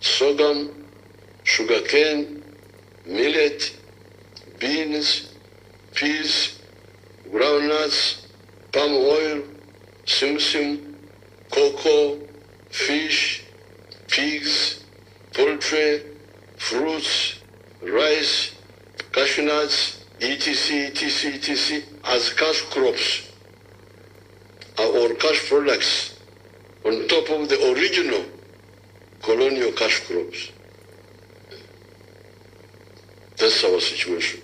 sorghum, sugarcane, millet, beans, peas, groundnuts, palm oil, simsim, cocoa, fish, pigs, poultry, fruits, rice, cashew nuts, etc., as cash crops or cash products on top of the original colonial cash crops. That's our situation.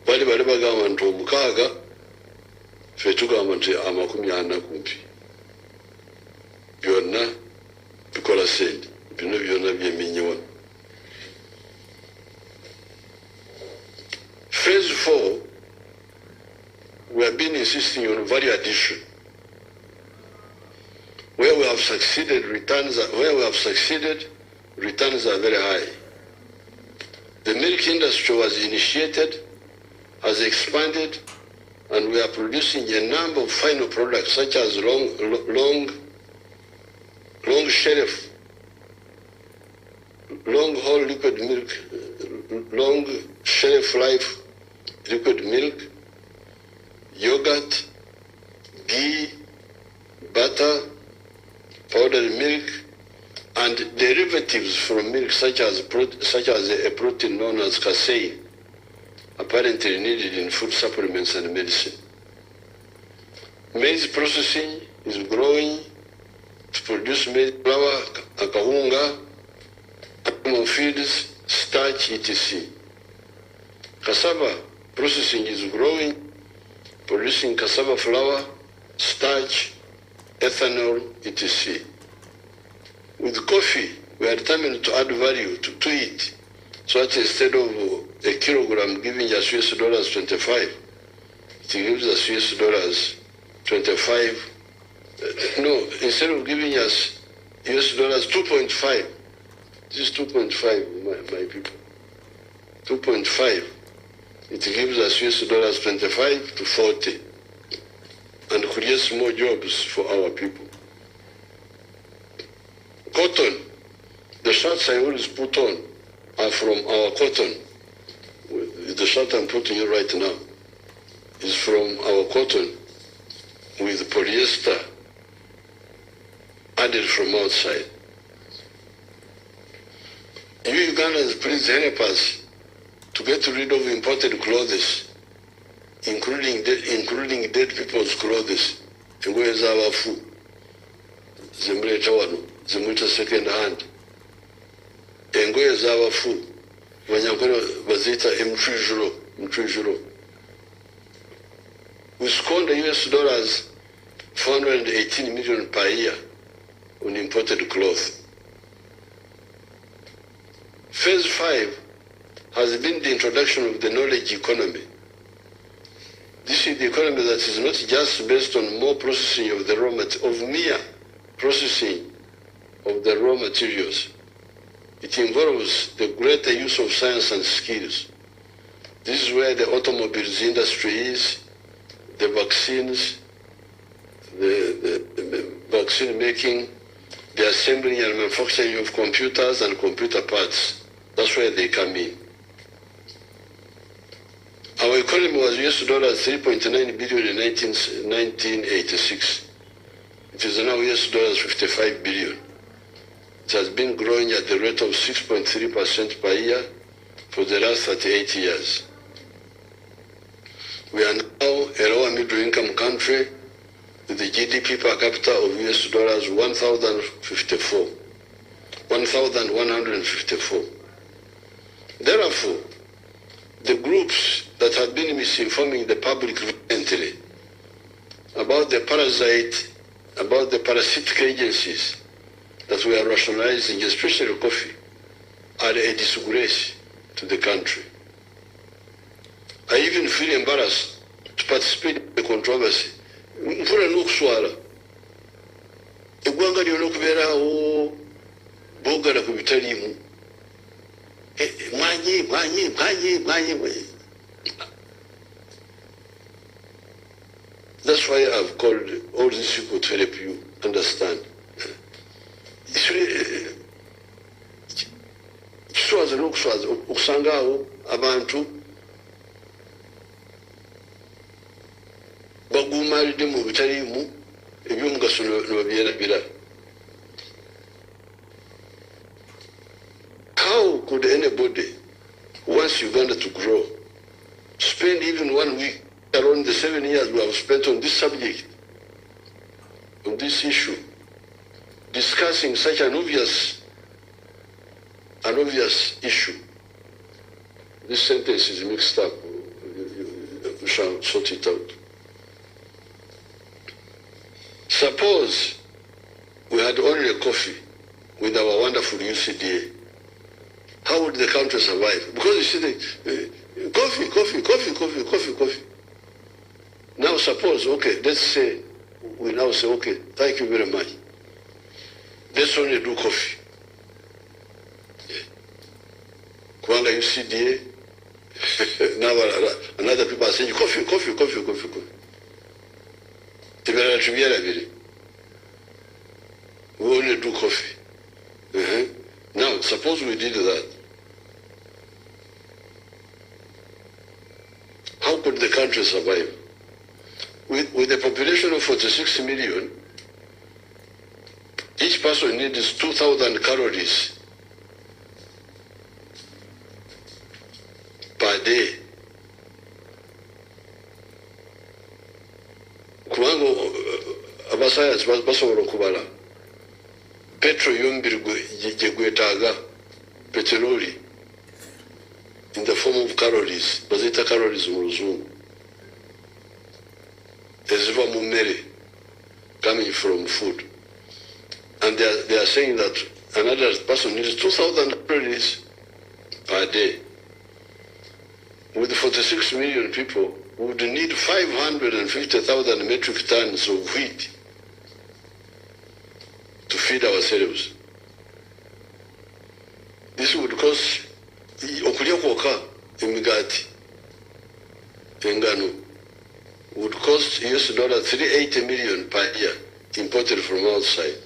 Bali bagamba nti omukaaga ffe tugamba nti 40 kumpi byonna bikola sente bino byonna byeminyiwa. Phase 4, we have been insisting on value addition. Where we have succeeded, returns are very high. The milk industry was initiated, has expanded, and we are producing a number of final products such as long shelf, long haul liquid milk, long shelf life liquid milk, yogurt, ghee, butter, powdered milk, and derivatives from milk such as a protein known as casein, apparently needed in food supplements and medicine. Maize processing is growing to produce maize flour, akawunga, animal feeds, starch, etc. Cassava processing is growing, producing cassava flour, starch, ethanol, etc. With coffee, we are determined to add value to it, so that instead of a kilogram giving us $25, it gives us $25. No, instead of giving us $2.5, this is 2.5, my people. 2.5. It gives us $25 to 40 and creates more jobs for our people. Cotton, the shirts I always put on are from our cotton. The shirt I'm putting on right now is from our cotton with polyester added from outside. You Ugandans, please help us to get rid of imported clothes, including dead people's clothes. Engoye z'abafu zemuleta wano zemuleta second hand. Engoye z'abafu banyankole baziyita mtwijuro. We squander US $418 million per year on imported cloth. Phase 5 has been the introduction of the knowledge economy. This is the economy that is not just based on more processing of the mere processing of the raw materials. It involves the greater use of science and skills. This is where the automobiles industry is, the vaccines, the vaccine making, the assembling and manufacturing of computers and computer parts. That's where they come in. Our economy was $3.9 billion in 1986. It is now $55 billion. It has been growing at the rate of 6.3% per year for the last 38 years. We are now a lower middle income country with the GDP per capita of $1,154. Therefore, the groups that have been misinforming the public recently about the parasitic agencies that we are rationalizing, especially coffee, are a disgrace to the country. I even feel embarrassed to participate in the controversy. Mfuna n'okuswala eggwanga lyonna okubeerawo boogala ku bitaliimu mwanyi. That's why I've called all these people to help you understand. n'okuswaza okusangaawo abantu baguumalidde mu bitaliimu ebyomugaso ne babyerabira. How could anybody who wants Uganda to grow spend even 1 week around the 7 years we have spent on this subject, on this issue, discussing such an obvious issue? This sentence is mixed up. We shall sort it out. Suppose we had only a coffee with our wonderful UCDA. How would the country survive? Because you see, coffee. Now suppose, okay, let's say, we now say, okay, thank you very much. Let's only do coffee. Kwanga UCDA, now another people are saying, coffee. We only do coffee. Now, suppose we did that. How could the country survive? With a population of 46 million, each person needs 2,000 calories per day. Kubanga abasayansi basobola okubala petrol y'omubiri gye gwetaaga peteroli in the form of calories, baziyita calories mu luzungu, eziva mu mmere, coming from food. And they are saying that another person needs 2,000 calories per day. With 46 million people, we would need 550,000 metric tons of wheat to feed ourselves. This would cost okulya kwokka emigati engano would cost US dollar 380 million per year imported from outside.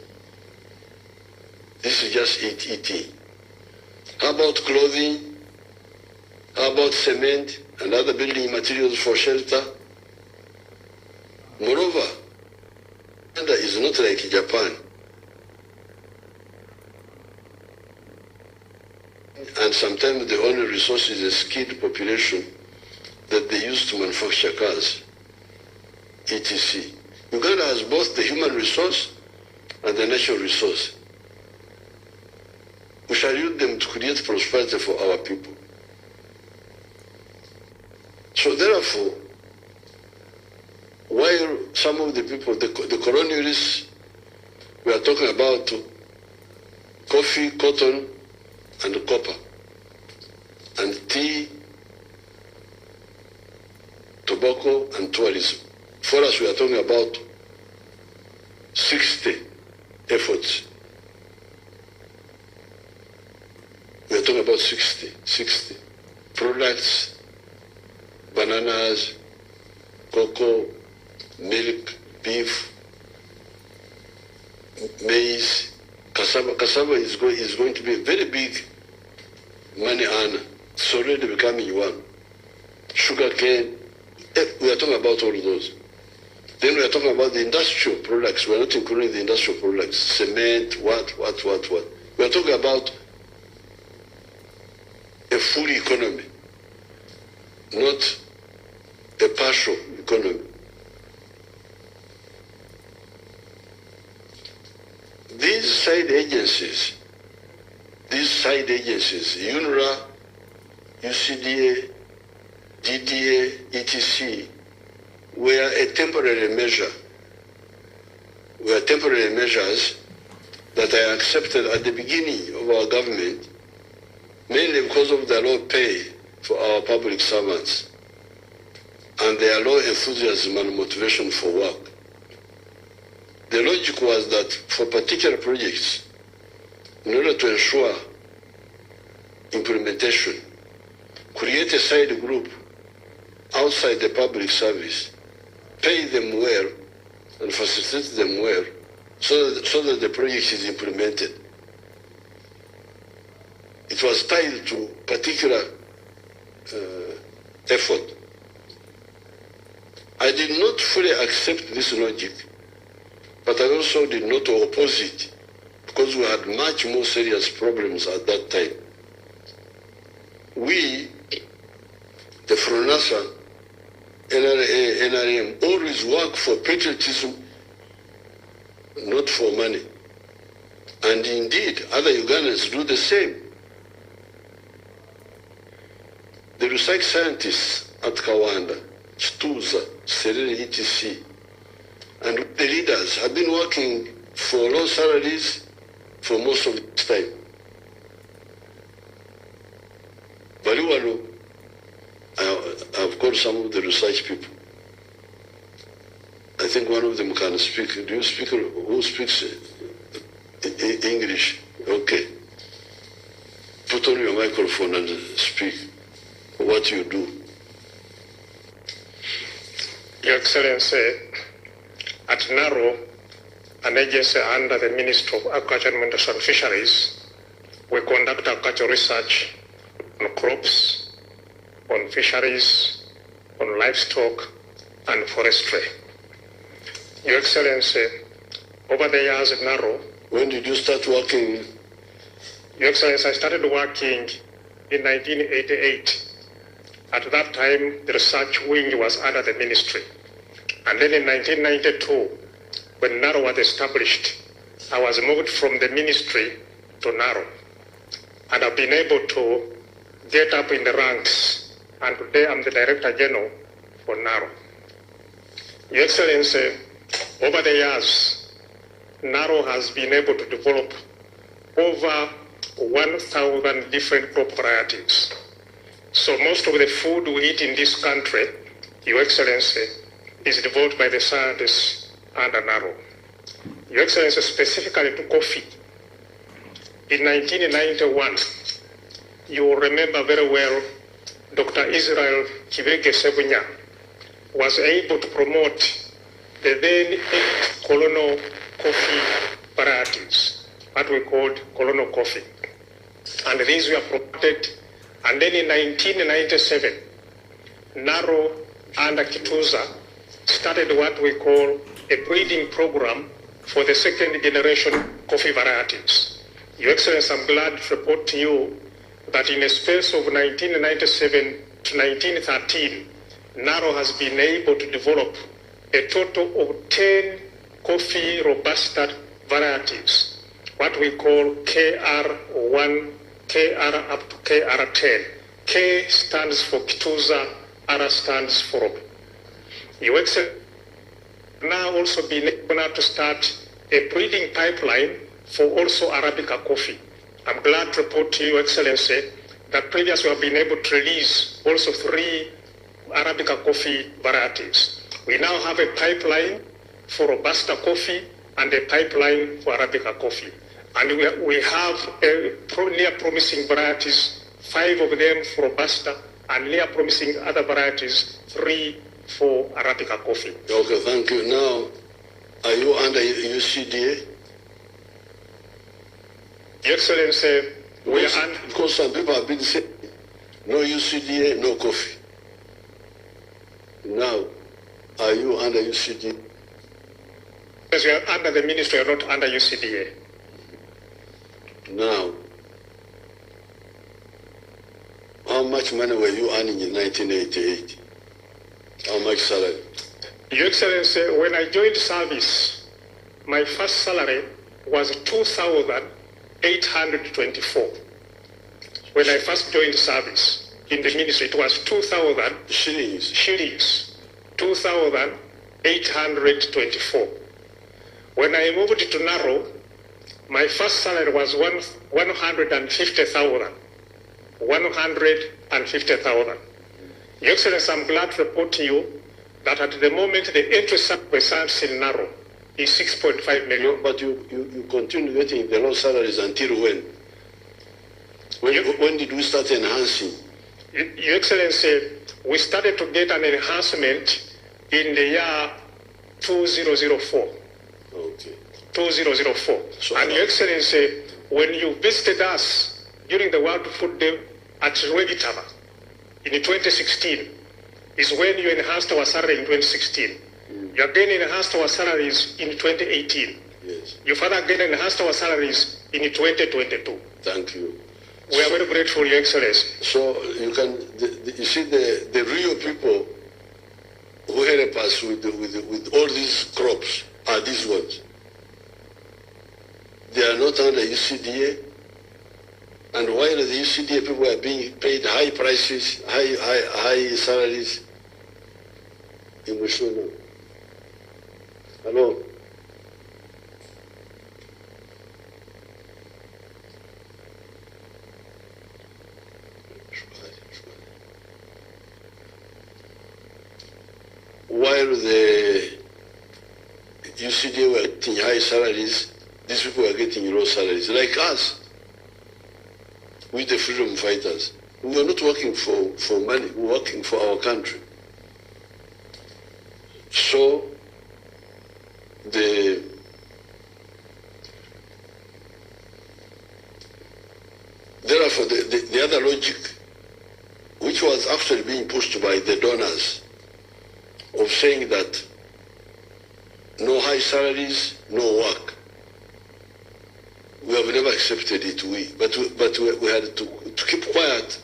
This is just eating. How about clothing? How about cement and other building materials for shelter? Moreover, Uganda is not like Japan. And sometimes the only resource is a skilled population that they use to manufacture cars, etc. Uganda has both the human resource and the natural resource. We shall use them to create prosperity for our people. So therefore, while some of the people, the colonialists, we are talking about coffee, cotton, and copper, and tea, tobacco, and tourism. For us, we are talking about 60 efforts. We are talking about 60 products, bananas, cocoa, milk, beef, maize, cassava. Cassava is going to be a very big money earner. It's already becoming one. Sugar cane, we are talking about all of those. Then we are talking about the industrial products. We are not including the industrial products. Cement, what. We are talking about a full economy, not a partial economy. These side agencies, UNRWA, UCDA, DDA, etc., were a temporary measure. Were temporary measures that I accepted at the beginning of our government, mainly because of the low pay for our public servants and their low enthusiasm and motivation for work. The logic was that for particular projects, in order to ensure implementation, create a side group outside the public service, pay them well and facilitate them well so that the project is implemented. it was tied to particular effort. I did not fully accept this logic, but I also did not oppose it, because we had much more serious problems at that time. We, the FRONASA, NRA, NRM, always work for patriotism, not for money. And indeed, other Ugandans do the same. The research scientists at Kawanda, Stuza, Serere, etc., and the leaders have been working for low salaries for most of this time. Baliwalo, I've got some of the research people. I think one of them can speak. Do you speak? Who speaks English? Okay. Put on your microphone and speak what you do. Your Excellency, at NARO, an agency under the Ministry of Agriculture and Industrial Fisheries, we conduct agricultural research on crops, on fisheries, on livestock, and forestry. Your Excellency, over the years at NARO... When did you start working? Your Excellency, I started working in 1988. At that time, the research wing was under the ministry. And then in 1992, when NARO was established, I was moved from the ministry to NARO. And I've been able to get up in the ranks. And today I'm the Director General for NARO. Your Excellency, over the years, NARO has been able to develop over 1,000 different crop varieties. So most of the food we eat in this country, Your Excellency, is developed by the scientists under NARO. Your Excellency, specifically to coffee. In 1991, you will remember very well, Dr. Israel Kibeke Sebunya was able to promote the then 8 colonial coffee varieties, what we called colonial coffee. And these were promoted. And then in 1997, NARO under Kituza started what we call a breeding program for the second generation coffee varieties. Your Excellency, I'm glad to report to you that in a space of 1997 to 1913, NARO has been able to develop a total of 10 coffee Robusta varieties, what we call KR1, KR up to KR10. K stands for Kituza, R stands for Rob. Your Excellency, now also been able now to start a breeding pipeline for also Arabica coffee. I'm glad to report to you, Excellency, that previously we have been able to release also 3 Arabica coffee varieties. We now have a pipeline for Robusta coffee and a pipeline for Arabica coffee. And we have near promising varieties, 5 of them for Robusta, and near promising other varieties, 3 for Arabica coffee. Okay, thank you. Now, are you under UCDA? Your Excellency, we are under... Because some people have been saying, no UCDA, no coffee. Now, are you under UCDA? Yes, we are under the ministry, we are not under UCDA. Now, how much money were you earning in 1988? How much salary? Your Excellency, when I joined service, my first salary was 2,824. When I first joined service in the ministry, it was 2,000 shillings, 2,824. When I moved to NARO, my first salary was 150,000. 150,000. Your Excellency, I'm glad to report to you that at the moment the entry salary in NARO is 6.5 million. But you continue getting the low salaries until when? When did we start enhancing? Your Excellency, we started to get an enhancement in the year 2004. Okay. 2004. So, and Your Excellency, when you visited us during the World Food Day at Rwegitaba in 2016 is when you enhanced our salary in 2016. You again enhanced our salaries in 2018. Yes. You further again enhanced our salaries in 2022. Thank you. We are very grateful, Your Excellency. So you can, you see the real people who help us with all these crops are these ones. They are not under UCDA, and while the UCDA people are being paid high prices, high salaries, in Museveni. Hello? While the UCDA were getting high salaries, these people are getting low salaries, like us. With the freedom fighters, we are not working for money, we're working for our country. So, therefore, the other logic, which was actually being pushed by the donors, of saying that no high salaries, no work. We have never accepted it, but we had to keep quiet.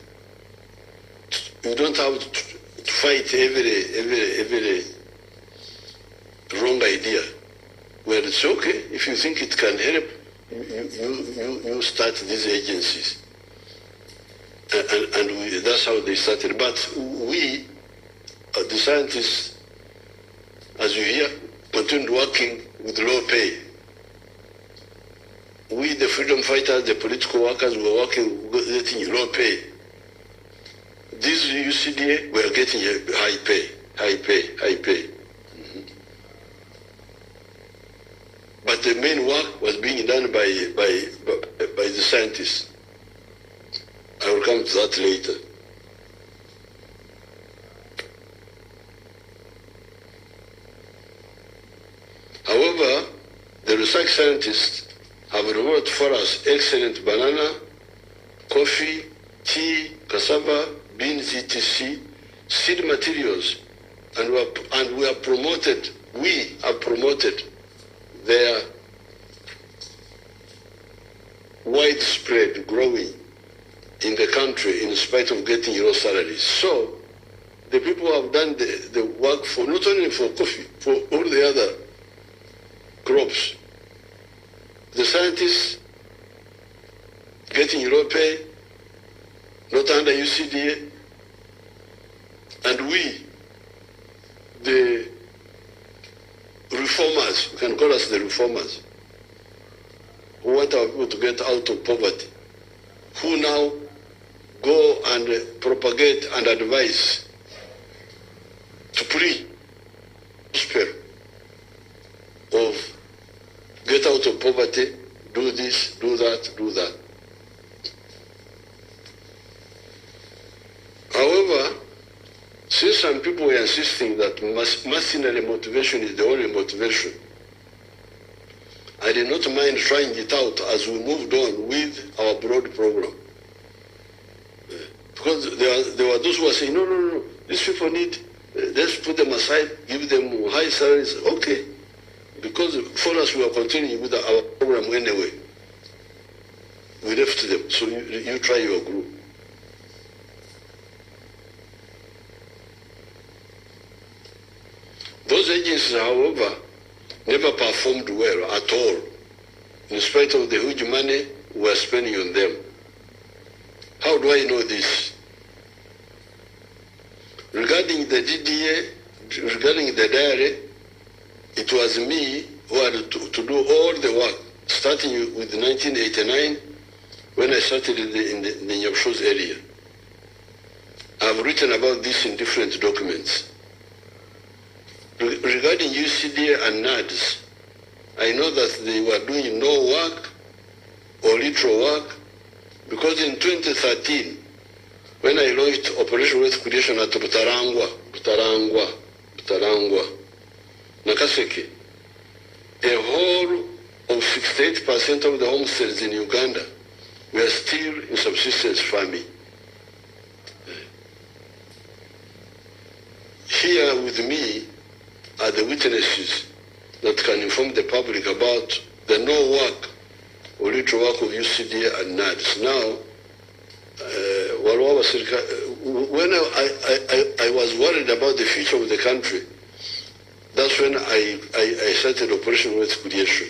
You don't have to fight every wrong idea. We had to say, okay, if you think it can help, you start these agencies. And that's how they started. But we, the scientists, as you hear, continued working with low pay. We, the freedom fighters, the political workers, were working, getting low pay. These UCDA were getting high pay. Mm-hmm. But the main work was being done by the scientists. I will come to that later. However, the research scientists have developed for us excellent banana, coffee, tea, cassava, beans, etc., seed materials, and we have promoted their widespread growing in the country in spite of getting low salaries. So the people have done the work for not only for coffee, for all the other crops. The scientists getting low pay, not under UCDA, and we, the reformers, you can call us the reformers, who want our people to get out of poverty, who now go and propagate and advise to preach of get out of poverty, do this, do that, do that. However, since some people were insisting that mercenary motivation is the only motivation, I did not mind trying it out as we moved on with our broad program. Because there were those who were saying, no, these people need, let's put them aside, give them high salaries. Okay. Because for us, we are continuing with our program anyway. We left them, so you try your group. Those agencies, however, never performed well at all, in spite of the huge money we were spending on them. How do I know this? Regarding the DDA, regarding the diary, it was me who had to do all the work, starting with 1989, when I started in the Nyabsho's area. I've written about this in different documents. Regarding UCDA and NADS, I know that they were doing no work or little work, because in 2013, when I launched Operation Wealth Creation at Butarangwa, Nakaseke, a whole of 68% of the homesteads in Uganda We are still in subsistence farming. Here with me are the witnesses that can inform the public about the no work or little work of UCD and NADS. Now, when I was worried about the future of the country, that's when I started Operation Wealth Creation.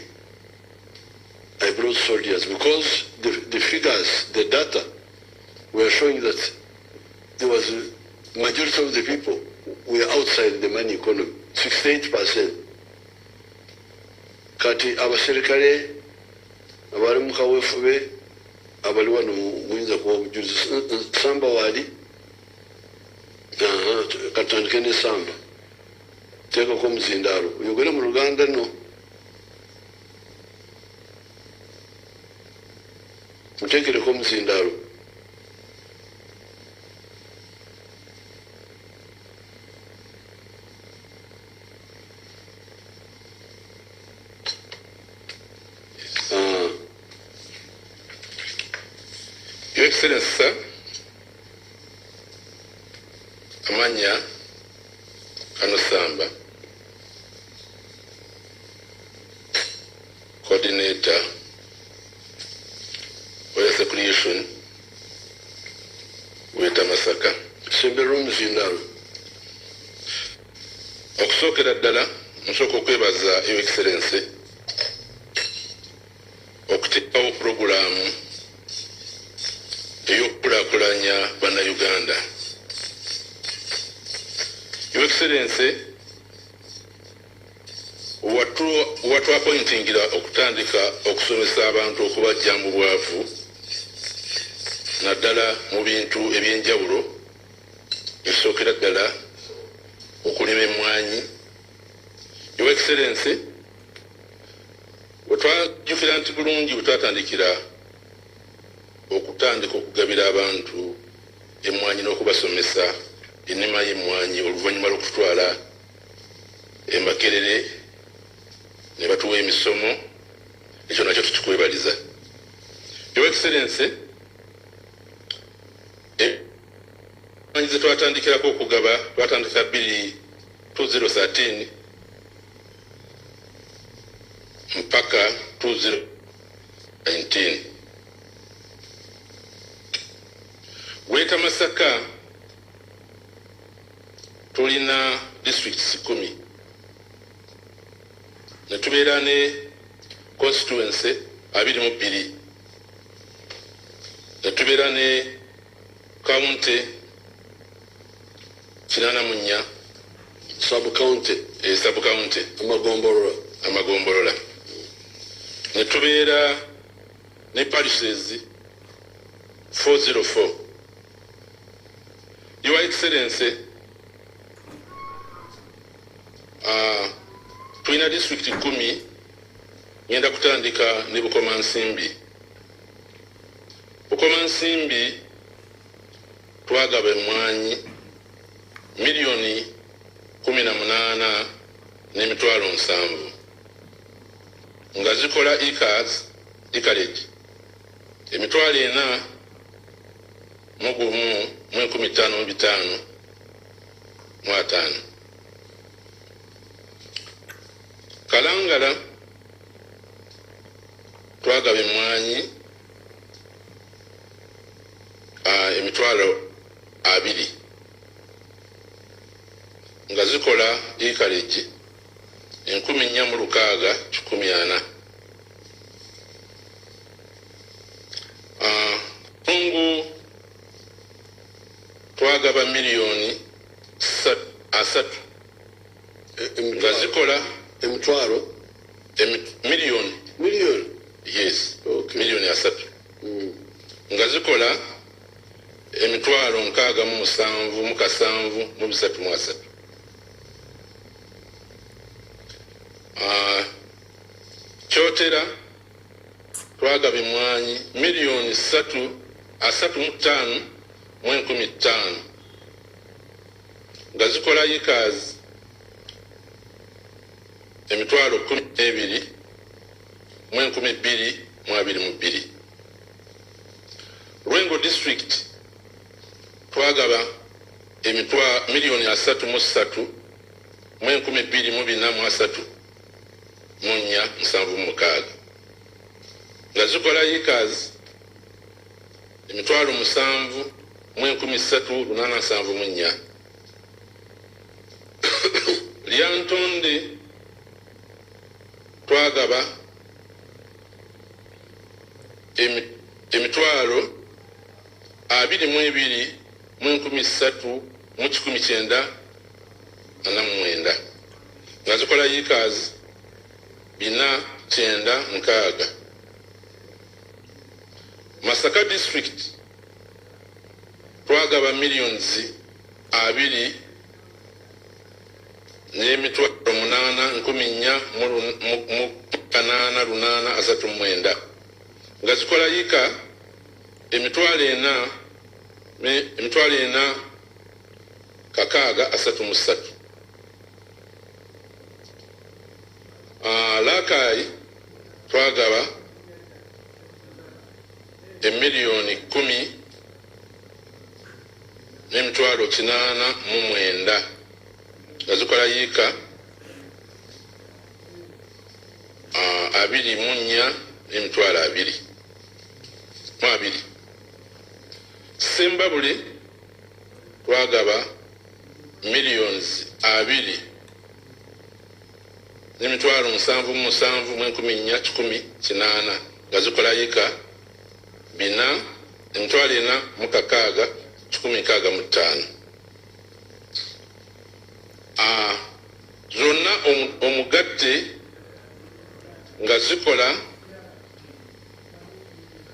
I brought soldiers because the figures, the data, were showing that there was a majority of the people were outside the money economy, 68%. Kati abaserikale abali mu kaweefube abali wano muyinza kuba obujulizi samba wali katandike ne samba teekako omuzindaalo oyogere mu Luganda no muteekereko omuzindaalo Your Excellency, sir, Amanya Kanosamba, Coordinator, Wealth Creation, Weta Masaka. Semberum Zindaalo. Okusookera ddala nsooka okwebaza Your Excellency okuteekawo purogulaamu ey'okukulaakulanya bannayuganda. Your Excellency, watwapointingira okutandika okusomesa abantu okubajja mu bwavu naddala mu bintu eby'enjawulo ebisookera ddala okulima emmwanyi. Your Excellency, wetwajjukira nti bulungi wetwatandikira okutandika okugabira abantu emmwanyi n'okubasomesa ennima y'emmwanyi oluvannyuma lw'okutwala Makerere ne batuwa emisomo, ekyo nakyo tukikwebaliza. Your Excellency, emmwanyi ze twatandikirako okugaba twatandika 2013 mpaka 2019. Weta Masaka tulina districts 10 ne tubeera ne constituency 22 ne tubeera ne county 84 Sub-county. Sub-county Amagombolola. Ne tubeera ne parishes 404. Your Excellency, tulina district 10 ngenda kutandika ne Bukomansimbi. Bukomansimbi twagaba emmwanyi milioni 18 n'emitwalo 7 nga zikola acreage emitwalo 4 mu gumu mu 15 mu 5. Kalangala twagaba emmwanyi emitwalo 2 nga zikola acreage 14,140. Pungu twagaba milioni 3 nga zikola emitwalo milioni yes okay. milioni 3 nga zikola emitwalo 67,333. Kyotera twagaba emmwanyi milioni 3,35,15 nga zikola acres emitwalo 12,122. Mulago district twagaba emitwa milioni 3.3 mu 2023 munya 76 nga zikola yikas emitwalo 7 mu 13,874 Lyantonde twagaba emitwalo 22 mu 13,19 nga zikola yikas 496 Masaka district twagaba millions 2 n'emitwalo 8,839 nga zikola yika emitwalo 4,633 Lakai twagaba emiliyoni 10 n'emitwalo 89 nga zikola yika 24 n'emitwalo 20 Sembabule twagaba millions 2 n'emitwalo 7,718 nga zikola yika 4 n'emitwalo 4,665 zonna omugatte nga zikola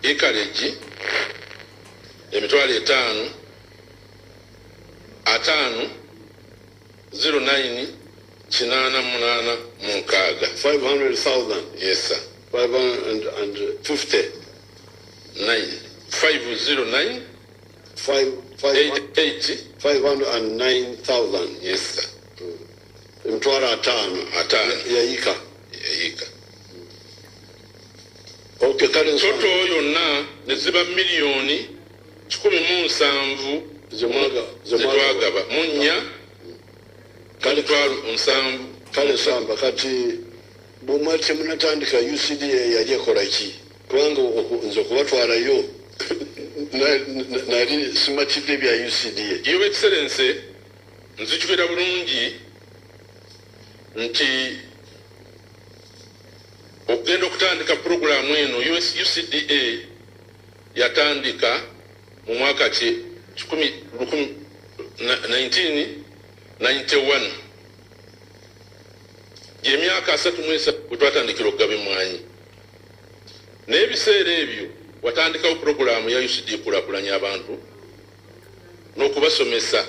ekaleji emitwalo 5 09 886 500,000. Yes sir. 550. 9 509 509,000. Yes sir. Mtwara atano yayika. Okay, kale toto yonna neziba milioni 17 zetwagaba munya kale twalo 7 kale samba kati bomwate munatandika UCDA yaje kolaki kubanga nzo kubatwarayo nali simatide bya UCDA. Your Excellency nzijukira bulungi nti okugenda okutandika programu eno UCDA yatandika mu mwaka 1991 emyaka 3 twatandikira okugaba emmwanyi n'ebiseera ebyo watandikawo programu ya UCDA kulaakulanya abantu n'okubasomesa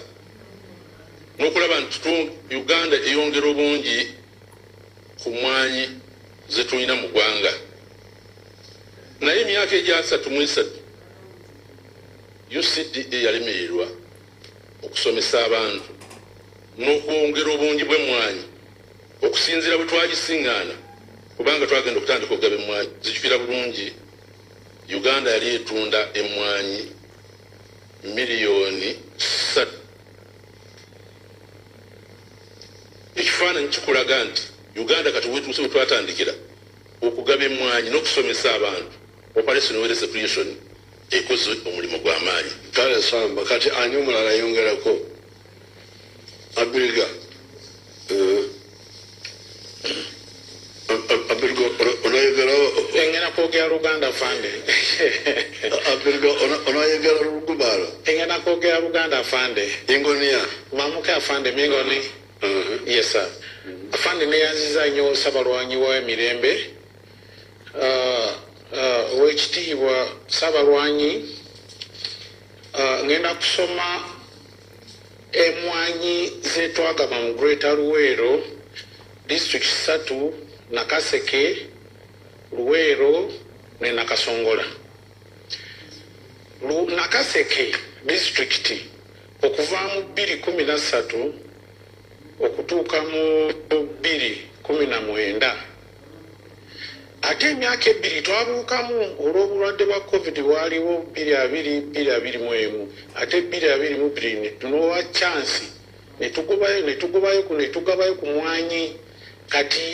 n'okulaba nti Uganda eyongera obungi ku mmwanyi zetulina mu ggwanga. Naye emyaka egya 3 UCDA yalemererwa okusomesa abantu n'okwongera obungi bw'emmwanyi okusinziira bwe twagisiŋŋaana kubanga twagenda okutandika okugaba emmwanyi. Zijjukira bulungi Uganda yali etunda emmwanyi milioni 3. Ekifaananyi kikulaga nti Uganda kati wetuuse we twatandikira okugaba emmwanyi n'okusomesa abantu. Operation Wealth Creation ekoze omulimu gw'amaanyi. Kale samba kati ani omulala yongerako Abiriga Abiriga onayegera engena kwogera Luganda fande Abiriga onayegera Lugubalo engena kwogera Luganda fande Ingonia mamuke afande mingoni. Yes sir. Afande neyanziza nnyo Ssabalwanyi w'emirembe ow'ekitiibwa Ssabalwanyi ngenda kusoma emmwanyi zetwagaba mu Greater Luweero district 3 Nakaseke Luweero ne Nakasongola. Nakaseke district okuva mu 2013 okutuuka mu 2019 ate emyaka 2 twabuukamu olw'obulwadde bwa covid bwaliwo 2021 ate 2022 tunowa chance netugobayo ku mwanyi kati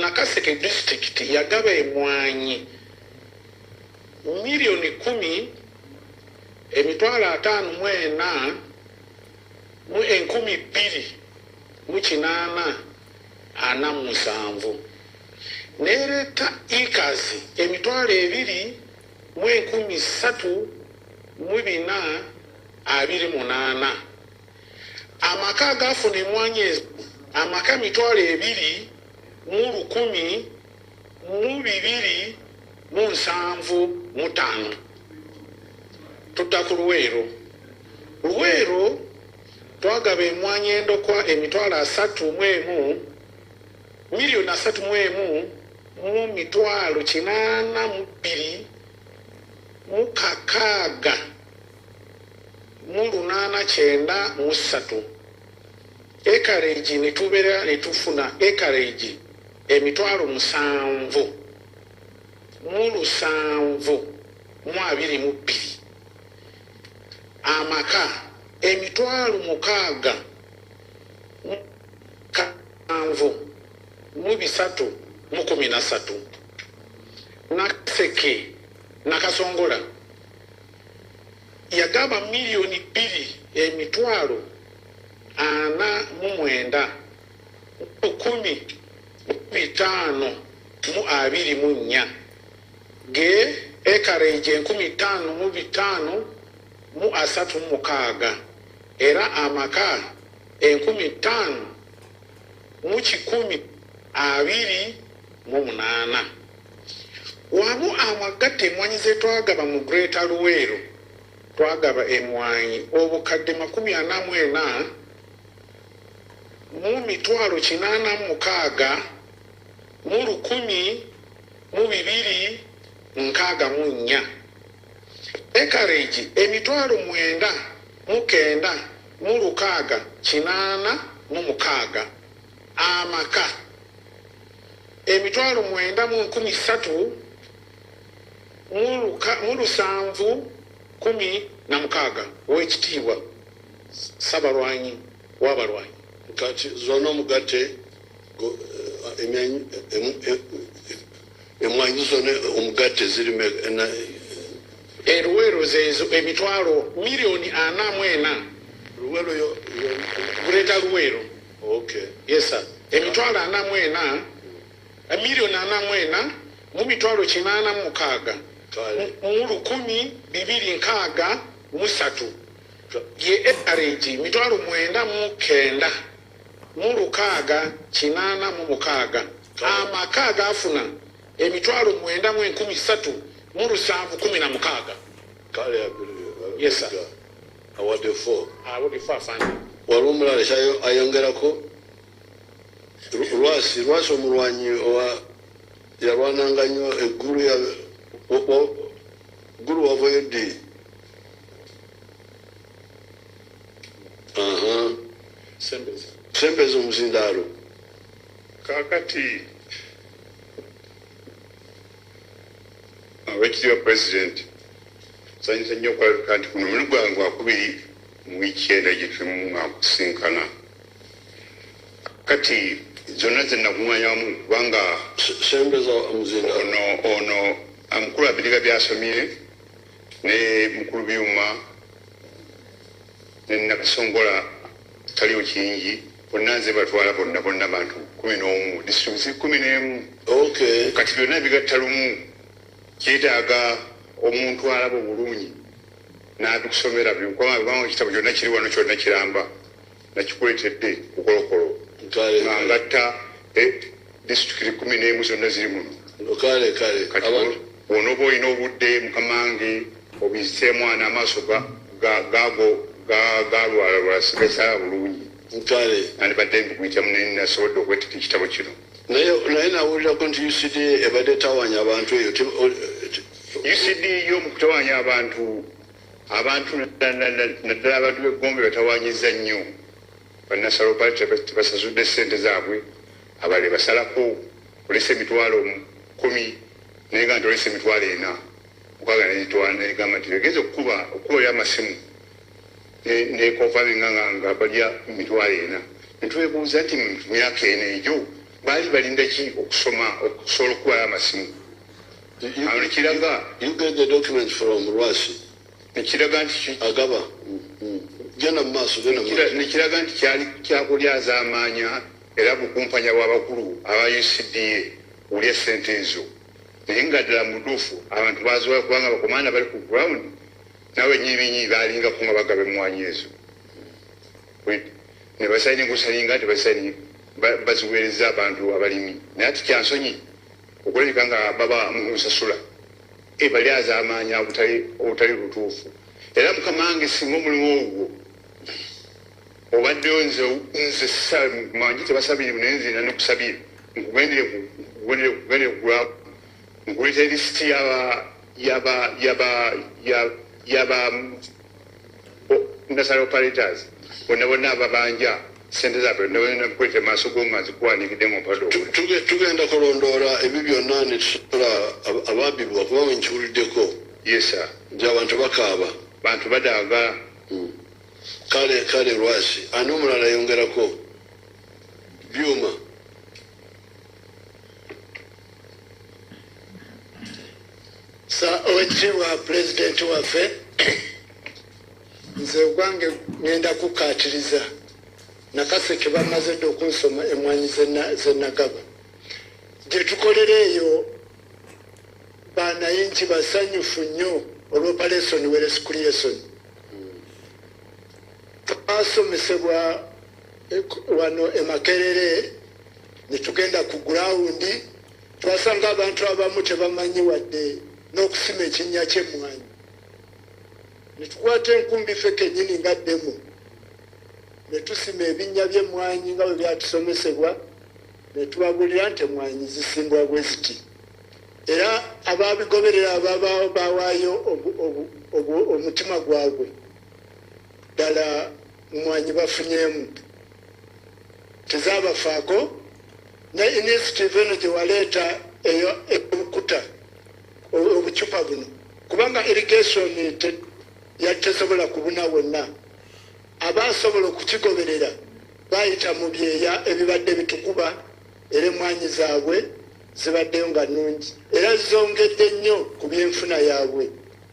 Nakaseke district yagaba emwanyi milioni 10 emitwalo 54 mu 2,847 nereta ikazi emitwalo 2 mu 3,428 amaka gafuna emwanyi ezo amaka mitwalo 2 mu 1,275 tutta ku Luweero twagaba emwanyi endokwa emitwalo 3 milioni 3 mu mitwalo 82 mu 693 acreage netufuna acreage emitwalo 7 mu 722 amaka emitwalo 6 mu 313 Nakaseke Nakasongola yagaba milioni 2 emitwalo 49 10,524 ge acreage 15,500 mu 36 era amaka 15,000 mu 128 wamu amagatte emwanyi ze twagaba mu Greater Luweero twagaba emwanyi obukadde 44 mu mitwalo 86 mu 1,264 acreage emitwalo 9 mu 9 mu 686 amaka emitwalo 9 mu 13 mu 716 w'ekitiibwa Ssabalwanyi w'abalwanyi kati zonna omugatte emwanyi zonna omugatte ziri Luweero zezo emitwalo milioni 44 Luweero yo Greater Luweero okay yes sir emitwalo 44 milioni 44 mu mitwalo 86 mu 1,263 ye acreage mitwalo 9 mu 9 mu 686 amaka gafuna emitwalo 9 mu 13 mu 716 kale yes sir award 4 afande walumulala ayongerako lwasi omulwanyi yalwananga nnyo eggulu wavayo ddi Sembezi omuzindaalo kakati Wekitiibwa President nsanyusa nnyo okwalabika nti kuno mulundi gwange gwakubiri mu wiiki enda gye tulimu akusinkana kati zonna ze nakuŋŋanyamu kubanga Sembeza omuzindaalo ono amukulu abiriga byasomye ne mukulu byuma ne Nakasongola taliyo kingi bonna nze batwala bonna bantu 11 disitulikiti 11 okay kati byonna bigatta lumu kyetaaga omuntu alaba obulungi n'abikusomera kubanga ekitabo kyonna kiri wano kyonna kiramba nakikuleetedde kukolokolo ngatta disitulikiti 11 zonna ziri muno kale kati bw'onooba olina obudde mukamange obizise mwana amaaso gaago galwala lwasigasala bulungi kale nandibadde mbikuyitamu nasobodde okwetika ekitabo kino naye nawulirako nti UCD ebadde etawanya abantu eyo UCD yo mu kutawanya abantu naddala abantu b'eggombe batawanyiza nnyo bannasalo pale tebasasudde ssente zaabwe abale basalako olesa emitwalo 10 naye nga ntolese emitwalo 4 okwaga negamba nti egeze okuba y'amasimu nekonfaminga nga balya emitwalo 4 netwebuuza nti mu myaka eno egyo baali balinda ki okusobola okuba y'amasimu nekiraga You get the document from Rwasi. nekiraga nti Agaba. Gena maaso. nekiraga nti kyali kyakulyaza amaanya era bukumpanya bw'abakulu aba UCDA olya ssente ezo naye nga ddala muduufu abantu bazobola kubanga bakomanda bali ku ground nawe nyibinyi balinga kunga bagaba emmwanyi ezo ne basaini kusaninga nti basaini baziweereza abantu abalimi naye ati kyansonyi okulabika nga baba musasula balyaza amaanya obutali butuufu era mukama wange singa omulimu ogwo obaddeyo nze manyi tebasabire naye nzina nekusabire nkugendere kugulaku nkuleeta elisiti yaba nasal operators bonna ababanja sente zaabwe nakuleeta maaso g'omumazi kuwanikidde mumpado tugenda kulondoora ebyo byonna ne tusobola ababibwa kubanga nkiwuliddeko yesa nti abantu bakaaba bantu badaaga kale Rwasi ani omulala yongerako byuma sa oweekitiibwa pulezidenti waffe nze ogwange ngenda kukaatiriza nakaseke bamaze dde okunsoma emmwanyi zenagaba gye tukolera eyo banayingi basanyufu nnyo olw'operation werescreation twasomesebwa wano emakerere netugenda ku gurawundi twasanga abantu abamu tebamanyi wadde n'okusima ekinnya ky'emmwanyi netukwata enkumbi ffe kennyini ngaddemu netusima ebinnya by'emmwanyi nga bwe byatusomesebwa netubagulira nti emmwanyi zisimbwa bwe ziti era ababigoberera ababaawo bawaayo omutima gwabwe ddala mmwanyi bafunyeemu tezaabafaako ne initiative eno gye waleeta eyo ebukuta obucupa buno kubanga irrigation tesobola kubuna wonna abasobola okukigoberera bayita mu byeya ebibadde bitukuba era emmwanyi zaabwe zibaddeyo nga nnungi era zongedde nnyo ku byenfuna yaabwe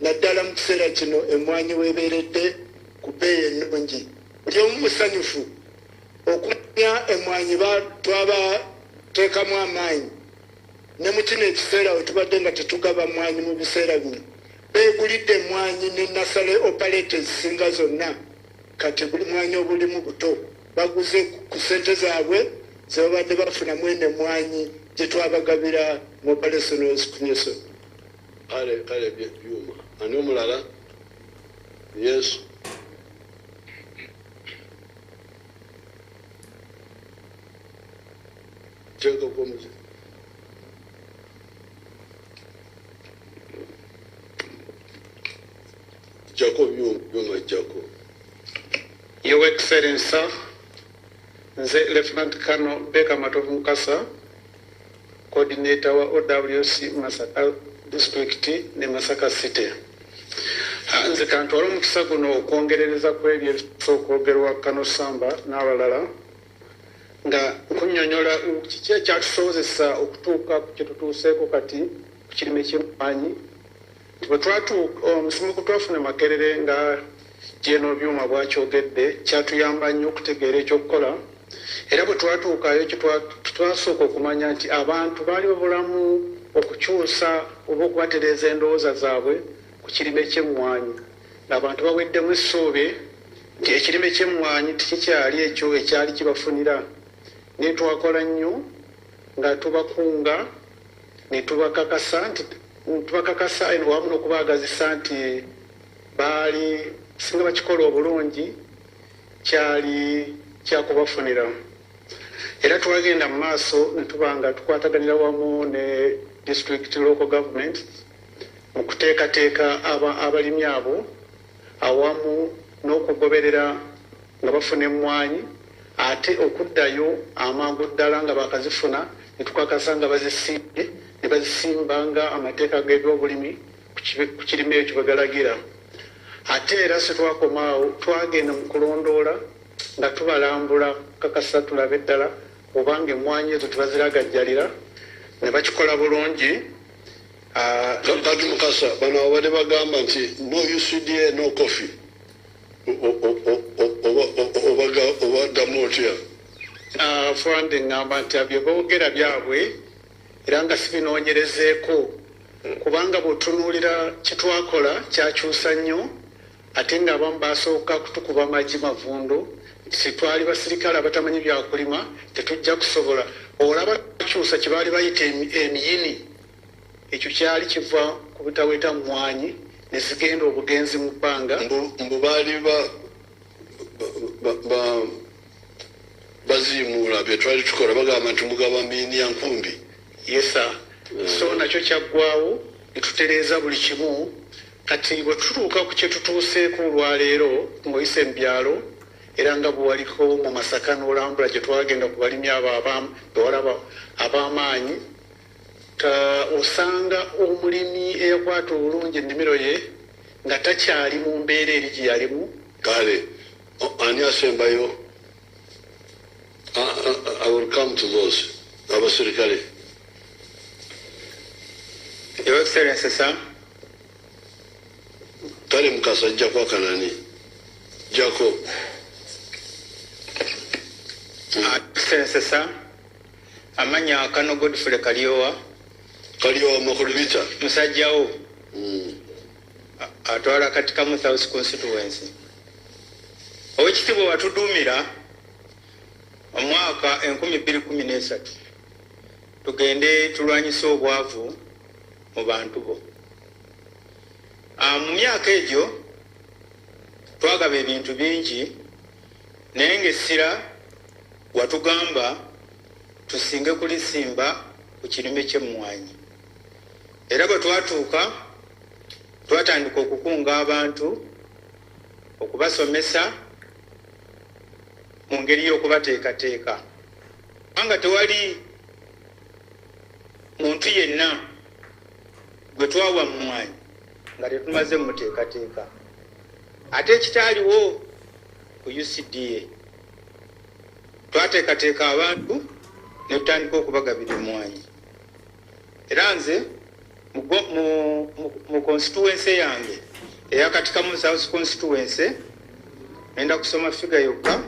naddala mu kiseera kino emmwanyi weebeeredde ku bbeeyi ennungi buli omu musanyufu okumanya emmwanyi twabateekamu amaanyi ne mu kino ekiseera we tubadde nga tetugaba mmwanyi mu biseera bino beegulidde emmwanyi ne nasale operate ezisinga zonna kati buli mwanyi obulimu buto baguze ku ssente zaabwe ze babadde bafunamu eno emmwanyi gye twabagabira mu operation werescreation kale byuma ani omulala yesu teekakomuzi jako byuma jako Your Excellency, nze Lieutenant Colonel Beka Matovu Mukasa, Coordinator wa OWC Masaka District ne Masaka City. Nze kantwala omukisa guno okwongerereza ku ebyo ebisooka Kano Samba n'abalala nga nkunnyonnyola kiki ekyatusobozesa okutuuka ku kye tutuuseeko kati ku kirime ky'emmwanyi nti bwe twatuuka omusimu gwe twafuna Makerere nga Jeno byuma bwakyogedde kyatuyamba nnyo okutegeera ekyokukola era bwe twatuukayo twasooka okumanya nti abantu baali babulamu okukyusa oba okubatereeza endowooza zaabwe ku kirime ky'emmwanyi ng'abantu baweddemu essuubi nti ekirime ky'emmwanyi tikikyali ekyo ekyali kibafunira ne twakola nnyo nga tubakunga ne tubakakasa wamu n'okubaagazisa nti baali singa bakikola obulungi kyali kyakubafunira era twagenda mu maaso ne tuba nga tukwataganira wamu ne district local government mu kuteekateeka abalimi abo awamu n'okugoberera nga bafuna emmwanyi ate okuddayo amangu ddala nga bakazifuna ne tukakasa nga bazisimbye ne bazisimbanga amateeka g'ebyobulimi ku kirime ekyo bagalagira. Ate era setwakomaawo, twagenda mu kulondoola nga tubalambula kakasa tulabe eddala obanga emmwanyi ezo tebaziragajjalira ne bakikola bulungi. Kati Mukasa bano abadde bagamba nti no UCDA no coffee obaddamu otya? Fwande ngamba nti bye boogera byabwe era nga sibinoonyerezeeko kubanga bw'otunuulira kitwakola kyakyusa nnyo ate ng'abamu basooka kutukuba amagi mavundu nti twali basirikale abatamanyi byakulima tetujja kusobola. Olaba kyusa kye baali bayita emiyini, ekyo kyali kiva ku butaweta mmwanyi ne zigenda obugenzi mu bbanga. Mbu baali baziimuula bye twali tukola bagamba nti mugaba miini ya nkumbi. Yesa. So nakyo kyaggwawo ne tutereeza buli kimu. Kati bwe tutuuka ku kye tutuuseeko olwaleero ng'oyise mu byalo era nga bwe waliko mu Masaka n'olambula gye twagenda ku balimi abo bewalaba ab'amaanyi, osanga omulimi eyakwata obulungi ennimiro ye nga takyali mu mbeera eri gye yalimu. Kale ani asembayo? I will come to those abasirikale. Your Excellency, sir. Kale Mukasa jako akanani jako. Excellency, sir. Amanya kano Godfrey Kaliowa Makulubita musajjawo atwala katika mu South constituency. Owekitiibwa watudumira omwaka 2013 tugende tulwanyisa obwavu mu bantu bo. Mu myaka egyo twagaba ebintu bingi naye ng'essira watugamba tusinge kulisimba ku kirime ky'emmwanyi. Era bwe twatuuka twatandika okukunga abantu okubasomesa mu ngeri y'okubateekateeka. Kubanga tewali muntu yenna gwe twawa mmwanyi nga tetumaze muteekateeka. Ate ekitaaliwo ku UCDA twateekateeka abantu ne tutandika okubagabira emmwanyi. Era nze mu constituency yange eyakatikamu South constituency nenda kusoma figa yokka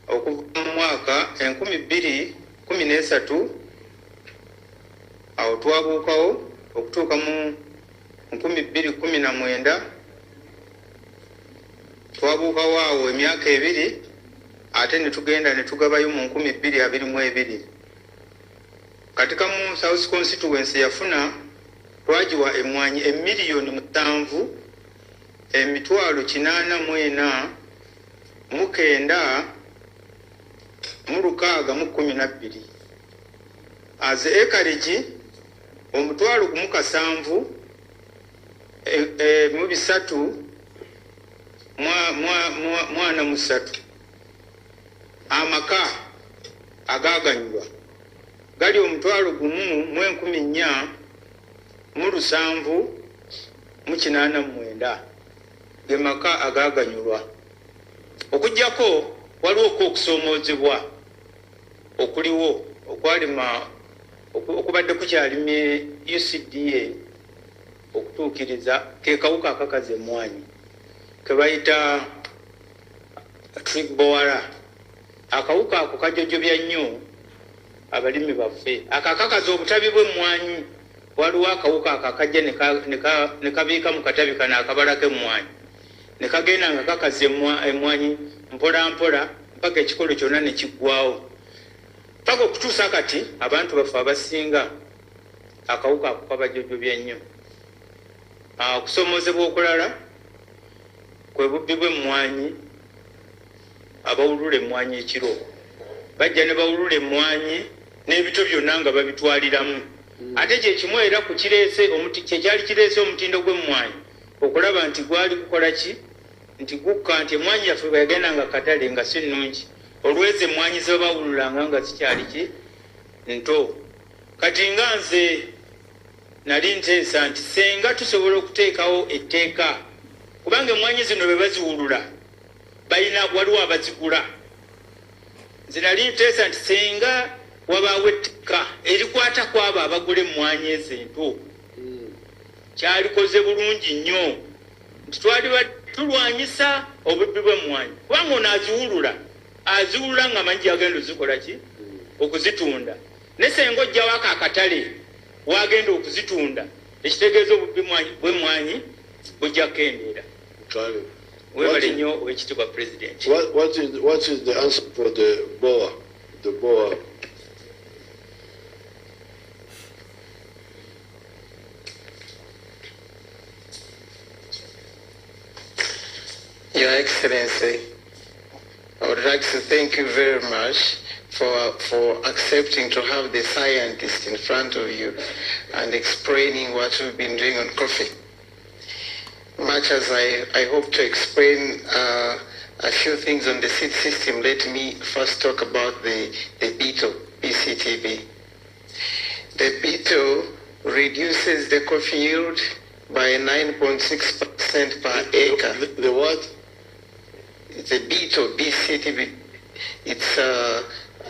okuva mu mwaka 2013 awo twabuukawo okutuuka mu 2019 twabuukawo awo emyaka ebiri ate ne tugenda ne tugabayo mu 2022. Katika mu South constituency yafuna twagiwa emmwanyi 7,889,612 as acreage omutwalo gumu kasanvu mu bisatu mwana musatu. Amaka agaganyulwa gali omutwalo gumu mu 14,789 ge maka agaganyulwa. Okujjako waliwo okusoomozebwa okuliwo okwalima okubadde kukyalimye UCDA okutuukiriza ke kawuka akakaza emmwanyi ke bayita trigbowala. Akawuka ako kajojobya nnyo abalimi baffe. Akakakaza obutabi bw'emmwanyi. Waliwo akawuka akakajja ne kabiika mu katabi kano akabalako emmwanyi ne kagenda nga kakaza emmwanyi mpola mpola mpaka ekikolo kyonna ne kiggwawo. Paka okutuusa kati abantu baffe abasinga akawuka ako kabajojobya nnyo. Okusoomozebwa okulala kwe bubbi bw'emmwanyi. Abawulula emmwanyi ekiro bajja ne bawulula emmwanyi n'ebito byonna nga babitwaliramu. Ate kye kimu era ku kireese kyali kireese omutindo gw'emmwanyi okulaba nti gwali kukola ki nti gukka nti emmwanyi yaffe bwe yagendanga katale nga si nnungi olwezi emmwanyi ze bawululanga nga sikyali ki nto. kati nga nze nali nteesa nti senga tusobola okuteekawo etteeka kubanga emmwanyi zino bwe baziwulula balina waliwo abazigula nze nali nteesa nti senga wabaawo etteeka erikwata ku abo abagula emmwanyi ezento kyalikoze bulungi nnyo nti twali tulwanyisa obubbi bw'emmwanyi kubanga ono aziwulula nga manyi agenda ozikola ki okuzitunda ne senga ojjawo akakatale wagenda okuzitunda ekitegeeza obubbi bw'emmwanyi bujja kukendeera webale nnyo owekitiibwa president. What is the answer for the boer? Your Excellency, I would like to thank you very much for accepting to have the scientist in front of you and explaining what we've been doing on coffee. Much as I hope to explain a few things on the seed system, let me first talk about the beetle, BCTB. The beetle reduces the coffee yield by 9.6% per acre. The what? It's a beetle, BCTB. It's a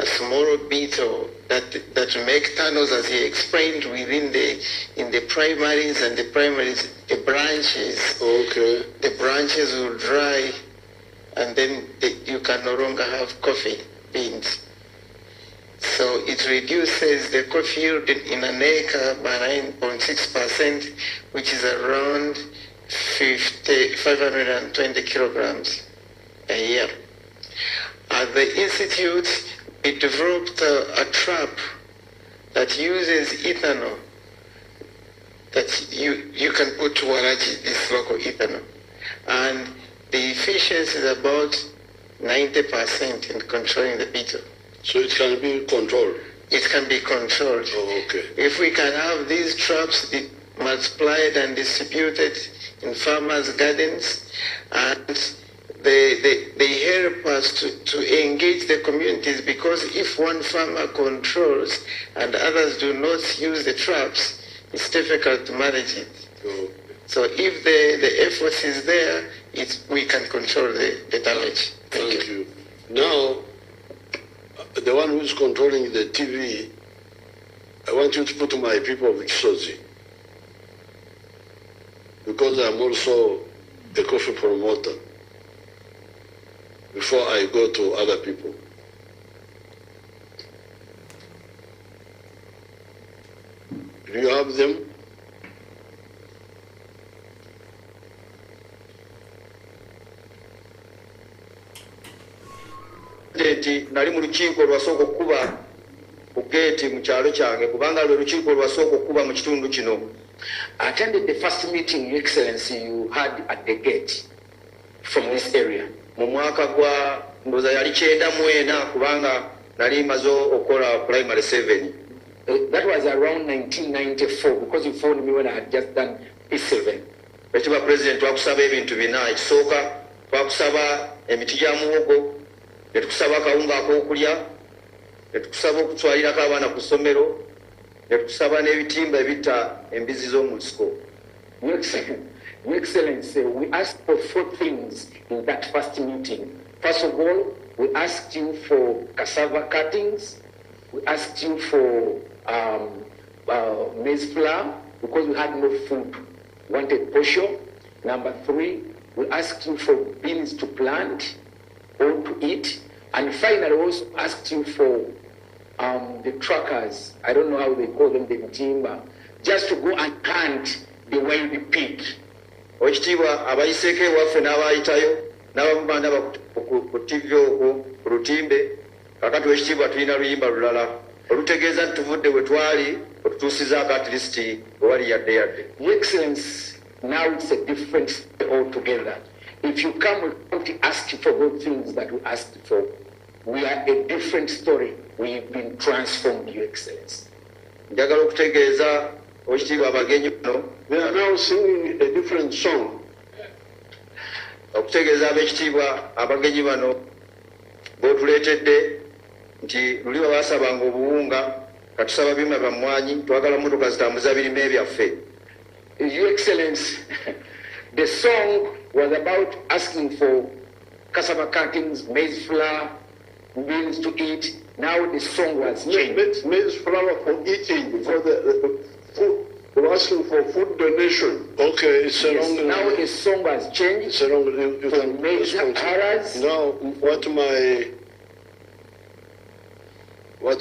small beetle that make tunnels, as he explained, within in the primaries, and the primaries, the branches. Okay. The branches will dry, and then you can no longer have coffee beans. So it reduces the coffee yield in an acre by 9.6%, which is around 520 kilograms a year. At the Institute, we developed a trap that uses ethanol that you can put to waraji, this local ethanol. And the efficiency is about 90% in controlling the beetle. So it can be controlled? It can be controlled. Oh, okay. If we can have these traps multiplied and distributed in farmers' gardens, and they help us to engage the communities, because if one farmer controls and others do not use the traps, it's difficult to manage it. Okay. So if the effort is there, we can control the damage. Thank you. Now, the one who's controlling the TV, I want you to put my people of Kisozi, because I'm also a coffee promoter, before I go to other people. Do you have them? Nali mu lukiiko lwasooka okukuba ku geeti mu kyalo kyange kubanga lwe lukiiko lwasooka okukuba mu kitundu kino. Attended the first meeting, Your Excellency, you had at the gate from this area. Mu mwaka gwa ndowooza yali 94 kubanga nali maze okukola primary 7. That was around 1994, because you phoned me when I had just done P7. Ekitiibwa President, twakusaba ebintu bina. Ekisooka twakusaba emiti gya muwogo, ne tukusaba akawunga ak'okulya, ne tukusaba okutwalirako abaana ku ssomero, ne tukusaba n'ebitimba ebitta embizi z'omu nsiko. Your Excellency, we asked for 4 things in that first meeting. First of all, we asked you for cassava cuttings. We asked you for maize flour, because we had no food. We wanted posho. Number 3, we asked you for beans to plant or to eat. And finally, we also asked you for the truckers, I don't know how they call them, the timber, just to go and hunt the wild pig. Ekitiibwa abayiseeko ewaffe n'abayitayo n'abamubanda ku TV okwo ku lutimbe, kakati ekitiibwa tulina luyimba lulala olutegeeza nti tuvudde we twali otutuusizaako at least ewali yadde. Your Excellency, now it's a different story altogether. If you come, we don't ask you for those things that we asked for. We are a different story. We've been transformed, Your Excellency. Njagala okutegeeza ekitiibwa abagenyi bano, they are now singing a different song. Okutegeeza ab'ekitiibwa abagenyi bano b'otuleetedde nti luli bwe baasabanga obuwunga katusaba byuma byamwanyi twagala motoka zitambuza birime ebyaffe. Your Excellency, the song was about asking for cassava cuttings, maize flour, meals to eat. Now the song was changed. Maize flour for eating, for the food. They were asking for food donation. Okay, it's Yes, along. now the song has changed. It's along. You can maize flours. Now, what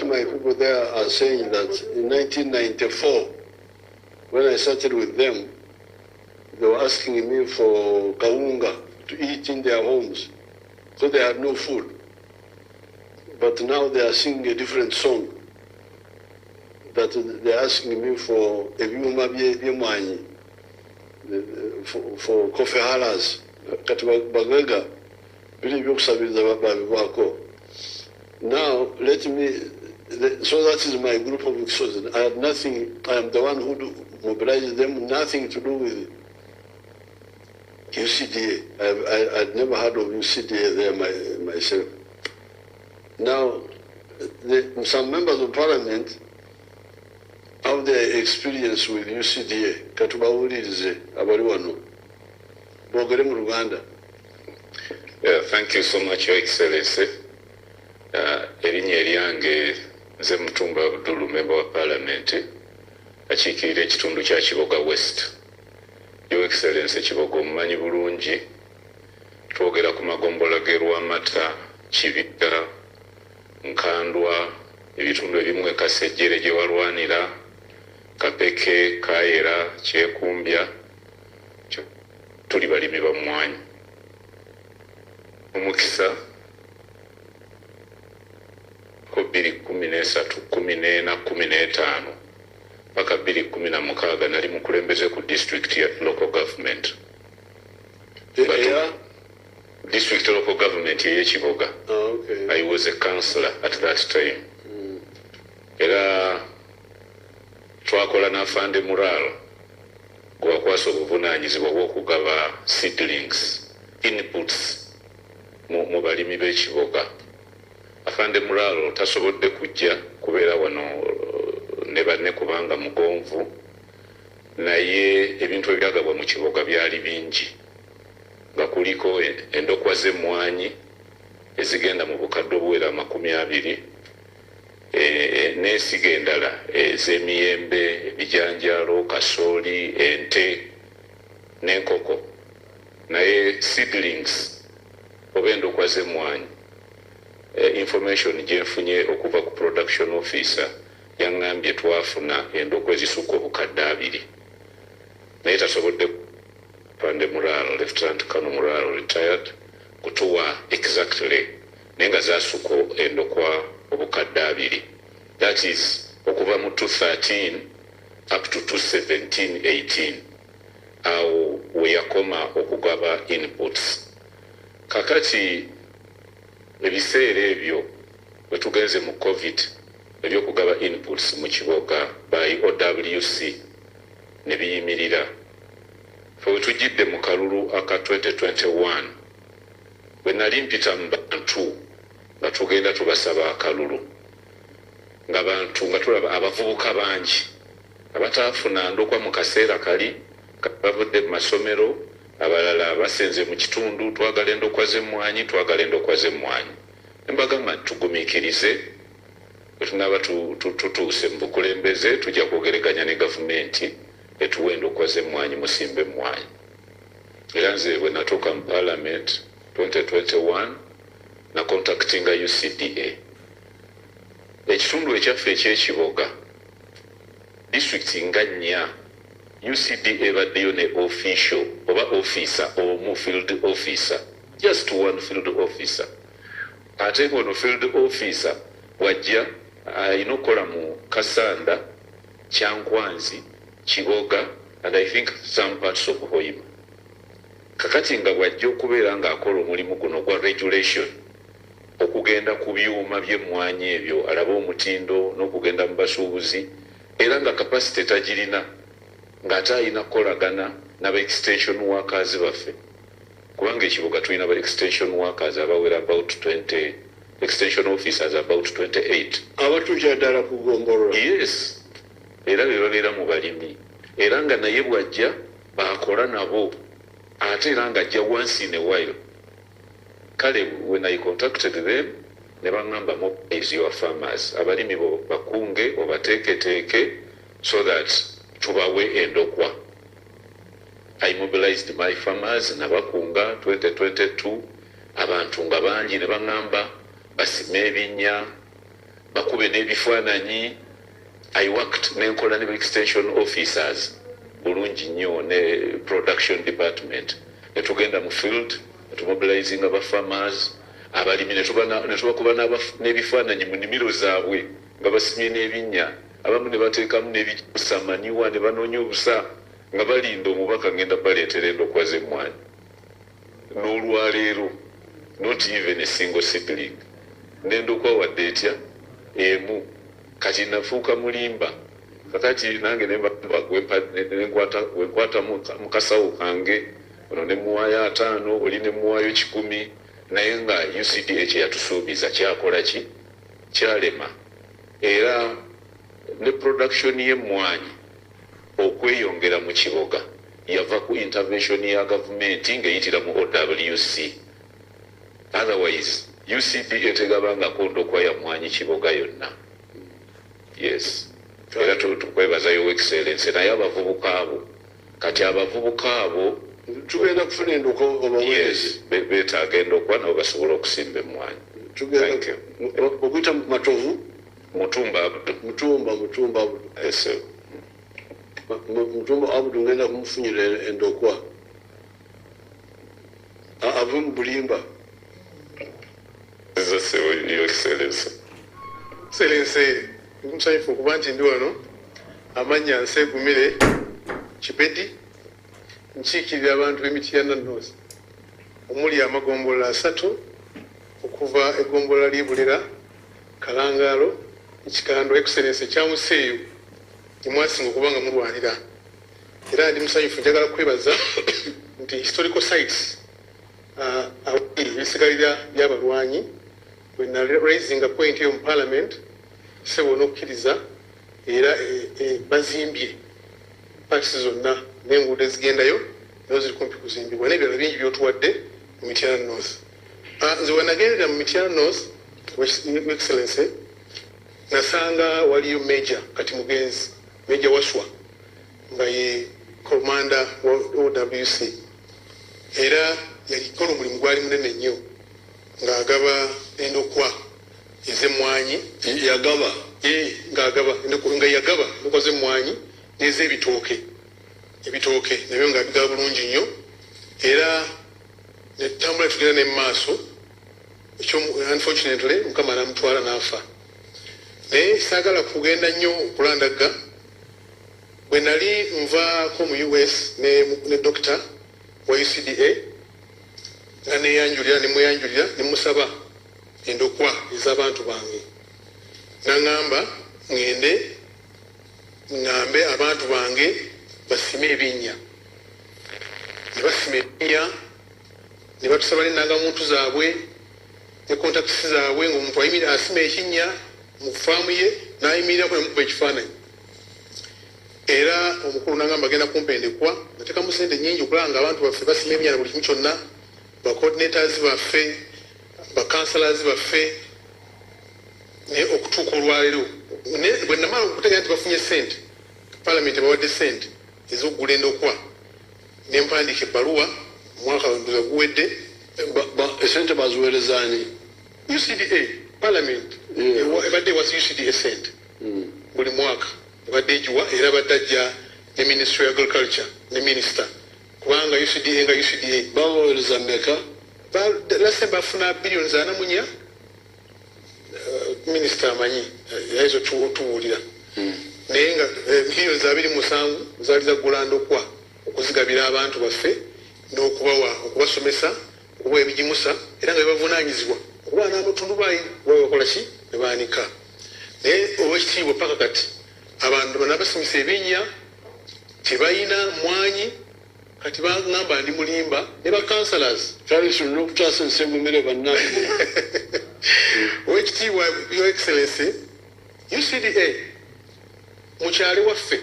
my people there are saying that in 1994, when I started with them, they were asking me for kawunga to eat in their homes, so they had no food. But now they are singing a different song. That they're asking me for ebyuma byemwanyi, for coffee halas, kati bagega bili byokusabiriza babibwako. Now let me. So that is my group of exorcists. I had nothing. I am the one who mobilized them. Nothing to do with UCDA. I'd never heard of UCDA there myself. Now, some members of parliament have their experience with UCDA. Katubawulirize abali wano. Bogere mu Rwanda. Thank you so much, Your Excellency. Erinnya eryange nze Mutumba Abdul, member wa parliament, akiikirira ekitundu kya Kiboga West. Your Excellency, Kiboga omumanyi bulungi. Twogera ku magombola ge Lwamata, Kibidda, Nkandwa, ebitundu ebimu e Kasejjere gye walwanira, Kapeke, Kayera, Kyekumbya, tuli balimi ba mmwanyi. Omukisa ko 2013, 14, 15 paka 2016 nali mukulembeze ku district ya local government. District local government ye Kiboga. Okay. I was a councillor at that time. Era twakola n'afande Muralo gwakwasa obuvunaanyizibwa bw'okugaba seedlings, inputs mu balimi b'e Kiboga. Afande Muralo tasobodde kujja kubeera wano ne banne kubanga mugonvu, naye ebintu ebyagabwa mu Kiboga byali bingi, nga kuliko endokwa z'emmwanyi ezigenda mu bukadde obuwera 20, n'ensigo endala ez'emiyembe, ebijanjaalo, kasooli, ente n'enkoko. Naye seedlings oba endokwa z'emmwanyi, information gye nfunye okuva ku production officer yaŋŋambye twafuna endokwa ezisukka obukadde 2, naye tasobodde Afande Muralo, Lieutenant Colonel Muralo retired, kutuwa exactly naye nga zaasukka endokwa obukadde 2. That is okuva mu 2013 up to 2017-18 awo weyakoma okugaba inputs. Kakati ebiseera ebyo bwe tugenze mu COVID ebyokugaba inputs mu Kiboga by OWC ne biyimirira. Fe wetujjidde mu kalulu aka 2021 bwe nali mpita mu bantu nga tugenda tubasaba akalulu, nga bantu nga tulaba abavubuka bangi abataafuna ndokwa mu kaseera kali bavudde mu masomero, abalala basenze mu kitundu, twagala endokwa z'emmwanyi, twagala endokwa z'emmwanyi. Embagamba tugumiikirize bwe tunaaba tutuuse mu bukulembeze tujja kwogeraganya ne gavumenti etuwa endokwa z'emmwanyi, musimbe emmwanyi. Era nze bwe natuuka mu parliament 2021 na contactinga UCDA. Ekitundu ekyaffe eky'Ekiboga district nga 4 UCDA baddeyo ne official oba officer omu, field officer, just one field officer. Ate ngono field officer wajja alina okukola mu Kasanda, Kyankwanzi, Kiboga and I think some parts of Hoima. Kakati nga wajja okubeera ng'akola omulimu guno gwa regulation, okugenda ku byuma by'emmwanyi ebyo, alaba omutindo n'okugenda mu basuubuzi, era nga capacity tagirina, ng'ate alina kukolagana n'aba extension workers baffe, kubanga Ekiboga tulina ba extension workers abawera about 20 extension officers about 28. Abatuja ddala kugombolola. Yes. Era bebabeera mu balimi. Era nga naye bwajja bakola nabo. Ate era nga ajja once in a while. Kale, when I contacted them, ne bangamba mobilize your farmers. Abalimi bakunge obateeketeeke so that tubawe endokwa. I mobilized my farmers nabakunga 2022 abantu nga bangi ne bangamba basime ebinnya bakube n'ebifaananyi. I worked nenkola ne extension officers bulungi nnyo ne production department ne tugenda mu field ne tumobilizing aba farmers abalimi ne tubakuba n'ebifaananyi mu nnimiro zaabwe nga basimye n'ebinnya abamu ne bateekamu n'ebisamaniwa ne banoonya obusa nga balinda omubaka ngenda baleetera endokwa z'emmwanyi. N'olwaleero not even a single sibling n'endokwa wadde etya emu kati nafuuka mulimba kakati nange wenkwata mu kasawo kange ono ne muwaayo 5 oli ne muwaayo 10 naye nga UCDA kye yatusuubiza kyakola ki kyalema. Era ne production y'emmwanyi okweyongera mu kiboga yava ku intervention ya gavumenti ng'eyitira mu OWC. Otherwise UCDA tegabangako ndokwa ya mmwanyi kiboga yonna. Yes. Era tukwebaza Your Excellency naye abavubuka abo kati abavubuka abo tugenda kufuna endokwa yes beetaaga endokwa nabo basobola okusimba emmwanyi. Tugenda okuyita Matovu Mutumba Abdu. Yes. Mutumba Abdu ngenda kumufunyira endokwa ave mu Bulimba. Your Excellency. Excellency, musanyufu okuba nti ndi wano amannya Nsegumire Kibedi nkiikirira abantu b'Emityana North omuli amagombola 3 okuva egombola ly'Ibulira Kalangaalo Kikando. Excellency kyamuseeyo nimwasinga okuba nga mulwanira era ndi musanyufu njagala kwebaza nti historical sites ebisigalira by'abalwanyi when raising a point here in Parliament sebo n'okkiriza era bazimbye parts zonna n'enguudo ezigendayo nazo ziri kumpi kuzimbibwa n'ebirala bingi by'otuwadde mu Mityana North. Nze wenagendera mu Mityana North, Your Excellency, nasanga waliyo Major kati mugenzi Major Waswa nga ye commander wa OWC era yalikola omulimu gwali munene nnyo ng'agaba endokwa ez'emmwanyi nga yagaba endokwa z'emmwanyi n'ez'ebitooke nabyo ng'abigaba bulungi nnyo era netambula tugenda ne maaso ekyo unfortunately mukama n'amutwala n'afa. Naye saagala kugenda nnyo okulandagga bwe nali nvaako mu US ne doctor wa UCDA nga nemweyanjulira nemusaba endokwa ez'abantu bange naŋŋamba ŋŋende ŋŋambe abantu bange basime ebinnya ne basima ebinnya ne batusaba n'endangamuntu zaabwe ne kontakisi zaabwe ng'omuntu asima ekinnya mu faamu ye n'ayimirirako ne mukuba ekifaananyi era omukulu n'agamba agenda kumpendekwa nateekamu sente nnyingi okulaba nga abantu baffe basima ebinnya na buli kimu kyonna bacoordinators baffe bakansalers baffe ne okutuuka olwaleero bwe namala okutegera nti bafunye sente palamenti bawadde sente ez'okugula endokwa ne mpandiika ebbaluwa omwaka ndoza guwedde esente baziweerezaani UCDA palamenti ebadde ewasa UCDA sente buli mwaka ebadde egiwa era badde ajja ne ministry of agriculture ne minister kubanga UCDA nga UCDA babaweereza mmeka lase bafuna biliyoni za namunya minister amanyi yaizo tuwulira naye nga biliyoni za 27 zaali zaggula ndokwa okuzigabira abantu baffe n'okubawa okubasomesa okubawa ebigimusa era nga bebavunaanyizibwa okuba n'amatundu bayi bakola ki ne baanika. Naye owekitiibwa paka kati abantu bana basimisa ebinnya tebalina mmwanyi kati baŋŋamba ndi mulimba ne bakansalers kale sino n'okutaasa Nsegumire bannange Wekitiibwa Your Excellency, UCDA mukyali waffe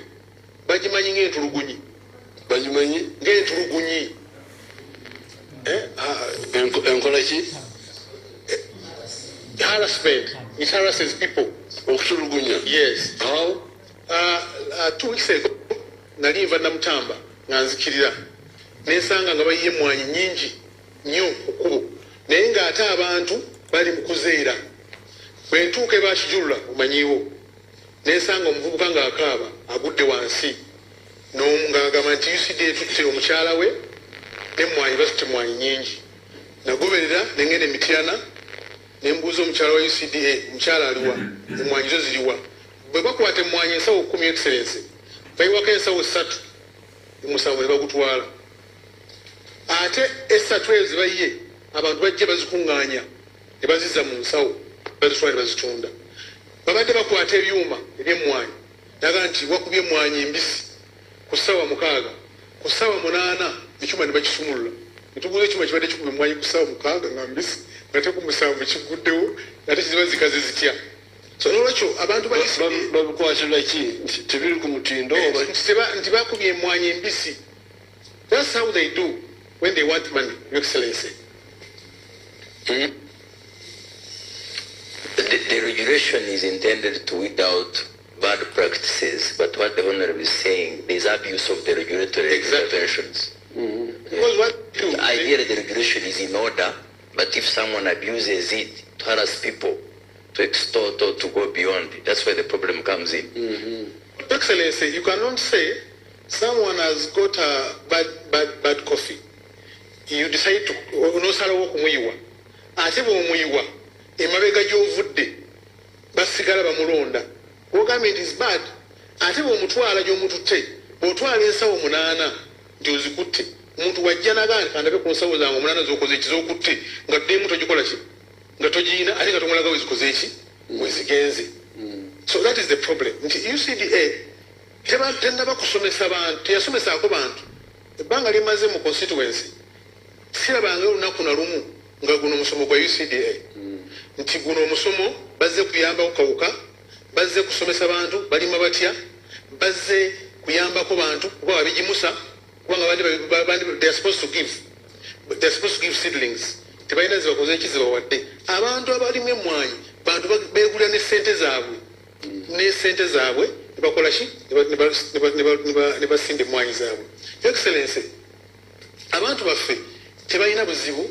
bagimanyi ng'entulugunyi. Bagimanyi ng'entulugunyi. Enkola ki? Harassment. It harasses people. Okutulugunya. Yes. How? 2 weeks ago, nali nva Namutamba nga nzikirira. Nensanga nga bayiye emmwanyi nnyingi nnyo okubo. Naye ng'ate abantu bali mu kuzeera. Bwe ntuuka ebakijulula omanyiwo. Nensanga omuvubuka ng'akaaba agudde wansi. Ng'agamba nti UCDA tutte omukyala we n'emmwanyi basutte emmwanyi nnyingi. Nagoberera ne ngenda e Mityana ne mbuuza omukyala wa UCDA, omukyala aliwa, emmwanyi zo ziriwa. Bwe bakwata emmwanyi ensawo 10 Excellency, bayiwako ensawo 3, omusango ne bagutwala. Ate esatu ezo bayiye abantu bajja bazikuŋŋaanya ne bazizza mu nsawo bazitwala ne bazitunda. Babadde bakwata ebyuma eby'emmwanyi naga nti wakubye emmwanyi embisi ku ssaawa 6, ku ssaawa 8 ekyuma ne bakisumulula. Netuguza ekyuma kibadde kikubye emmwanyi ku ssaawa 6 nga mbisi ngate ku musanvu kiguddewo ate kiziba zikaze zitya. So nolwekyo abantu babikwatira ki tebiri ku mutindo nti bakubye emmwanyi embisi. That's how they do when they want money, Your Excellency. The regulation is intended to weed out bad practices, but what the Honorable is saying, there is abuse of the regulatory interventions. Ideally, the regulation is in order, but if someone abuses it to harass people, to extort or to go beyond, that's where the problem comes in. Excellency, you cannot say someone has got a bad coffee. You decide to onosalawo okumuyiwa. Ate bw'omuyiwa emabega gy'ovudde basigala bamulonda. Ogambye nti is bad. Ate bw'omutwala gy'omututte bw'otwala ensawo 8 nti ozikutte. Omuntu wajja nagandi kandabe ku nsawo zange 8 z'okoze eki z'okutte nga ddemu togikola ki nga togiina ate nga tomulaga wezikoze eki wezigenze. So that is the problem. Nti UCDA tennaba kusomesa bantu, teyasomesaako bantu. Ebbanga limaze mu constituency sirabanga olunaku na lumu nga guno omusomo gwa UCDA nti guno omusomo bazze kuyambako kawuka, bazze kusomesa bantu balima batya, bazze kuyambako bantu kuba babigimusa kubanga they are supposed to give seedlings. Tebalina zibakoze eki zibawadde. Abantu abalima emmwanyi bantu beegulira ne ssente zaabwe ne bakola ki ne basinda emmwanyi zaabwe. Excellency, abantu baffe tebalina buzibu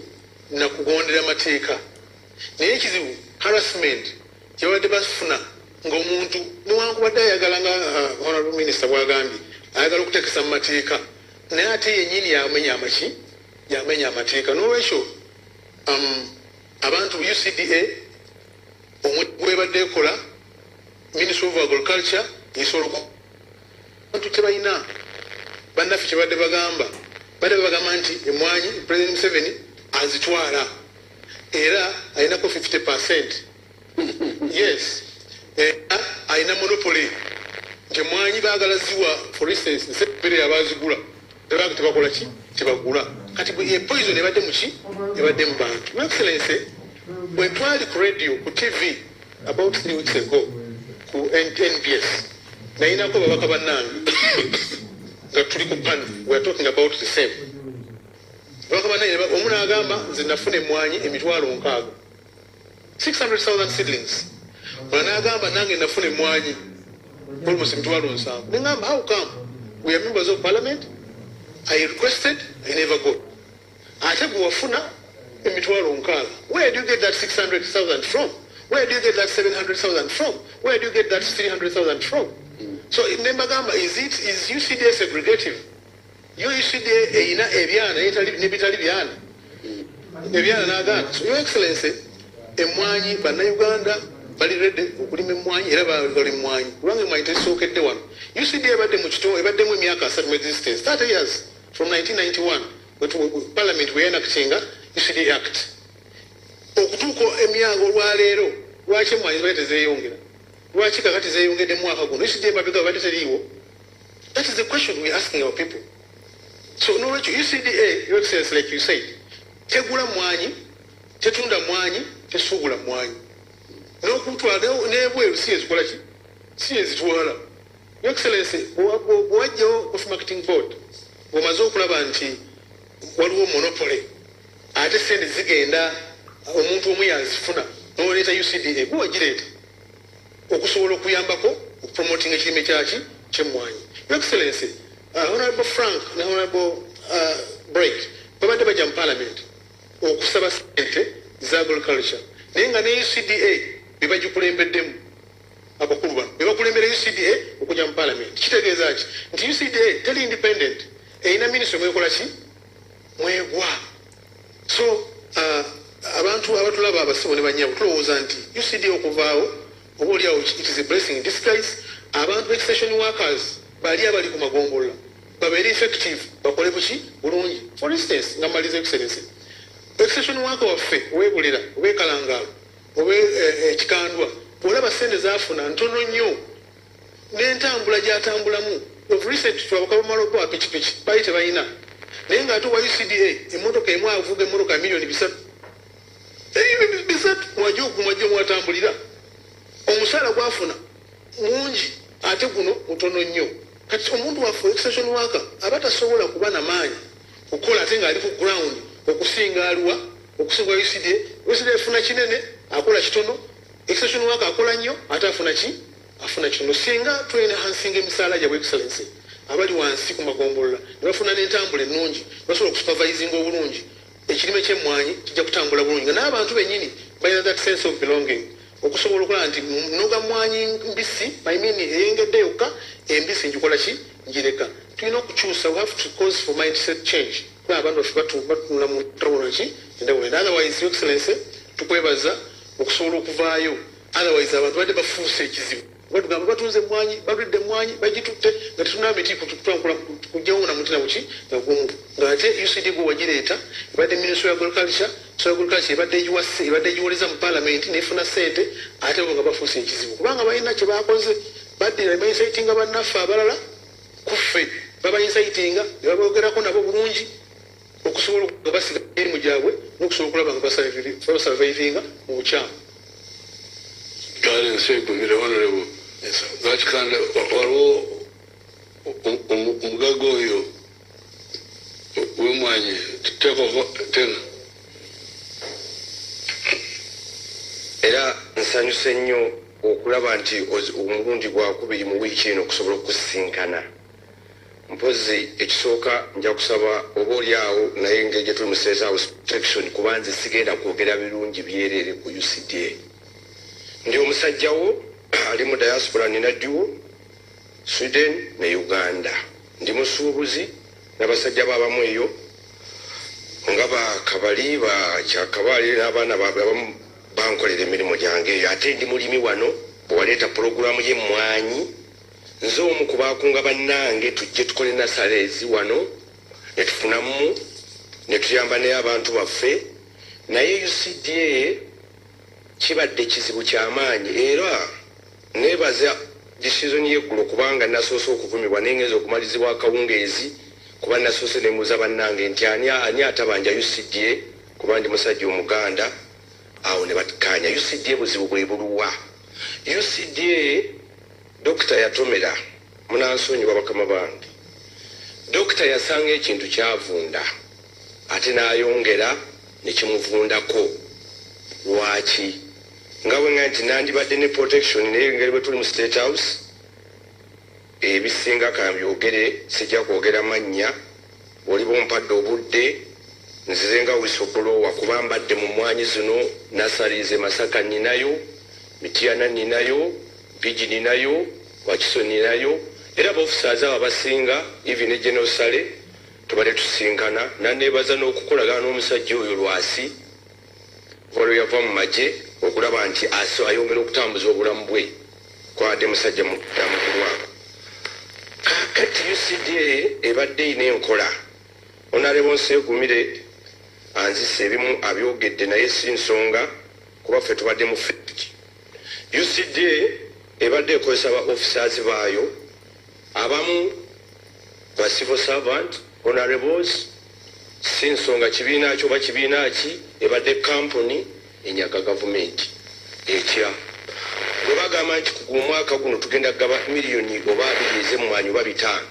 na kugondera mateeka. Naye ekizibu harassment kyebadde bafuna ng'omuntu newankubadde ayagala nga Honorable Minister bw'agambye ayagala okuteekesa mu mateeka naye ate yennyini yamenya amateeka. N'olwekyo abantu UCDA webadde ekola Ministry of Agriculture isolo abantu tebalina bannaffe kyebadde bagamba nti emmwanyi President Museveni azitwala era ayinako 50%. Yes. Ayina monopoly nti emmwanyi baagala ziwa for instance nsebere abazigula tebakola ki tebagula kati poison ebadde muki ebadde mu bantu. Your Excellency, bwe twali ku radio ku TV about 3 weeks ago ku NBS nayinako babaka bannange nga tuli ku panel, we are talking about the same. Babaka bannange omu n'agamba nze nafuna emmwanyi emitwalo 600,000 seedlings. N'agamba nange nafuna emmwanyi almost emitwalo 7. N'agamba how come we are members of parliament? I requested, I never got. Ate gwe wafuna emitwalo 6. Where do you get that 600,000 from? Where do you get that 700,000 from? Where do you get that 300,000 from? So nembagamba, is UCDA segregative? UCDA eyina ebyana nebitali byana. Ebyana n'agaana. So Your Excellency, emmwanyi bannayuganda bali redde okulima emmwanyi era bali emmwanyi kubanga emmwanyi tesookedde wano. UCDA ebaddemu emyaka 3 mu existence, 30 years from 1991 Parliament we enactinga UCDA Act. Okutuuka emyaka olwaleero lwaki emmwanyi zibaye tezeeyongera? Lwaki kakati zeeyongedde mu mwaka guno? UCDA mabega badde teriiwo? That is the question we are asking our people. So n'olwekyo UCDA, Your Excellency, like you said, tegula mmwanyi, tetunda mmwanyi, tesuubula mwanyi n'okutwala n'ebweru si ezikola ki si ezitwala. Your Excellency, bw'wajjawo Coffee Marketing Board bw'omaze okulaba nti waliwo monopoly ate sente zigenda omuntu omu yazifuna n'oleeta UCDA gwe wagireeta okusobola okuyambako okupromotinga ekirime kyaki ky'emmwanyi. Your Excellency, Honorable Frank ne Honorable Break babadde bajja mu Parliament okusaba sente za agriculture naye nga ne UCDA bye bagikulembeddemu abakulu bano bye bakulembera UCDA okujja mu Parliament. Kitegeeza ki nti UCDA teri independent erina minisitule mwekola ki mwegwa. So abantu abatulaba abasibo ne banyabo tulowooza nti UCDA okuvaawo oba oliawo it is a blessing in disguise. Abantu extension workers bali abali ku magombola babeere effective bakole buki bulungi. For instance nga maliza Excellency extension worker waffe weebulira obeekalangaalo obe ekikandwa bw'olaba sente zaafuna ntono nnyo n'entambula gy'atambulamu. Of recent twabaka bamalobo wa pikipiki bali tebalina naye ng'ate wa UCDA emmotoka emu avuga emmotoka miliyoni 3 mwajja ogumwajja mwatambulira omusaala gwafuna mungi ate guno mutono nnyo. Kati omuntu waffe extension worker aba tasobola kuba na maanyi kukola ate ng'ali ku ground okusinga aluwa okusinga UCDA. UCDA efuna kinene akola kitono, extension worker akola nnyo ate afuna ki afuna kitono. Singa twenahansinga emisaala gyabwe Excellency abali wansi ku magombolola ne bafuna n'entambula ennungi basobola okusupervisinga obulungi ekirime ky'emmwanyi kijja kutambula bulungi nga n'abantu bennyini balina that sense of belonging okusobola okulaba nti noga mmwanyi mbisi eyengedde yokka embisi njikola ki njireka. Tulina okukyusa, we have to cause for mindset change kuba abantu baffe batunula mu ntawulo ki endawulo. Otherwise Your Excellency tukwebaza okusobola okuvaayo, otherwise abantu badde bafuuse ekizibu batugamba batunze emmwanyi baludde emmwanyi bagitutte nga tetunaba miti kujjawo na mutina buki nga gumu ng'ate UCD gwe wagireeta ebadde Ministry of Agriculture ebadde egiwoleza mu Parliament nefuna sente ate bo nga bafuuse ekizibu kubanga balina kye bakoze baddira bainsitinga bannaffe abalala kuffe babainsitinga ne babogerako nabo bulungi okusobola nga basiga emirimu gyabwe n'okusobola okulaba nga basurvivinga mu bukyamu. Kale nsegumire honorable ngakikanda waliwo omugaga oyo w'emmwanyi tekoko tena. Era nsanyuse nnyo okulaba nti omulundi gwakubiri mu wiiki eno okusobola okusisinkana. Mpozi ekisooka nja kusaba oba oliawo naye engeri gye tuli mu State House protection kubanze sigenda kwogera birungi byerere ku UCDA. Ndi omusajjawo ali mu diaspora nina dduwo Sweden ne Uganda. Ndi musuubuzi n'abasajja baabamu eyo nga bakabali bakyakabaali n'abaana baabwe abamu bankolera emirimu gyange eyo. Ate ndi mulimi wano bwewaleeta pulogulaamu y'emmwanyi nze omu ku baakunga bannange tujje tukole nasaleezi wano ne tufunamu ne tuyamba naye abantu baffe. Naye UCDA kibadde kizibu ky'amaanyi era neebaza decision y'eggulo kubanga nasoose okuvumibwa nengenza okumalizibwa akawungeezi kuba nasoose nemuuza bannange nti ani atabanja UCDA kuba ndi musajja omuganda awo ne batkanya. UCDA buzibu bwe buluwa. UCDA dokita yatomera munansonyiwa bakama bange. Dokita yasanga ekintu kyavunda ate n'ayongera ne kimuvundako. Lwaki? Nga bwe nga nti nandibadde ne protection naye ngeri bwe tuli mu State House ebisinga kambyogere sijja kwogera mannya oliba ompadde obudde nzize nga whistleblower kuba mbadde mu mmwanyi zino nasalize Masaka ninayo, Mityana ninayo, Mpigi ninayo, Wakiso ninayo era abaofficers abo abasinga even General Sale tubadde tusinkana naneebaza n'okukolagana n'omusajja oyo Lwasi olwo yava mu magye okulaba nti ayongera okutambuza obulamu bwe kwadde musajja mukulu wako. Kakati UCDA ebadde eyina enkola Honorable Nsegumire anzise ebimu abyogedde naye si nsonga kuba ffe tubadde mu feki. UCDA ebadde ekozesa ba officers baayo abamu ba civil servant honorables si nsonga kibiina kyo oba kibiina ki ebadde company enyaga gavumenti etya bwe bagamba nti mu mwaka guno tugenda kugaba miliyoni oba 2 ez'emmwanyi oba 5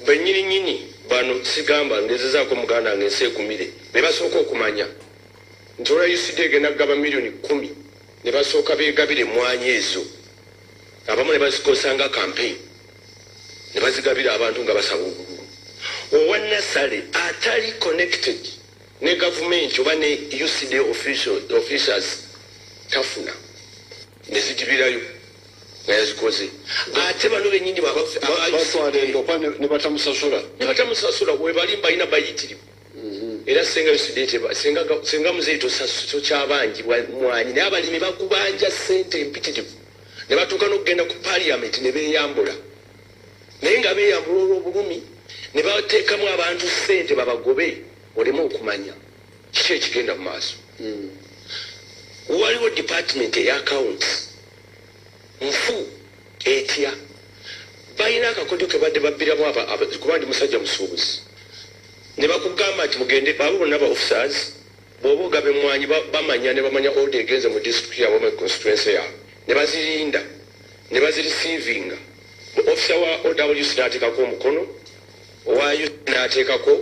bennyininyini bano sigamba ngezezaako muganda wange ensi ekumire be basooka okumanya nti olwa UCD egenda kugaba miliyoni 10 ne basooka beegabira emmwanyi ezo abamu ne bazikosanga campaign ne bazigabira abantu nga basaba obululu owa nasale atali connected ne gavumenti oba ne UCD officials tafuna ne zigibirayo nga yazikoze ate bano bennyini ne batamusasula webalimba alina bayitirivu era senga UCD senga muzeyi tokyabangi mwanyi naye abalimi bakubanja ssente empitirivu ne batuuka n'okugenda ku parliament ne beeyambula naye nga beeyambula olw'obulumi ne bateekamu abantu ssente babagobe oleme okumanya kiki ekigenda mu maaso waliwo department eya accounts nfu etya balina akakodyo ke badde babbiramu kuba ndi musajja musuubuzi ne bakugamba nti mugende abo bonna ba officers bw'oba ogaba emmwanyi bamanya ne bamanya order egenze mu district yaabwe mu constituency yaabwe ne bazirinda ne bazirisiivinga ofisa wa OWC n'ateekako omukono owa UC n'ateekako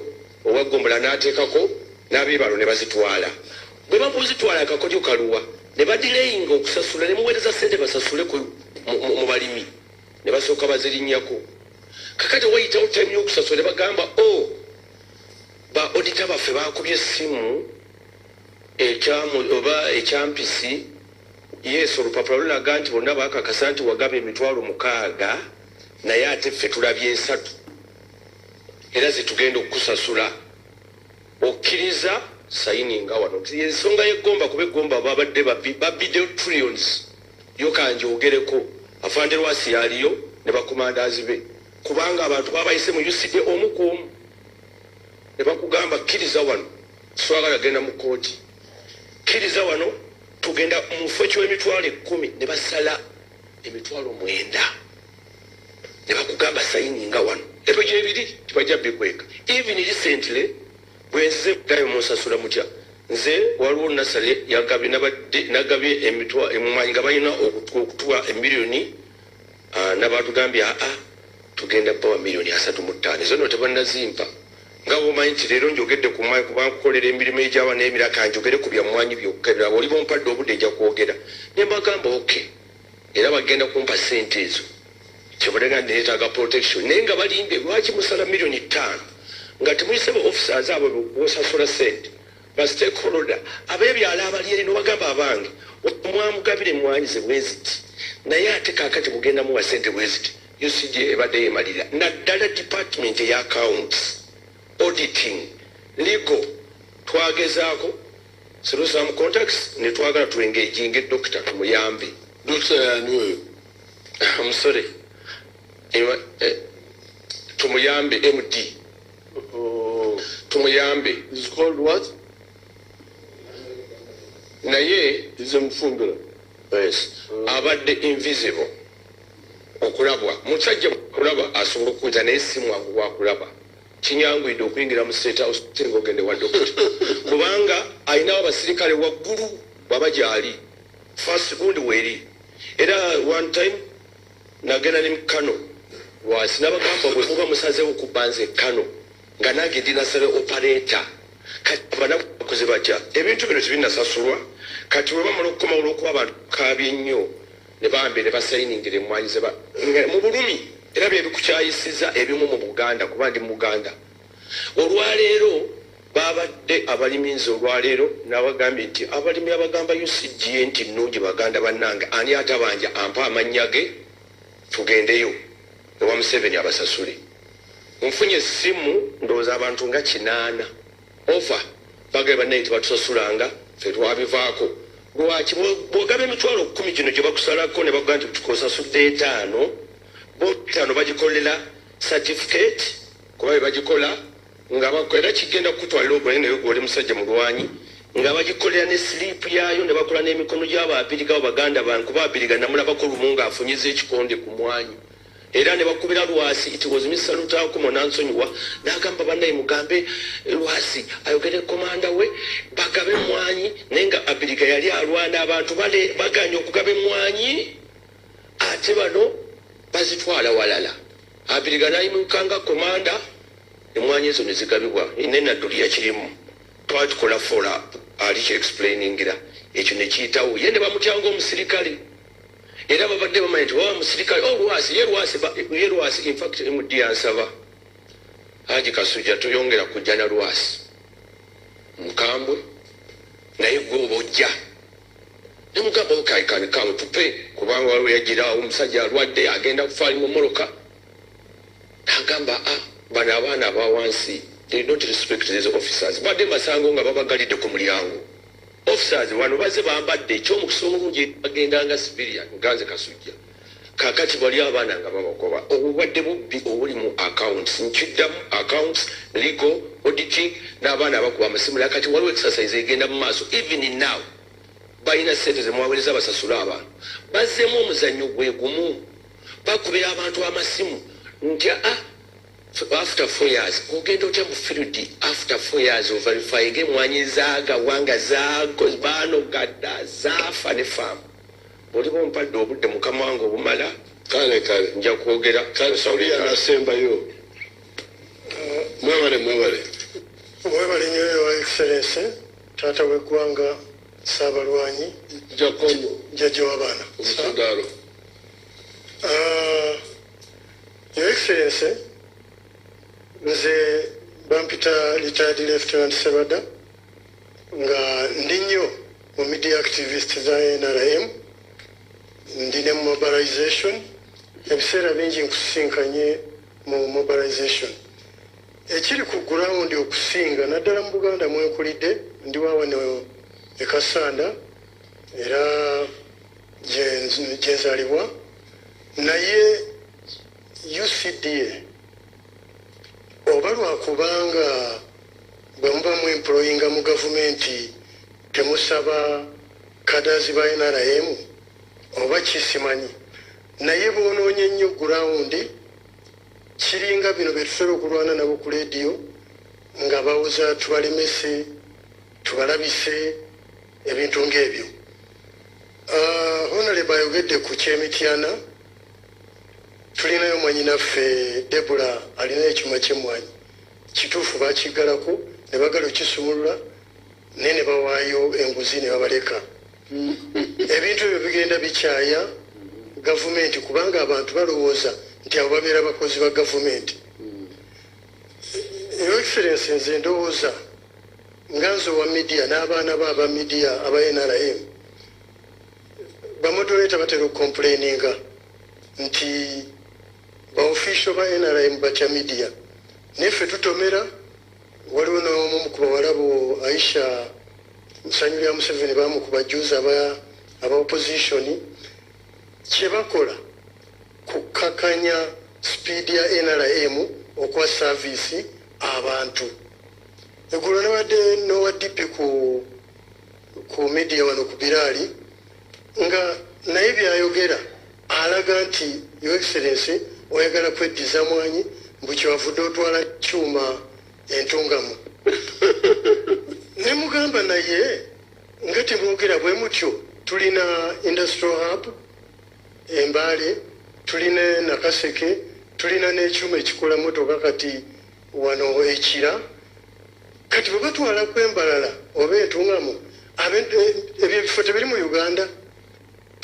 owa Gombola n'ateekako n'abeebalo ne bazitwala bwe bamuzitwala akakodyo kaluwa ne badireyinga okusasula ne muweereza ssente basasule mu balimi ne basooka bazirinnyako kakati wayitawo time y'okusasula ne bagamba ba odita baffe bakubye essimu oba ekyampisi yes olupapula lulaga nti bonna bakakasa nti wagaba emitwalo 6 naye ate ffe tulabye 3 era zitugenda okukusasula okkiriza sayininga wano ensonga y'eggomba kuba eggomba babadde babidde trillions yokanjogereko afande Lwasi yaliyo ne bakomandazi be kubanga abantu babayise mu UCD omu ku omu ne bakugamba kkiriza wano swagala genda mu kooti kkiriza wano tugenda mu fo ky'emitwalo 10 ne basala emitwalo 9 ne bakugamba sayininga wano ebyo gyebiri tibajja bikweka even recently bwenzize kudayo musasula mutya nze waliwo nasale yagabye nagabye emmwanyi nga balina okutuwa emiliyoni nabatugambye tugenda bawa miliyoni 35 ezo no tebannazimpa nga bomanyi nti leero njogedde ku mwanyi kuba nkukolera emirimu egyawa n'emiraka njogere ku bya mwanyi byokka ebirala oli bompadde obudde ejja kwogera ne mbagamba okay era bagenda kumpa ssente ezo kyebalega neetaaga protection naye nga balimbye lwaki musala miliyoni 5 nga temuyisebe officers abo bosasula ssente ba stakeholder abeebyala abali eri nobagamba abange omwamugabire emmwanyi ze bweziti naye ate kaakati mugenda muwa ssente bweziti UCD ebadde yeemalira naddala department eya accounts auditing legal twagezaako through some contacts ne twagala tuengejinga edokita tumuyambe dokita yani oyo omusore tumuyambe MD tumuyambe is called what naye ize mfumbira yes abadde invisible okulabwa musajja kulaba asobola okuza naye simu wakulaba kinyangwidde okuyingira mu state house singa ogende wa dokita kubanga ayinawo abasirikale waggulu baba gyali first gundi weeri era one time nagenda ne Kano wasi nabagamba bwe muba musazeewo kubanze Kano nga nange ndinasale operator kati banakukoze batya ebintu bino tebinasasulwa kati bwe bamala okukoma olw'okuba abantu kaabye nnyo ne bambe ne basayiningire emmwanyi ze mu bulumi era bye bikukyayisiza ebimu mu Buganda kuba ndi mu Buganda olwaleero babadde abalimiinzi olwaleero n'abagambye nti abalimi abagamba UCD nti nnungi baganda bannange ani atabanja ampa amannya ge tugendeyo ewa Museveni abasasule nfunye essimu ndowooza abantu nga 8 ofa bagaye bannaye tebatusasulanga ffe twabivaako lwaki bw'ogaba emitwalo 10 gino gye bakusalako ne bakuga nti tukosasudde 5 bo 5 bagikolera certificate kuba bye bagikola nga bakolera kigenda kukutwalira obulayi naye gw'oli musajja mulwanyi nga bagikolera ne slip yaayo ne bakola n'emikono gy'abaabiriga baganda bange kuba abiriga namulabako lumu ng'afunyiza ekikonde ku mwanyi era ne bakubira Lwasi it was Mr. Lutaako Nansonyiwa n'agamba bannaye mugambe Lwasi ayogere komanda we bagabe emmwanyi nenga Abiriga yali alwana abantu baganye okugaba emmwanyi ate bano bazitwala walala Abiriga n'ayimukanga komanda emmwanyi ezo ne zigabibwa n'enadduli yakirimu twatukola follow up ali explainingira ekyo ne kiyitawo ye ne bamutyanga omusirikale era babadde bamanyi nti wa musirikale Lwasi in fact MD ansaba Haji Kasujja tuyongera kujja na Lwasi mukambwe naye gwe obojja ne mugamba okaikani kamu tupe kubanga waliwo yagiraawo omusajja alwadde agenda kufaali mu moroka agamba bano abaana abawansi they don't respect these officers badde masango nga babagalidde ku mulyango officers wano baze bambadde ekyomukisa omulungi bagendanga civilian Ganze Kasujja kakati bali abaana nga babagoba obubadde bubbi obuli mu accounts nkiddamu accounts legal auditing n'abaana abakuba amasimu kati waliwo exercise egenda mu maaso even now balina sente zemwawereza basasula abantu bazzemu omuzannyo gwe gumu bakubira abantu amasimu nti after 4 years ogenda otya mu field after 4 years overifying emmwanyi zagawanga bano gadda zafa ne faamu buli bompadde obudde mukama wange obumala kale nja kwogera kale sawuli anasembayo mwebale nnyo Your Excellency taata w'eggwanga Saabalwanyi jjajja w'abaana Your Excellency nze bampita retired Lieutenant Sebada nga ndi nnyo mu media activist za NRM ndi ne mobilization ebiseera bingi nkusinkanye mu mobilization ekiri ku ground okusinga naddala mu Buganda mwenkulidde ndi waawano e Kasanda era gyenzalibwa naye UCDA oba lwakubanga bwe muba mu employinga mu gavumenti temusaba kadazi ba NRM oba kisimanyi naye bwonoonye ennyo gurawundi kiringa bino bye tusobola okulwana nabo ku leediyo nga bawuza tubalemese tubalabise ebintu ng'ebyo honorable ayogedde ku kyemityana tulinayo mwanyinaffe Debula alina ekyuma ky'emmwanyi kituufu bakigalako ne bagala okisumulula naye ne bawaayo enguzi ne babaleka ebintu ebyo bigenda bikyaya gavumenti kubanga abantu balowooza nti abo babeera bakozi ba gavumenti Your Excellency nze ndowooza nga nze owa midiya n'abaana ba aba midiya aba NRM bamodoleta batera okukomplaininga nti baofficial ba NRM batya midiya neffe tutomera waliwo n'omu ku bawalabo Aisha Musanyu lya Museveni bamukuba juzi aba opposition kyebakola kukakanya speed ya NRM okwa service abantu eggulo nabadde n'owa DP ku media wano ku Birali nga naye byayogera alaga nti Your Excellency oyagala kweddiza mwanyi mbu kyewavudde otwala kyuma entungamu ne mugamba naye nga temwogera bwe mutyo tulina industrial hub Embale tulina Nakaseke tulina n'ekyuma ekikola motoka kati wano Ekira kati bwe batwala kwembalala oba entungamu ebyo ebifo tebiri mu Uganda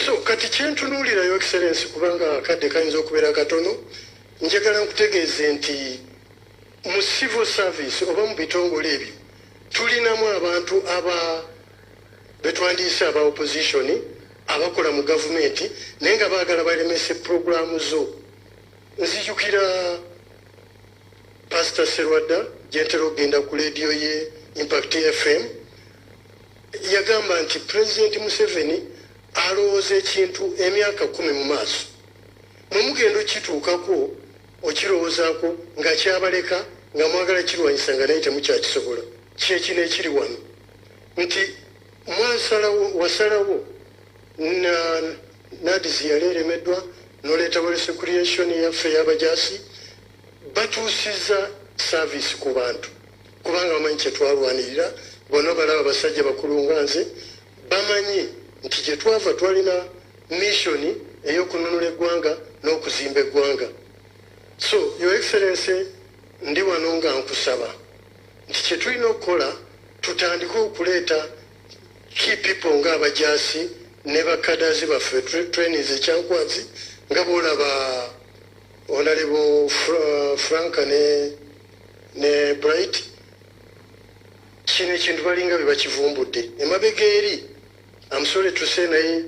so kati kyentunuulira Your Excellency kubanga akadde kayinza okubeera katono njagala nkutegeeze nti mu civil service oba mu bitongole ebyo tulinamu abantu betwandiise aba opposition abakola mu gavumenti naye nga baagala balemese programu zo nzijukira Pastor Serwadda gyentera okugenda ku leediyo ye Impact FM yagamba nti President Museveni alowooza ekintu emyaka 10 mu maaso mwemugenda okituukako okirowoozaako nga kyabaleka nga mwagala kirwanyisa nga naye temukyakisobola kyekino ekiri wano nti wasalawo nadizi yali eremeddwa noleetawo recreation yaffe y'abajaasi batuusiza service ku bantu kubanga bamanyi kyetwalwanirira bonna balaba basajja bakulu nga nze bamanyi nti gye twava twalina missioni ey'okununula eggwanga n'okuzimba eggwanga. So your excellency ndi wano nga nkusaba nti kye tulina okukola tutandike okuleeta key people ng'abajaasi ne bakadazi baffe trainings ekyankwazi nga boolaba Honorable Franka ne Bright kino ekintu balinga bye bakivumbudde emabega eri. I'm sorry to say naye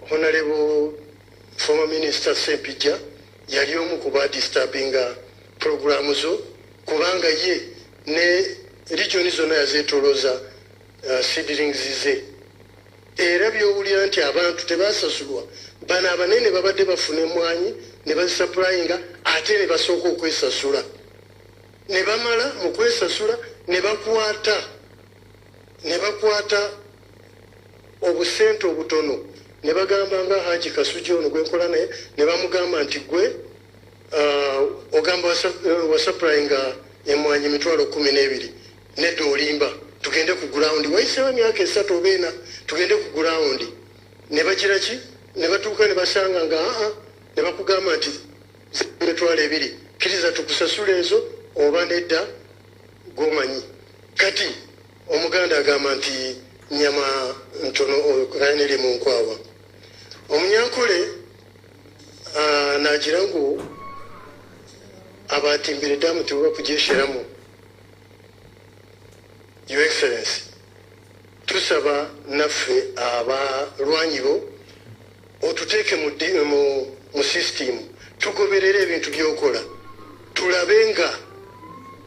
Honorable former Minister Sempija yali omu ku badisturbinga programu zo kubanga ye ne regioni zonna yazeetolooza seedlings ze era byowulira nti abantu tebasasulwa bano abanene babadde bafuna emwanyi ne bazisapurayinga ate ne basooka okwesasula ne bamala mu kwesasula ne bakwata obusente obutono ne bagamba nga Haji Kasuji ono gwenkola naye ne bamugamba nti gwe ogamba wasapurayinga emwanyi 12,000 nedda olimba tugende ku gurawundi wayisewo emyaka 3 oba 4 tugende ku gurawundi ne bagira ki ne batuuka ne basanga nga ne bakugamba nti 2,000 kkiriza tukusasula ezo oba nedda gomanyi. Kati omuganda agamba nti nyama ntono kaneri mu nkwawa omunyankole nagira ngu abatimbire damu tuba kugyesheramu. Your Excellency tusaba naffe abalwanyi bo otuteeke mu system tugoberere ebintu byokola tulabe nga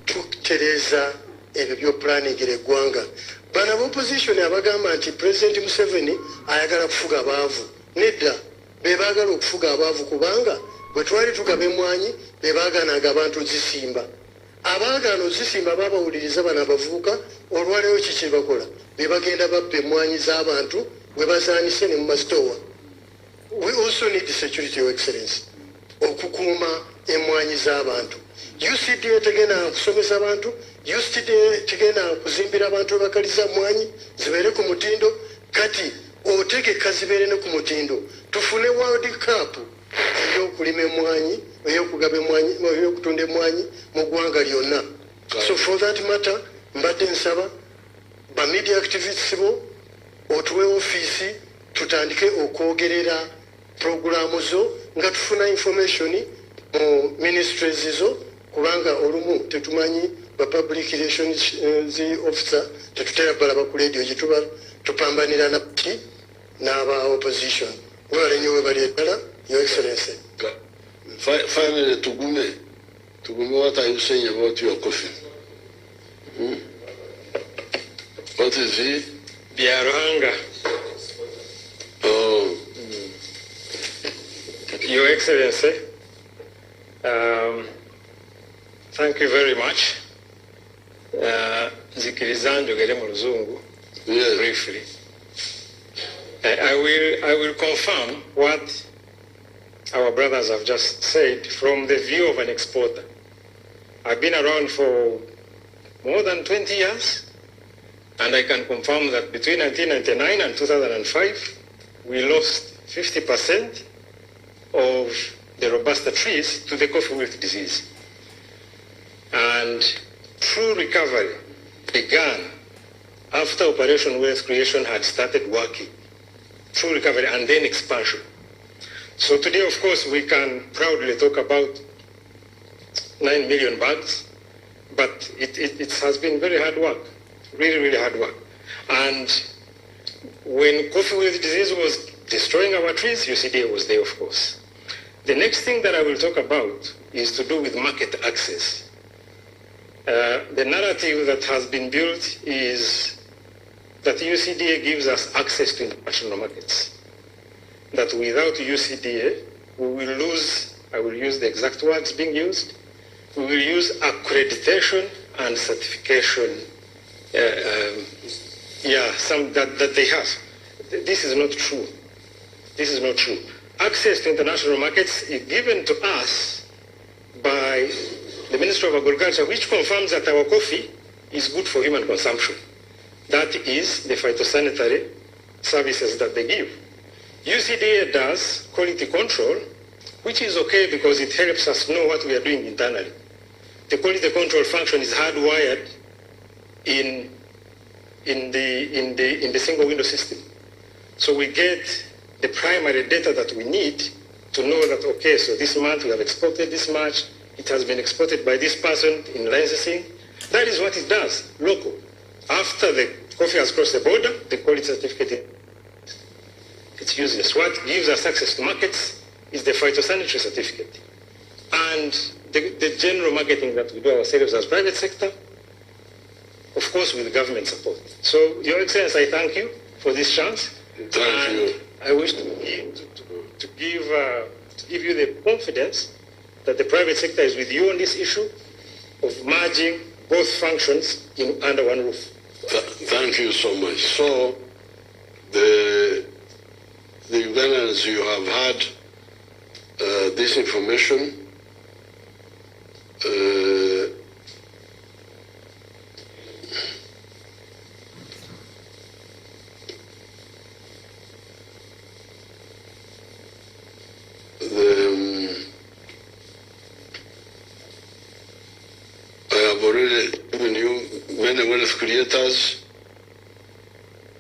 tutereeza ebyo byopulaningira eggwanga. Bano ab'opposition abagamba nti President Museveni ayagala kufuga abaavu nedda bebaagala okufuga abaavu kubanga bwe twali tugaba emwanyi bebaagaananga abantu zisimba abaagaana ozisimba babawuliriza bano abavubuka olwaleero kiki bakola bebagenda babba emwanyi z'abantu bwe bazaanise ne mu masitowa. We also need security, Your Excellency, okukuuma emwanyi z'abantu. UCDA tegenda kusomesa abantu, UCDA tegenda kuzimbira abantu bakaliza mwanyi zibeere ku mutindo kati otegeka zibeere ne ku mutindo tufune World Cup ey'okulima emwanyi ey'okugaba emwanyi ey'okutunda emwanyi mu ggwanga lyonna. So for that matter mbadde nsaba ba media activists bo otuwe ofiisi tutandike okwogerera programu zo nga tufuna information mu ministries zo kubanga olumu tetumanyi ba public relations officer tetutera balaba ku radio gyetuba tupambanira naki n'aba opposition wale nyowe bali eddala. Your Excellency. Finally, Tugume, what are you saying about your coffee? What is it? Biaranga. Oh. Your Excellency, thank you very much. Nzikiriza njogere mu Luzungu briefly. I will confirm what our brothers have just said from the view of an exporter. I've been around for more than 20 years, and I can confirm that between 1999 and 2005, we lost 50% of the Robusta trees to the coffee wilt disease. And true recovery began after Operation Wealth Creation had started working. True recovery and then expansion. So today, of course, we can proudly talk about 9 million bags, but it has been very hard work, really, really hard work. And when coffee wilt disease was destroying our trees, UCDA was there, of course. The next thing that I will talk about is to do with market access. The narrative that has been built is that UCDA gives us access to international markets. That without UCDA, we will lose, I will use the exact words being used, we will use accreditation and certification, that they have. This is not true. This is not true. access to international markets is given to us by the Ministry of Agriculture, which confirms that our coffee is good for human consumption. That is the phytosanitary services that they give. UCDA does quality control, which is okay because it helps us know what we are doing internally. The quality control function is hardwired in the single window system. So we get the primary data that we need to know that, okay, so this month we have exported this much, it has been exported by this person in licensing. That is what it does, local. After the coffee has crossed the border, the quality certificate, it's useless. What gives us access to markets is the phytosanitary certificate. And the general marketing that we do ourselves as private sector, of course with government support. So, Your Excellency, I thank you for this chance. Thank you. I wish to give you the confidence that the private sector is with you on this issue of merging both functions under one roof. Thank you so much. So, the Ugandans, you have had this information. I have already given you many wealth creators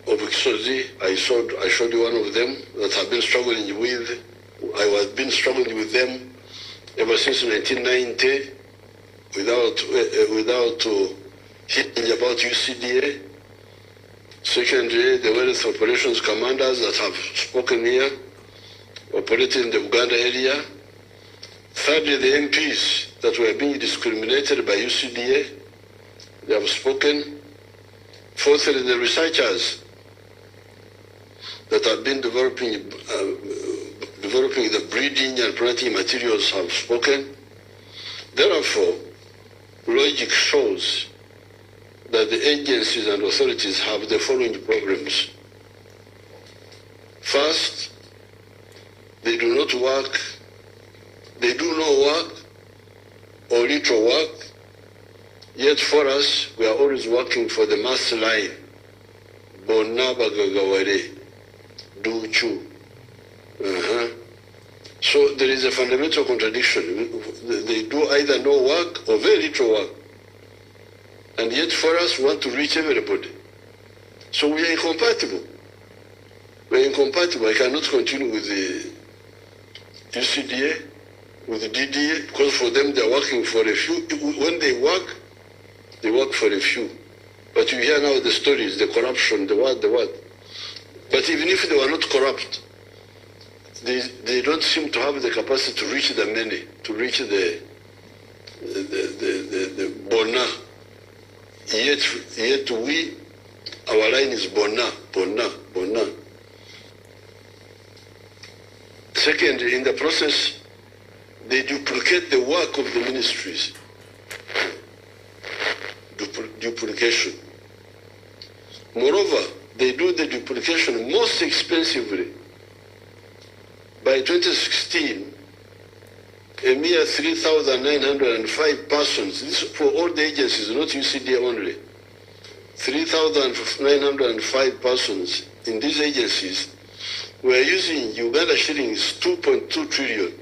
of Kisozi. I showed you one of them that I've been struggling with. I have been struggling with them ever since 1990 without hearing about UCDA. Secondly, the wealth operations commanders that have spoken here, operating in the Uganda area. Thirdly, the MPs that were being discriminated by UCDA, they have spoken. Fourthly, the researchers that have been developing the breeding and planting materials have spoken. Therefore, logic shows that the agencies and authorities have the following problems. First, they do not work, they do no work or little work, yet for us, we are always working for the mass line. Bonna bagagaware, duchu. So there is a fundamental contradiction. They do either no work or very little work. And yet for us, we want to reach everybody. So we are incompatible. We are incompatible. I cannot continue with the UCDA, with the DDA, because for them they are working for a few. When they work for a few. But you hear now the stories, the corruption, the what. But even if they were not corrupt, they don't seem to have the capacity to reach the many, to reach the bona. Yet we, our line is bona. Second, in the process, they duplicate the work of the ministries. Duplication. Moreover, they do the duplication most expensively. By 2016, a mere 3,905 persons, this is for all the agencies, not UCDA only, 3,905 persons in these agencies were using Uganda shillings 2.2 trillion,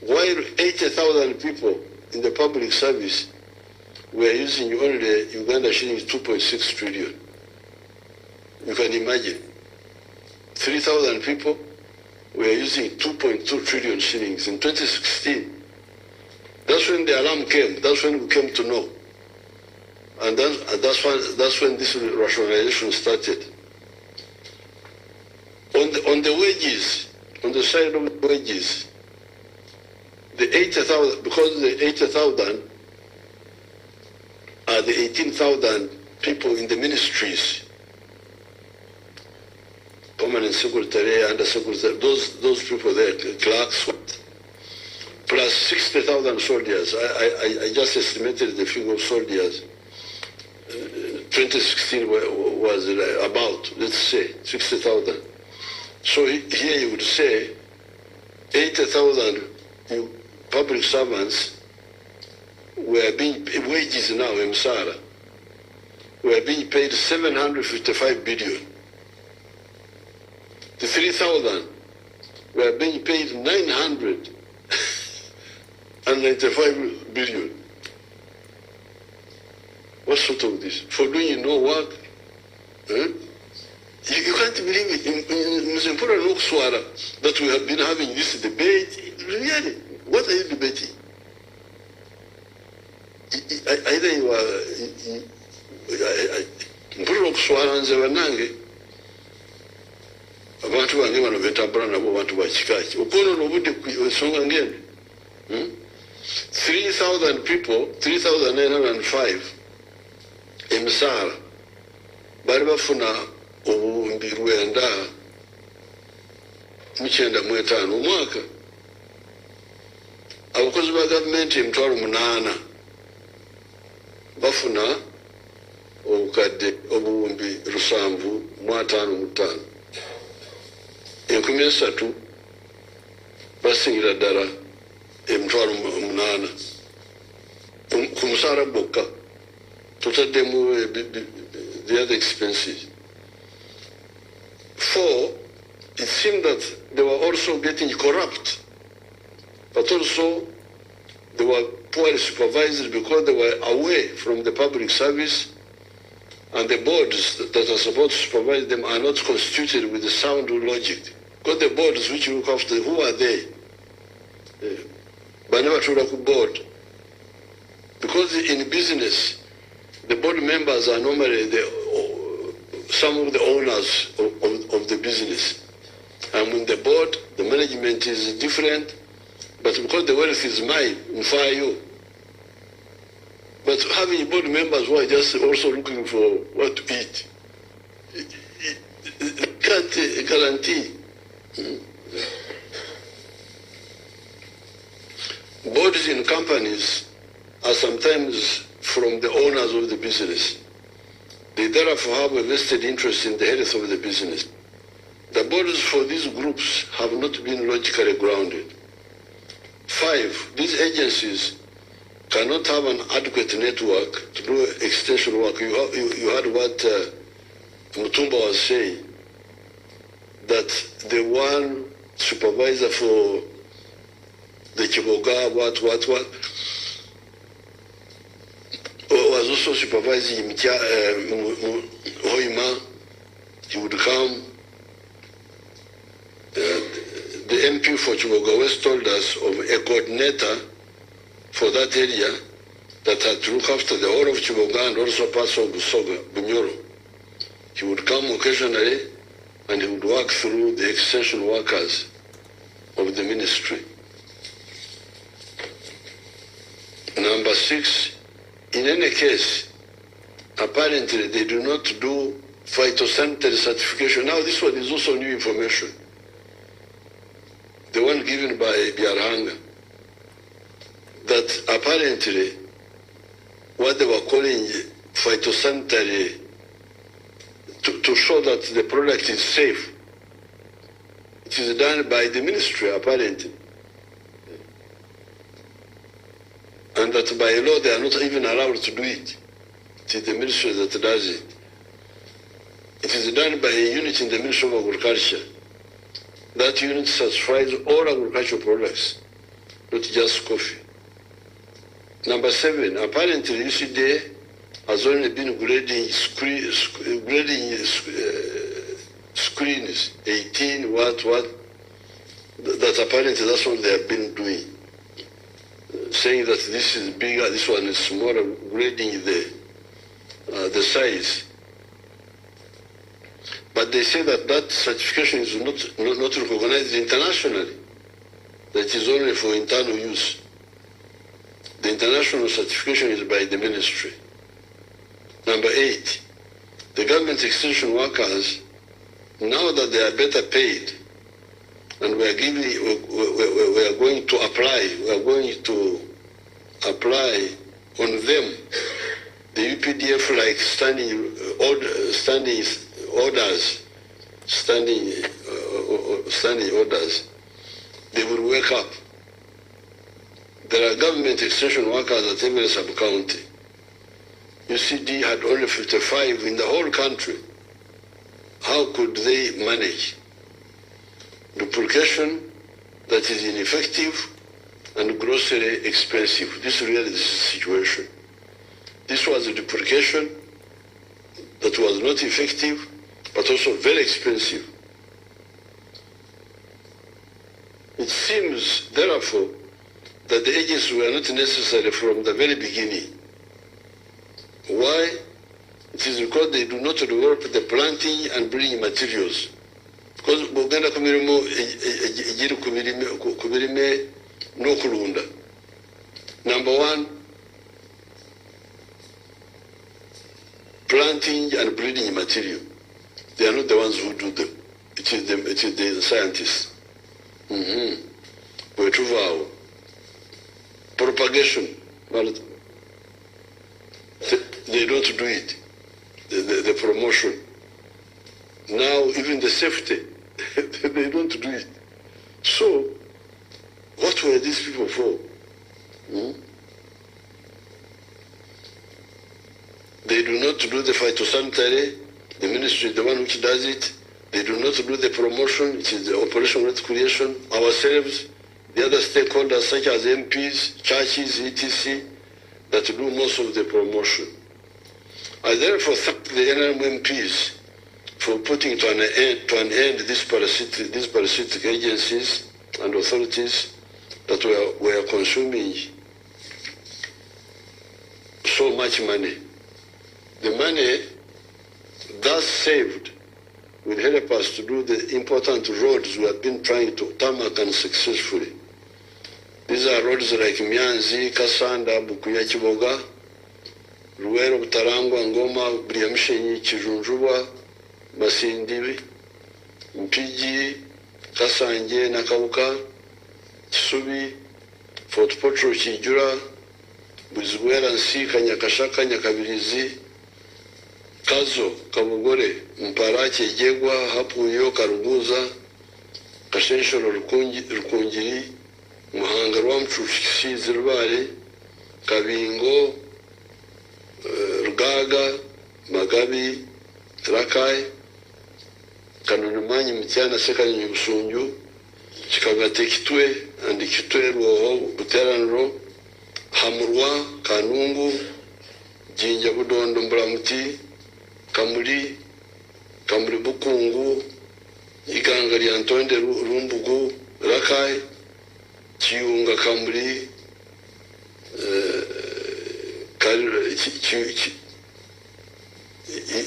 while 80,000 people in the public service were using only Uganda shillings 2.6 trillion. You can imagine. 3,000 people were using 2.2 trillion shillings in 2016. That's when the alarm came. That's when we came to know. And that's when this rationalization started. On the wages, on the side of the wages, the 80,000, because the 80,000 are the 18,000 people in the ministries, permanent secretary, under secretary, those people there, clerks, plus 60,000 soldiers. I just estimated the figure of soldiers. 2016 was about, let's say, 60,000. So here you would say 80,000 public servants were being wages now in Msara were being paid 755 billion. The 3,000 were being paid 995 billion. What sort of this? For doing no work? You can't believe it. In Mzempura no Swara that we have been having this debate. Really, what are you debating? Either you are Mpura Swara and Zevanange. Abantu bange bano betambula nabo bantu ba kikaaki okono nobudde ensonga ngende 3,000 people 3,905 emisaala bali bafuna obuwumbi 995 omwaka abakozi ba gavumenti 8,000 bafuna obukadde obuwumbi 755 3,000 basingira ddala 8,000 ku musaala gwokka totaddemu the other expenses. 4, it seemed that they were also getting corrupt, but also they were poorly supervised because they were away from the public service, and the boards that are supposed to supervise them are not constituted with the sound logic. Because the boards which look after, who are they? But never told a board. Because in business, the board members are normally some of the owners of the business. And when the board, the management is different, but because the wealth is mine, in fire you. But having board members who are just also looking for what to eat, it can't guarantee. Boards in companies are sometimes from the owners of the business. They therefore have a vested interest in the health of the business. The boards for these groups have not been logically grounded. 5, these agencies cannot have an adequate network to do extension work. You heard what Mutumba was saying, that the one supervisor for the Chiboga, what, was also supervising Hoima. He would come. The MP for Chiboga West told us of a coordinator for that area that had to look after the whole of Chiboga and also parts of Busoga, Bunyoro. He would come occasionally and he would work through the extension workers of the ministry. Number 6, in any case, apparently they do not do phytosanitary certification. Now this one is also new information. The one given by Biarhanga, that apparently what they were calling phytosanitary, to show that the product is safe, it is done by the ministry apparently. And that by law they are not even allowed to do it. It is the ministry that does it. It is done by a unit in the Ministry of Agriculture. That unit certifies all agricultural products, not just coffee. Number 7, apparently UCDA has only been grading screens, 18, what, that apparently that's what they have been doing. Saying that this is bigger, this one is smaller, grading the size. But they say that that certification is not recognized internationally, that it is only for internal use. The international certification is by the ministry. Number 8, the government extension workers, now that they are better paid, and we are going to apply on them the UPDF like standing orders standing orders, they will wake up. There are government extension workers at every sub-county. UCD had only 55 in the whole country. How could they manage? Duplication that is ineffective and grossly expensive. This is really the situation. This was a duplication that was not effective, but also very expensive. It seems, therefore, that the agents were not necessary from the very beginning. Why? It is because they do not develop the planting and breeding materials. Because Buganda kumirimo ejiri kubirime no kulunda. Number one, planting and breeding material. They are not the ones who do them. It is the scientists. Propagation, they don't do it. The promotion. Now even the safety, they don't do it. So, what were these people for? They do not do the phytosanitary, the ministry is the one which does it. They do not do the promotion, it is the operation wealth creation. Ourselves, the other stakeholders such as MPs, churches, etc., that do most of the promotion. I therefore thank the NRM MPs for putting to an end these parasitic agencies and authorities that were consuming so much money. The money thus saved will help us to do the important roads we have been trying to tarmac and successfully. These are roads like Mianzi, Kasanda, Bukuya Chiboga, Ruero, Butarangwa, Ngoma, Briamshenyi, Chijunjuba, Masindi, Mpiji, Kasanje, Nakauka, Chisubi, Fort Potro, Chijura, Buzwera, Nsika, Nyakashaka, Nyakabirizi, Kazo, Kabugore, Mparache, Jegwa, Hapuyo, Karuguza, Kashenshoro, Rukungiri, Muhanga, Rwamchushi, Zirwari, Kabingo, Rugaga, Magabi, Trakai, Kanunumanyi, Mitiana, Sekani, Busunju, Chikagate Kitwe, and the Kitwe, Ruoho, Buteranro, Hamurwa, Kanungu, Jinja Budondo, Mbramti, Kamuri Bukungu, Iganga Liantonde Rumbugu, Rakai, Chiunga Kamuri,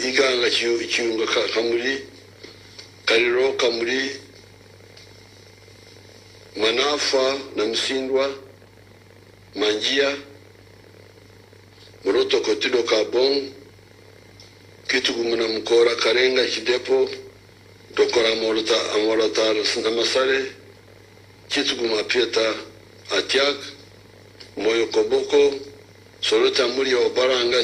Iganga Chiunga Kamuri, Kariro Kamuri, Manafa Namsindwa, Manjia, Moroto Kotido Kabong, Kitugumuna Mukora Karenga Kidepo, Dokora Amorata Namasare, Kituguma Pieta Atiak, Moyo Koboko, Sorota Muria Obaranga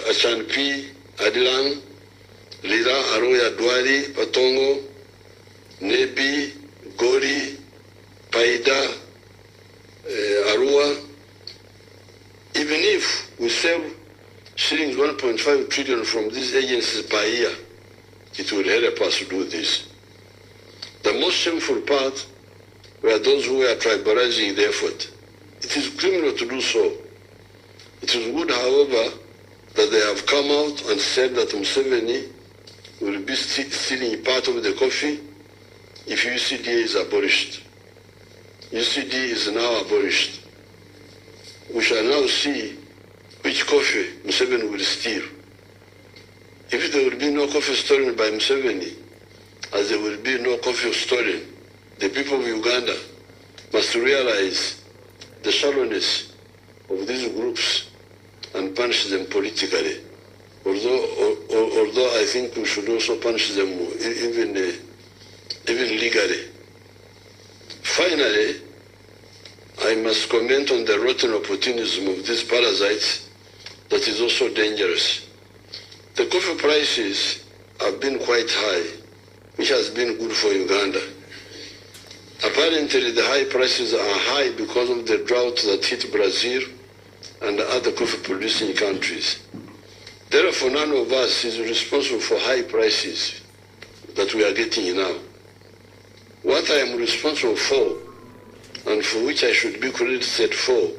Achanpi, Adilang, Lira Aroya Dwari, Patongo, Nebi, Gori, Paida, Arua. Even if we save shillings 1.5 trillion from these agencies per year, it will help us to do this. The most shameful part were those who were tribalizing the effort. It is criminal to do so. It is good, however, that they have come out and said that Museveni will be stealing part of the coffee if UCD is abolished. UCD is now abolished. We shall now see which coffee Museveni will steal. If there will be no coffee stolen by Museveni, as there will be no coffee stolen, the people of Uganda must realize the shallowness of these groups and punish them politically. Although I think we should also punish them even legally. Finally, I must comment on the rotten opportunism of these parasites that is also dangerous. The coffee prices have been quite high, which has been good for Uganda. Apparently, the high prices are high because of the drought that hit Brazil and other coffee-producing countries. Therefore, none of us is responsible for high prices that we are getting now. What I am responsible for, and for which I should be credited for,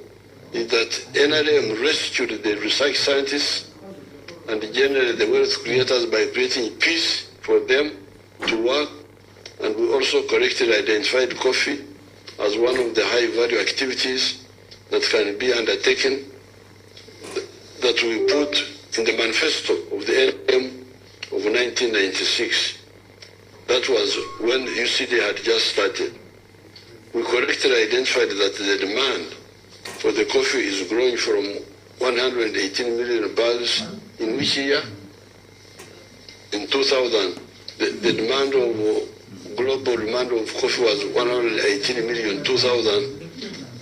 is that NRM rescued the research scientists and generally the wealth creators by creating peace for them to work, and we also correctly identified coffee as one of the high-value activities that can be undertaken that we put in the manifesto of the NRM of 1996. That was when UCD had just started. We correctly identified that the demand for the coffee is growing from 118 million barrels in which year? In 2000, the demand of global demand of coffee was 118 million. 2000,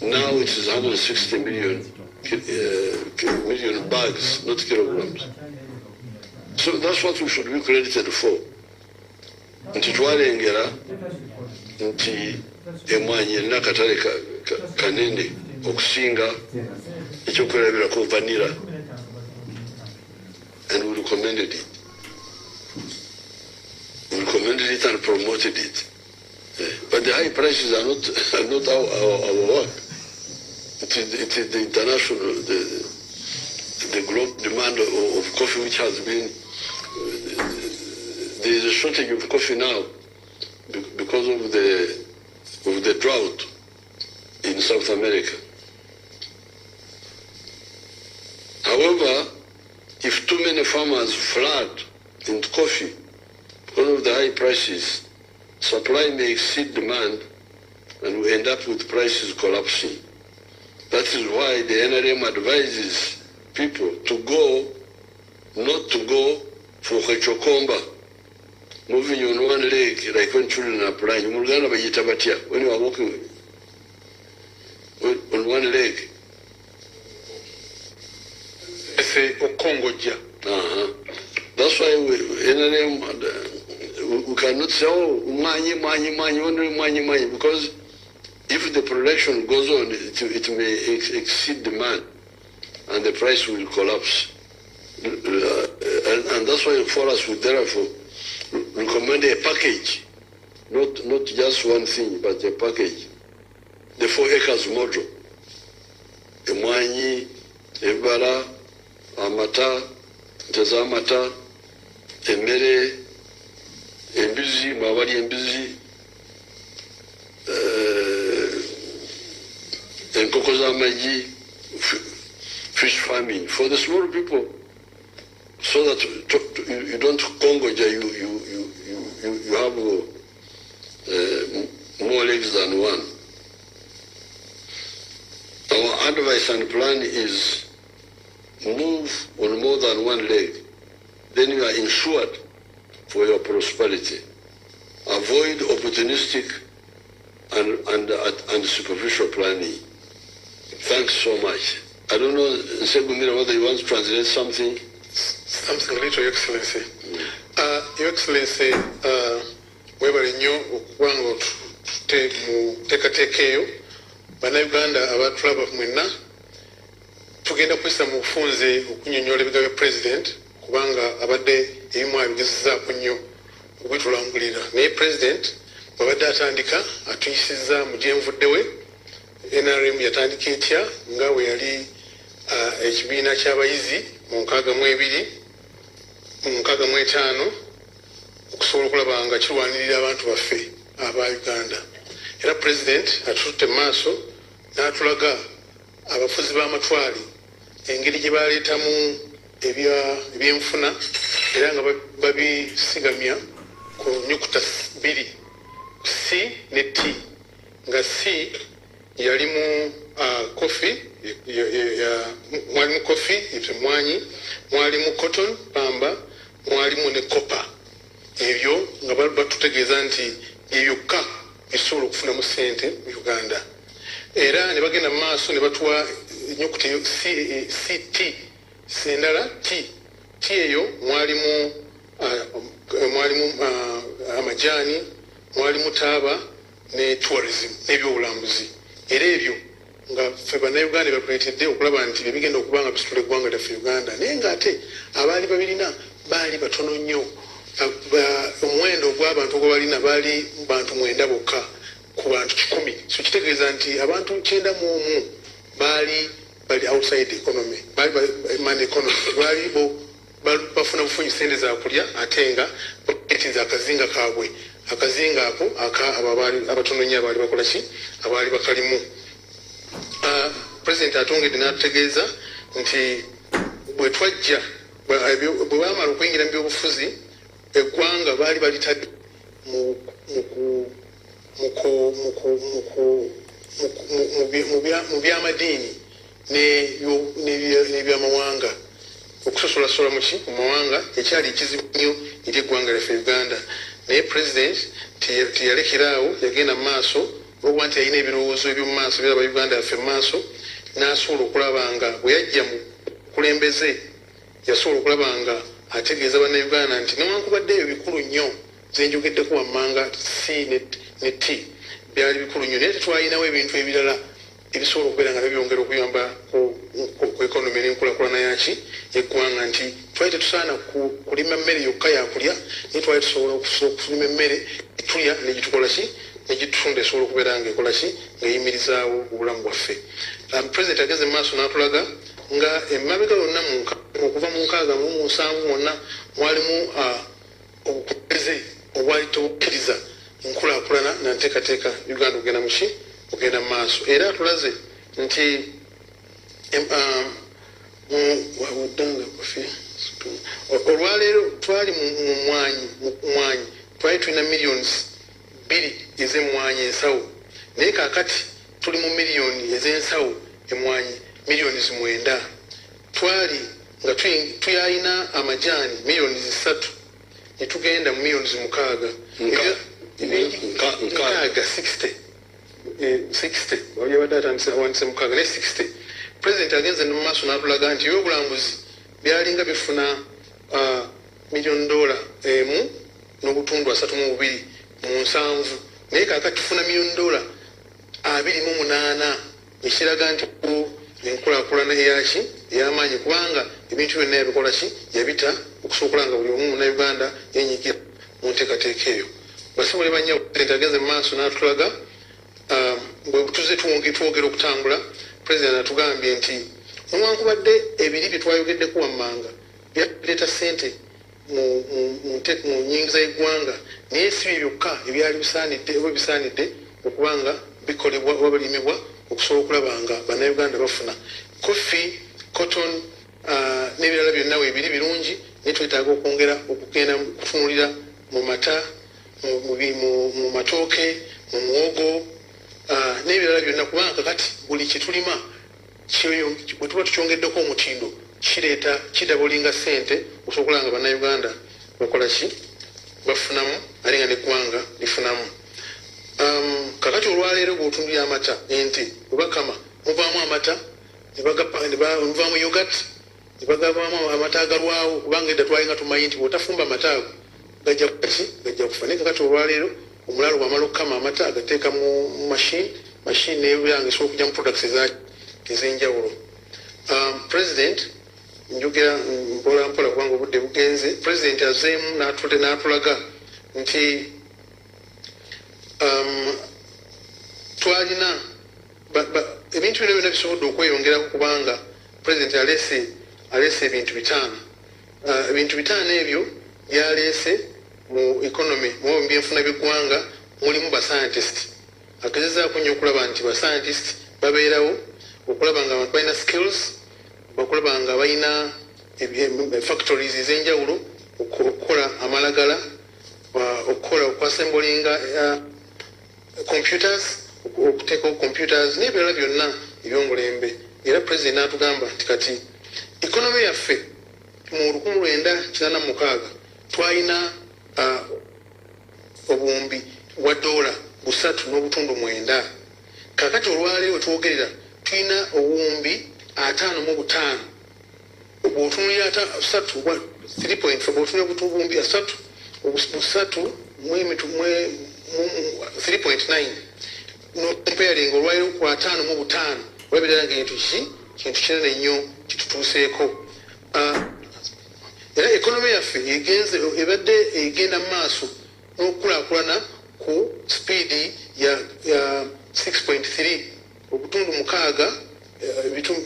now it is 160 million bags, not kilograms. So that's what we should be credited for. Nti twalengera nti emwanyi erina akatale kanene okusinga ekyokwelabirako vanilla, and we recommended it. We recommended it and promoted it. But the high prices are not our work. It is the international, the global demand of coffee which has been. There is a shortage of coffee now because of the drought in South America. However, if too many farmers flood into coffee because of the high prices, supply may exceed demand and we end up with prices collapsing. That is why the NRM advises people not to go for Hechokomba, moving on one leg like when children are playing. When you are walking on one leg. That's why we cannot say, oh, money, because if the production goes on, it may exceed demand and the price will collapse. And that's why for us, we therefore recommend a package, not just one thing, but a package. The 4 acres model. Emwanyi, ebara, amata, ntezamata, emere, embizi, mawali embizi, enkoko z'amagi, fish farming for the small people, so that you don't congoja, you have more legs than one. Our advice and plan is move on more than one leg, then you are insured for your prosperity. Avoid opportunistic and superficial planning. Thanks so much. I don't know, Nsegumira, whether you want to translate something. Something little, Your Excellency. Your Excellency, webale nnyo okuba ng'oteekateekeeyo bannayuganda abatulaba mwenna tugenda kwessa mu bufunze okunnyonnyola ebigambo bya President kubanga abadde ebimu abigezezzaako nnyo okubitulangulira. Naye President bw'abadde atandika atuyisizza mu gyenvudde we. NRM yatandika etya nga we yali ekibiina ky'abayizi mu 62 mu 65 okusobola okulaba nga kirwanirira abantu baffe aba Uganda. Era President atututte maaso n'atulaga abafuzi b'amatwale engeri gye baleetamu ebyenfuna era nga babisigamya ku nnyukuta 2 C ne T, nga C yalimu coffee, mwalimu coffee, mwanyi, mwalimu cotton, pamba, mwalimu ne copper. Ebyo nga batutegeeza nti byokka bisobola okufunamu ssente mu Uganda. Era ne bagenda mu maaso ne batuwa ennyukuta CT, sendala T eyo mwalimu mwalimu amajani mwalimu taaba ne tourism n'ebyobulambuzi era ebyo nga ffe bannayuganda batuleetedde okulaba nti bebigenda okuba nga bisitula eggwanga lyaffe Uganda naye ng'ate abaali babirina baali batono nnyo omuwendo ogw'abantu ogwo balina baali bantu 9 bokka ku bantu 100 so kitegeeza nti abantu 91 baali outside economy man economy baali bafuna bufunyi sente za kulya ate nga baketinza akazinga kaabwe akazinga ako abatono nnyo abaali bakola ki abaali bakalimu President atongedde n'atutegeeza nti bwe twajja bwe baamala okuyingira mu byobufuzi eggwanga baali balitadde mu byamadiini n'ebyamawanga okusosolasola muki mu mawanga ekyali ekizibu nnyo eri eggwanga lyaffe Uganda naye President teyalekeraawo yagenda mu maaso olwokuba nti yalina ebirowoozo eby'omu maaso biraba Uganda yaffe mu maaso n'asobola okulaba nga bwe yajja mu kulembeze yasobola okulaba nga ategeeza bannayuganda nti newankubadde ebyo bikulu nnyo zenjogeddeko wammanga C ne T byali bikulu nnyo naye tetwalinawo ebintu ebirala ebisobola okubeera nga byongera okuyamba ku ekonomi n'enkulaakulana yaki yeggwanga nti twali tetusaana kulima mmere yokka yakulya naye twali tusobola okulima emmere etulya negitukola ki negitutunda esobola okubeera nga ekola ki ng'eyimirizaawo obulamu bwaffe President ageze mu maaso n'atulaga nga emabega yonna okuva mu 6 mu 7 mwonna mwalimu obukulembeze obwali tebukkiriza enkulaakulana nanteekateeka Uganda ogenda muki ogenda mu maaso era atulaze nti olwaleero twali mu mwanyi twali tulina millions 2 ez'emmwanyi ensawo naye kaakati tuli mu miliyoni ez'ensawo emmwanyi miliyoni 9 twali nga tuyalina amajaani miliyoni 3 ne tugenda mu miliyoni 6 60 wabadde atandise awandise 6 ne 60 President agenze mu maaso n'atulaga nti ebyobulambuzi byalinga bifuna $1 emu n'obutundu 3.2 mu 7 naye kaakati tufuna $1 28 ekiraga nti enkulaakulana eyaki ey'amaanyi kubanga ebintu byonna yabikola ki yabita okusobola buli omu munnayuganda yenyigira mu nteekateeka eyo basobole bannyo President agenze mu maaso n'atulaga bwe tuze twogera okutambula President atugambye nti newankubadde ebiri bye twayogeddeko wammanga byaleeta ssente mu nnyingiza y'eggwanga naye si bye byokka ebyali bisaanidde okubanga bikolebwa oba birimibwa okusobola okulaba nga bannayuganda bafuna coffee cotton n'ebirala byonna weebiri birungi naye twetaaga okwongera okugenda kutunulira mu mata mu matooke mu muwogo n'ebirala byonna kubanga kakati buli kyetulima bwe tuba tukyongeddeko omutindo kidabulinga ssente okusobola nga bannayuganda bakola ki bafunamu ate nga n'eggwanga lifunamu kakati olwaleero bw'otundira amata ente bwe bakama muvaamu amata muvaamu yogat ne bagavaamu amata agalwawo kubanga edda twali nga tumanyi nti bw'otafumba amata ago gajja kufa naye kakati olwaleero omulaalo bw'amala okukama amata agateeka mu mashini nebyanga esobola okujja mu products ez'enjawulo President njogera mpola kubanga obudde bugenze President azeemu n'atulaga nti twalina ebintu bino byonna bisobodde okweyongerako kubanga President aleese ebintu 5 ebintu 5 ebyo byaleese mu economy mu byenfuna by'eggwanga mulimu bascientist agezezaako nnyo okulaba nti bascientist babeerawo okulaba nga abantu balina skills bakulaba nga balina factories ez'enjawulo okukola amalagala okukola okuassemblinga computers okuteekawo computers n'ebirala byonna eby'omulembe era President n'atugamba nti kati economy yaffe mu 1996 twalina obuwumbi bwa $3.9 kakati olwaleero twogerera tulina obuwumbi 55 bw'otunulira 3.4 bw'otunulira obuwumbi 3 3.9 no comparing olwayo ku 5 mu 5 olabirira ng'ekintu kintu kinene nnyo kitutuuseeko era ekonomi yaffe ebadde egenda mu maaso n'okukulaakulana ku sipiidi ya 6.3 obutundu 6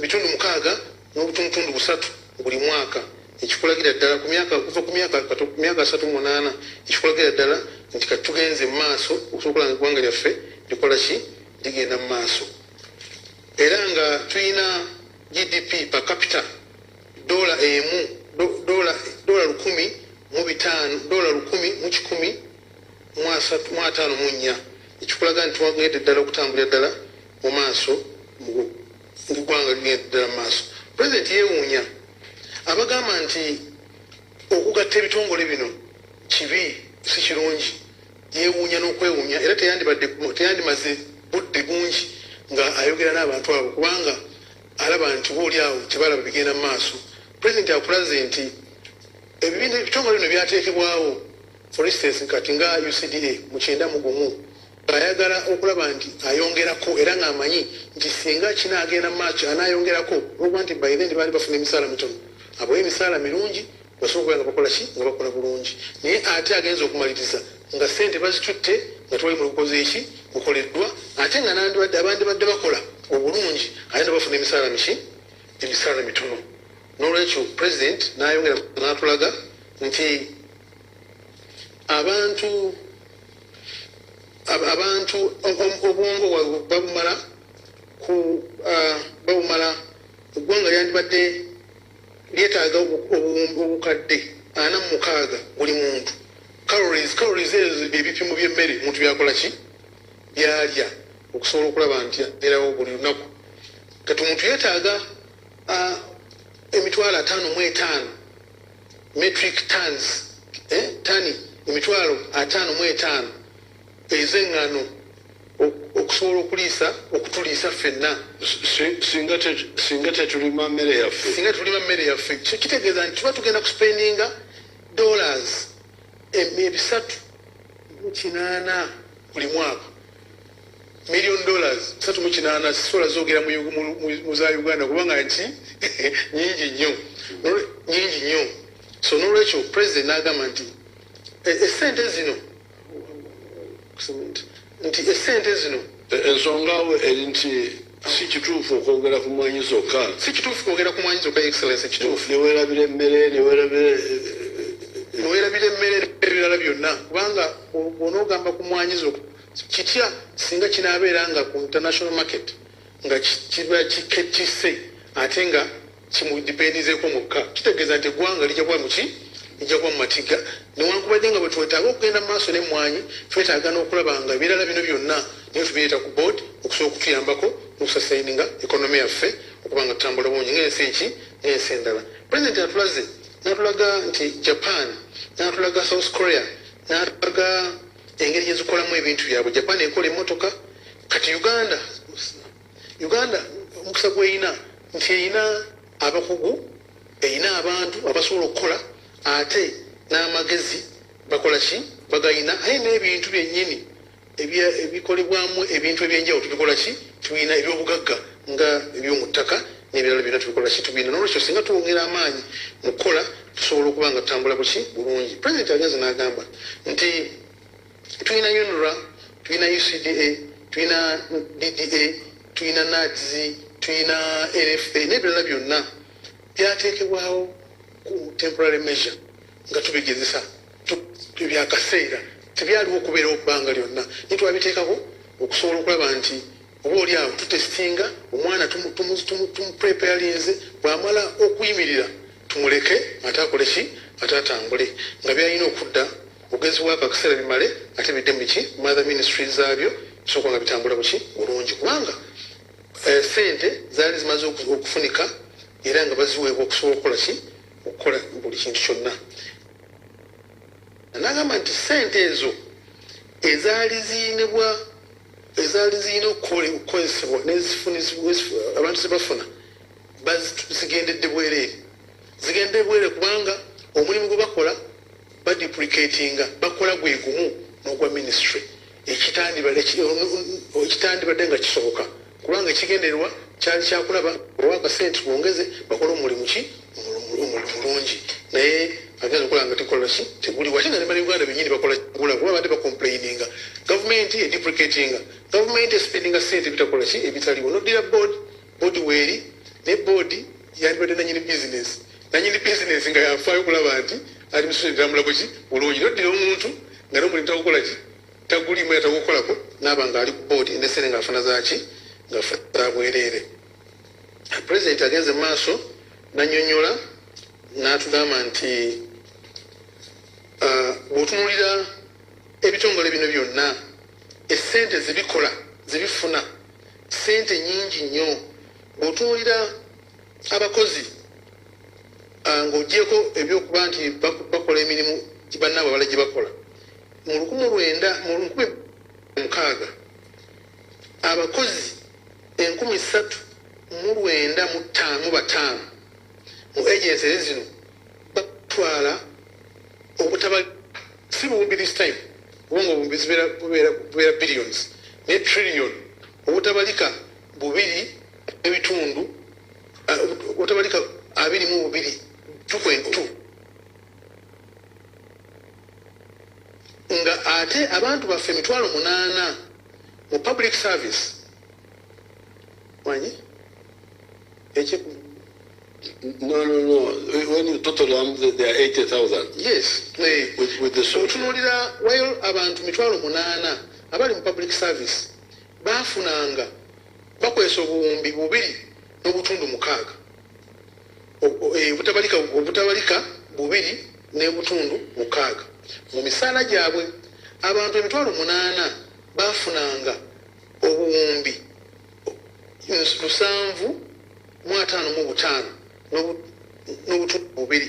bitundu 6 n'obutundutundu 3 buli mwaka ekikulagira ddala kuva ku myaka 38 ekikulagira ddala nti kati tugenze mu maaso okusobola nga eggwanga lyaffe likola ki ligenda mu maaso era nga tulina GDP per capita dola emu dola 10 mu 5 dola 10 mu 10 mu 54 ekikulaga nti twagende ddala okutambulira ddala mu maaso eggwanga ligenda ddala mu maaso. Pulezidenti yeewuunya abagamba nti okugatta ebitongole bino kibi si kirungi yeewuunya n'okwewuunya era teyandimaze budde bungi nga ayogera n'abantu abo kubanga alaba nti boolyawo tebalaba bigenda mu maaso. Pulezidenti akulaze nti ebitongole bino byateekebwawo for instance kati nga UCDA mu 91 ayagala okulaba nti ayongerako era ng'amanyi nti singa kinaagenda mu maaso anaayongerako olwokuba nti by then baali bafuna emisaala mitono abo emisaala mirungi basobola nga bakola ki nga bakola bulungi naye ate agenza okumaliriza nga sente bazitutte nga twali mu lukoze eki mukoleddwa ate nga abandi badde bakola obulungi ate ne bafuna emisaala miki emisaala mitono. N'olwekyo pulezidenti n'ayongera n'atulaga nti abantu obwongo babumala eggwanga lyandibadde lyetaaga obukadde 46 buli muntu calories ezo ebipimo by'emmere omuntu byakola ki byalya okusobola okulaba nti abeerawo buli lunaku. Kati omuntu yeetaaga emitwalo 55 metric tons tani emitwalo 55 ez'eŋŋano okusobola okutuliisa ffenna singa tetulima mmere yaffe kitegeeza nti tuba tugenda kuspendinga dollars 380 buli mwaka $1 million 380 sisobola zoogera mu za Uganda kubanga nti nyingi nnyo. So n'olwekyo pulezidenti n'agamba nti esente zino ensonga we eri nti si kituufu okwogera ku mwanyi zokka excellence ekituufu neweerabira emmere ebirala byonna kubanga bw'onoogamba ku mwanyi zokka kitya singa kinaabeera nga ku international market nga kiba kiketise ate nga kimudipendizeeko mukka kitegeeza nti eggwanga lijja kuba muki lijja kuba mu matiga newankubadde nga bwe twetaaga okugenda mu maaso n'emmwanyi twetaaga n'okulaba nga ebirala bino byonna naye tubireeta ku board okusobola okutuyambako n'okusasaininga ekonomi yaffe okuba nga tutambula bungi ng'ensi ng'ensi endala. Pulezidenti atulaze n'atulaga nti Japan n'atulaga South Korea n'atulaga engeri gye zikolamu ebintu byabwe. Japan ekola emmotoka kati Uganda omukisa gw'eyina nti eyina abakugu eyina abantu abasobola okukola ate n'amagezi bakola ki bagayina aye n'ebintu byennyini ebikolebwamu ebintu ebyenjawulo tubikola ki tubina ebyobugagga nga ebyomu ttaka n'ebirala byonna tubikola ki tubina. N'olwekyo singa tuwongera amaanyi mu kukola tusobola okuba nga tutambula buki bulungi. Pulezidenti agenze n'agamba nti tulina UNRWA tulina UCDA tulina DDA tulina NADS tulina NFA n'ebirala byonna byateekebwawo ku temporary measure nga tubigezesa byakaseera tebyaliwo okubeerawo ebbanga lyonna naye twabiteekako okusobola okulaba nti oba oli awo tutesitinga omwana tumupreparinze bw'amala okuyimirira tumuleke ate akole ki ate atambule nga byalina okudda obugezi bw'akaseera bimale ate bidde miki mother ministry zaabyo bisoboka nga bitambula buki bulungi kubanga sente zaali zimaze okufunika era nga baziweebwa okusobola okukola ki okukola buli kintu kyonna. N'agamba nti sente ezo ezaali zirina okukozesebwa abantu zebafuna zigendedde bwereere kubanga omulimu gwe bakola baduplicate duplicatinga bakola gwe gumu n'ogwa ministry ekitandibadde nga kisoboka kubanga ekigendererwa kyali kyakulaba olw'akasente bwongeze bakola omulimu mulungi naye agenza okukola nga tekola ki teguli wate nga ne bannayuganda bennyini bakola kigula kuba badde bacomplaininga gavumenti eduplicatinga gavumenti espendinga sente ebitakola ki ebitaliwo noddira boodi weeri ne boodi yandibadde nanyini bizinesi nga yafaayo okulaba nti ali musoso etambulako ki bulungi noddira omuntu nga nomulimu tagukola ki tagulimu era tagukolako naaba nga ali ku boodi endesere ngaafuna zaki ngaafuna zabwereere pulezidenti agenze mu maaso nanyonyola n'atugamba nti bw'otunuulira ebitongole bino byonna essente zebikola zebifuna sente nyingi nnyo bw'otunuulira abakozi ng'ogyeko ebyokuba nti bakola emirimu bannaabwe abala gye bakola mu 1960 abakozi 3,955 mu agencies zino batwala obutaba si buwumbi this time kubanga obumbi bubeera billions ne trillion obutabalika 2.2 obutabalika 2.2 nga ate abantu baffe 8,000 mu public service wanyi No. When you total them, they are 80,000. Yes. With the so tunulira while abantu 8,000 abali mu public service bafunanga bakwesa obuwumbi 2.6 obutabalika 2.6 mu misaala gyabwe abantu 8,000 bafunanga obuwumbi 755 n'obutundu 2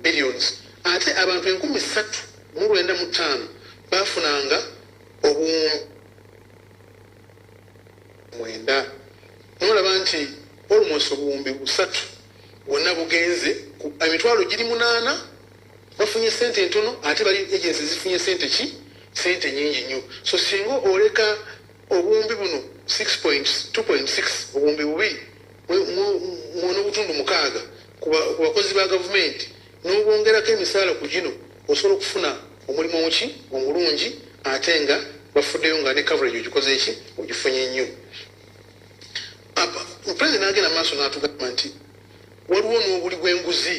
billions ate abantu 3,905 bafunanga obuwumbi 9 nolaba nti almost obuwumbi 3 bwonna bugenze emitwalo giri 8 bafunye sente entono ate bali agency zifunye sente nyingi nnyo so singa oleka obuwumbi buno 2.6 obuwumbi 2 n'obutundu 6 ku bakozi ba gavumenti n'obwongerako emisaala ku gino osobola okufuna omulimu omulungi ate nga bafuddeyo nga ne coverage ogikoze eki ogifunye nnyo pulezidenti n'agenda maaso n'atugamba nti waliwo n'obuli bw'enguzi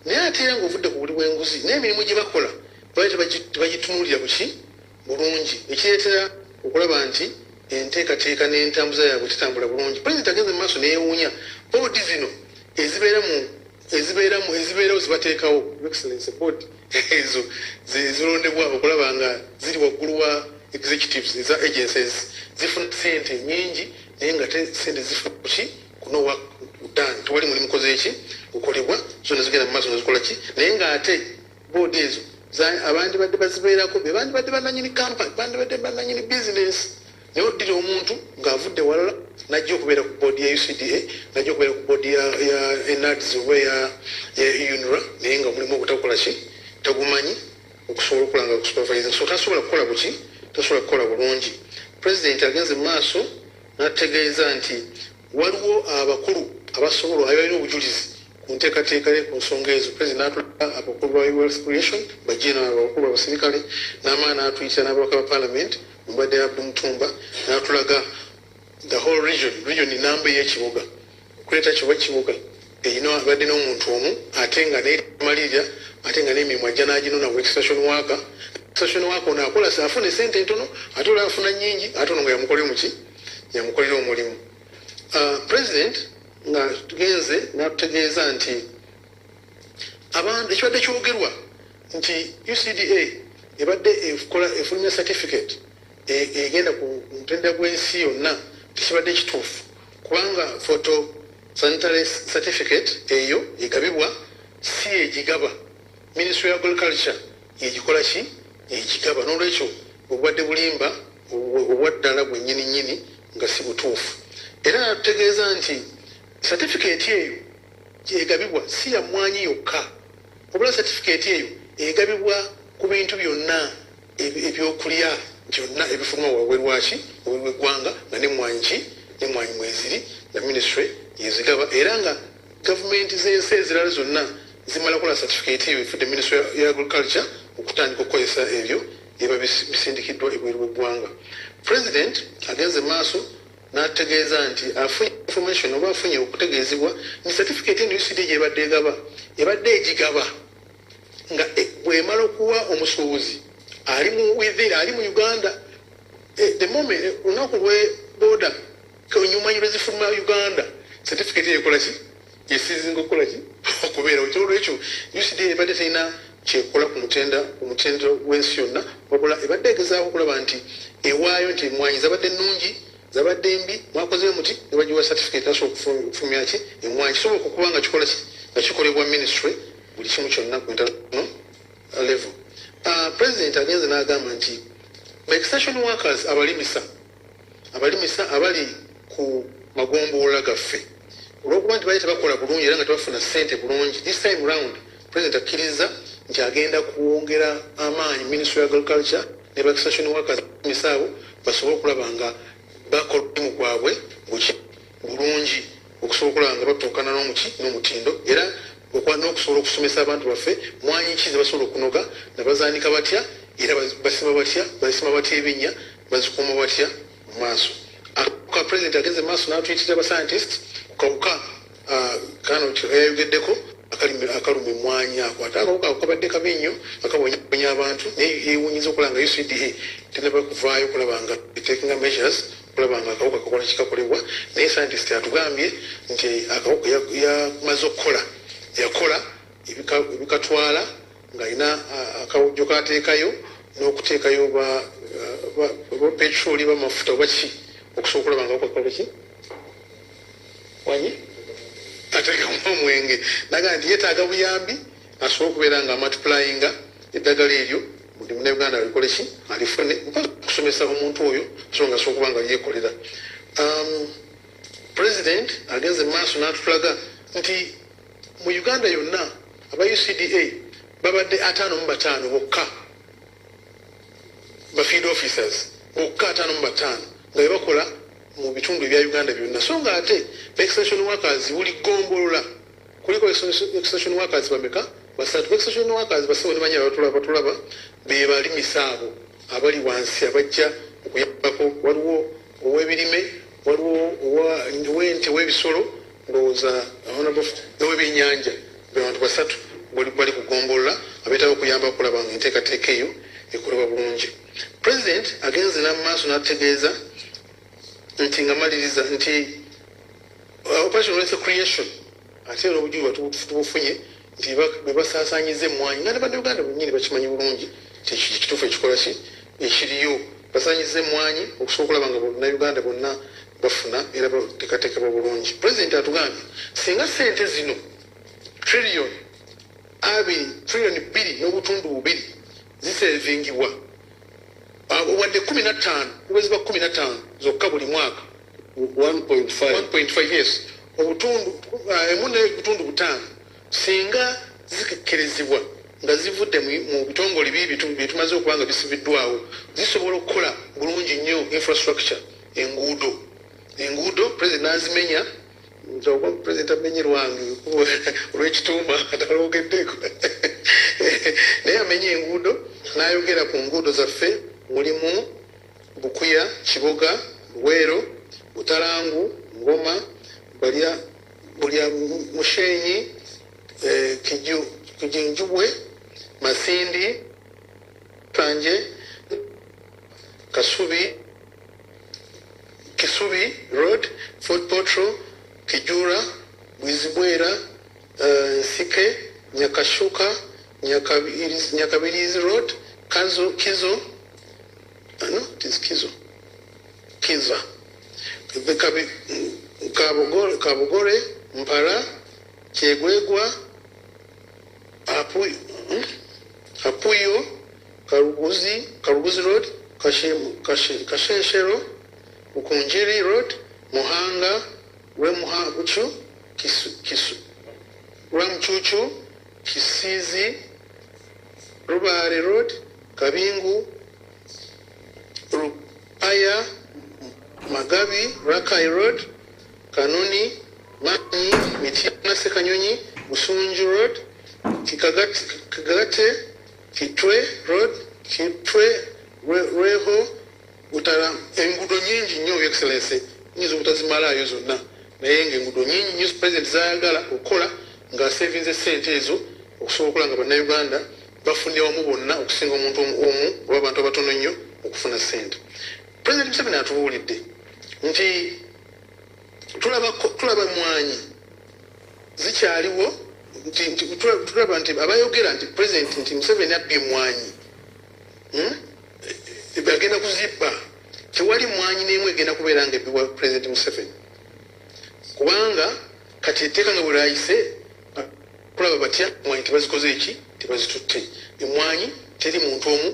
naye ate era ng'ovudde ku buli bw'enguzi n'emirimu gye bakola tebagitunuulira bulungi ekireetera okulaba nti enteekateeka n'entambuza yaabwe kitambula bulungi pulezidenti agenze mu maaso neewuunya boodi zino ezibeerawo zibateekawo excellence board ezo zirondebwa okulaba nga ziri waggulu wa executives eza agencies zifuna sente nyingi naye nga sente zifuna kuki kunowa dani tewali mulimu koze eki gukolebwa zonna zigenda mu maaso nga zikola ki naye ng'ate boodi ezo abandi badde bazibeerako be bandi badde bananyini kampani bandi badde bananyini bizinesi naye oddira omuntu ng'avudde walala najja okubeera ku boodi ya UCDA najja okubeera ku boodi ya NADS oba ya UNRA naye nga mulimu ogutakola ki tagumanyi okusobola okukola nga supervising so tasobola kukola buki tasobola kukola bulungi pulezidenti agenze mu maaso n'ategeeza nti waliwo abakulu abasobola abalina obujulizi ku nteekateeka ku nsonga ezo pulezidenti n'atulaga abakulu ba wealth creation bajina abakulu abasirikale n'amaana n'atuyita n'ababaka ba parliament mubadde Abdul Mutumba n'atulaga the whole region namba y'ekibuga okuleeta kibuga eyina abadde n'omuntu omu ate nga nemalirira ate nga n'emirimu ajja n'aginona ku extension worker ono akola afuna esente ntono ate olwo afuna nyingi ate ono nga yamukolera omulimu president nga tugenze n'atutegeeza nti abantu ekibadde kyogerwa nti UCDA ebadde efulumya certificate egenda ku mutendera gw'ensi yonna tekibadde kituufu kubanga photo sanitary certificate eyo egabibwa si egigaba ministry of agriculture egikola ki egigaba n'olwekyo obwadde bulimba obwaddala bwennyininyini nga si butuufu era natutegeeza nti certificate eyo egabibwa si ya mwanyi yokka obula certificate eyo egabibwa ku bintu byonna ebyokulya byonna ebifuluma wabwerwaki wabwerw'eggwanga nga nemwanyi mweziri na ministry yezigaba era nga gavumenti z'ensi ezirala zonna zimala kola certificate eyo efudde ministry ya agriculture okutandika okukozesa ebyo eba bisindikiddwa ebweru bw'eggwanga. President agenze maaso n'ategeeza nti afunye information oba afunye okutegeezebwa ni certificate eno UCD gyebadde egaba ebadde egigaba nga bw'emala okuwa omusuubuzi ali mu Uganda the moment olunaku lw'eboda onyuma zifuluma Uganda certificate eyo ekolaki yesizinga okukolaki okubeera ekyo UCD ebadde terina kyekola ku mutendo w'ensi yonna wabula ebadde egezaako okulaba nti ewaayo nti emwanyi zabadde nnungi zabadde mbi mwakoze muti ne bagiwa certificate asobola okufulumya ki emwanyi kisoboka okuba nga kikola ki nga kikolebwa ministry buli kimu kyonna ku international level. President agenze n'agamba nti extension workers abalimisa abali ku magombolola gaffe olw'okuba nti bali tebakola bulungi era nga tebafuna ssente bulungi this time round president akkiriza nti agenda kuwongera amaanyi ministry of agriculture ne ba extension workers misaabo basobole okulaba nga bakola omulimu gwabwe bulungi okusobola okulaba nga batuukana n'omutindo era n'okusobola okusomesa abantu baffe mwanyi ki ze basobola okunoga nabazaanika batya era basima batya ebinnya bazikuuma batya mu maaso. Akawuka president ageze maaso n'atuyitira abascientist kukawuka kano yayogeddeko akaluma emwanyi ako ate akawuka ako kabadde kabi nnyo akabonyabonya abantu naye yeewunyiza okulaba nga UCDA tenaba kuvaayo okulaba nga taking measures okulaba nga akawuka kakola kikakolebwa naye scientist atugambye nti akawuka yamaze okukola yakola ebikatwala ng'alina akawujjo kateekayo n'okuteekayo petroli bamafuta oba ki okusobola okulaba nga akakola ki wanyi ateekamu omwenge naga nti yeetaaga buyambi asobole okubeera nga multiplyinga eddagala eryo buli munauganda alikole ki alifune okusomesa omuntu oyo so nga asobola okuba nga yeekolera. President agenze maaso n'atulaga nti mu Uganda yonna aba UCDA babadde 55 bokka ba field officers bokka 55 nga bakola mu bitundu ebya Uganda byonna so nga ate extension workers buli gombolola kuliko extension workers bameka basatu extension workers basawo ne banyala batulaba be bali misaabo abali wansi abajja okuyambako waliwo ow'ebirime waliwo ow'ente w'ebisolo ndowooza n'ow'ebyennyanja abantu basatu bali kugombolola abeetaba okuyamba okulaba nga enteekateeka eyo ekolebwa bulungi. President agenze n'amaaso n'ategeeza nti nga maliriza nti operation wealth creation ate era obujuliwa tubufunye nti bebasaasaanyiza emmwanyi nga ne bannayuganda bennyini bakimanyi bulungi nti ekituufu ekikola ki ekiriyo basaanyiza emmwanyi okusobola okulaba nga bannayuganda bonna bafuna era bateekateekebwa bulungi. President atugambye singa ssente zino trillion 2 n'obutundu 2 zisevingibwa wadde 15 obweziba 15 zokka buli mwaka 1.5 yes obutundu emu n'ebitundu 5 singa zikekkerezebwa nga zivudde mu bitongole byetumaze okuba nga bisibiddwawo zisobola okukola bulungi nnyo infrastructure enguudo president n'azimenya nzoba president amenye lwange olw'ekituuma ataloogeddeko naye amenye enguudo n'ayogera ku nguudo zaffe mulimu Bukuya Kiboga Luweero Butalangu Ngoma Bulya Mushenyi Kijinjubwe Masindi Tanje Kisubi Road Fort Potro Kijura Bwizibwera Nsike Nyakashuka Nyakabirizi Road Kizo Kiza Kabugore Mpara Kyegwegwa Apuyo Karuguzi Road Kasheshero Ukunjiri Road Muhanga Rwamuchuchu Kisizi, Rubare Road, Kabingu, Rupaya, Magabi, Rakai Road, Kanuni, Mani, Mitina Sekanyonyi, Busunju Road, Kagate, Kitwe Road, Kitwe, Reho, Utara, Engudo nyingi nnyo Excellency, nyizo utazimalayo zonna. Naye engudo nyingi nnyo President zayagala okukola nga savinze ssente ezo okusobola okukola nga bannayuganda bafunye wamu bonna okusinga omuntu omu oba abantu abatono nnyo okufuna ssente. President Museveni atubuulidde nti tulaba mwanyi zikyaliwo tulaba nti abayogera nti President nti Museveni abbye mwanyi agenda kuzibba tewali mwanyi n'emu egenda kubeera nga ebbiwa President Museveni kubanga kati etteeka nga bwelwayise kulaba batya mwanyi tebazikoze eki tebazitutte emwanyi teri muntu omu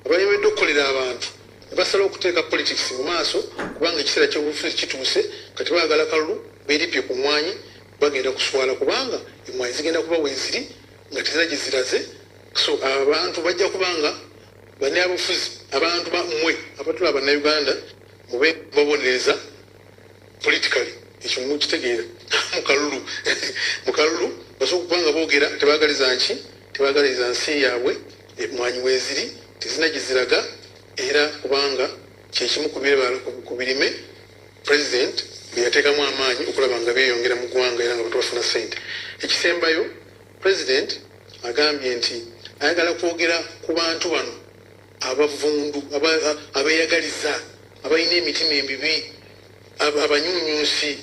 abayemedde okukolera abantu nebasala okuteeka politics mu maaso kubanga ekiseera ky'obufuzi kituuse kati baagala kalulu beeripye ku mwanyi bagenda kuswala kubanga emwanyi zigenda kuba weeziri nga tezira gye ziraze so abantu bajja kubanga bannabyabufuzi abantu bammwe abatula bannayuganda mube babonereza politically ekyo mukitegeera mu kalulu basobola kubanga boogera tebagaliza nki tebagaliza nsi yaabwe emwanyi weeziri tezina gye ziraga era kubanga kyekimu ku birime President bwe yateekamu amaanyi okulaba nga beeyongera mu ggwanga era nga batu bafuna ssente. Ekisembayo President agambye nti ayagala kwogera ku bantu bano abavundu abeeyagaliza abalina emitima emibi abanyunyusi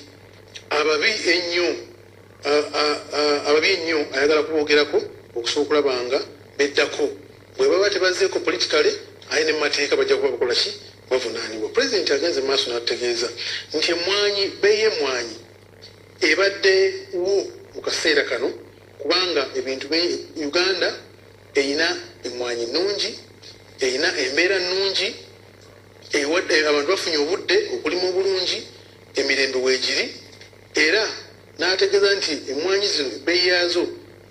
ababi ennyo ayagala kubogerako okusobola okulaba nga beddako bwe baba tebazzeeko politikale aye ne mu mateeka bajja kuba bakola ki bavunaanibwa. President agenze maaso n'ategeeza nti emwanyi beeyi emwanyi ebaddewo mu kaseera kano kubanga ebintu Uganda eyina emwanyi nnungi eyina embeera nnungi abantu bafunye obudde okulima obulungi emirembe weegiri era n'ategeeza nti emwanyi zino ebbeeyi yaazo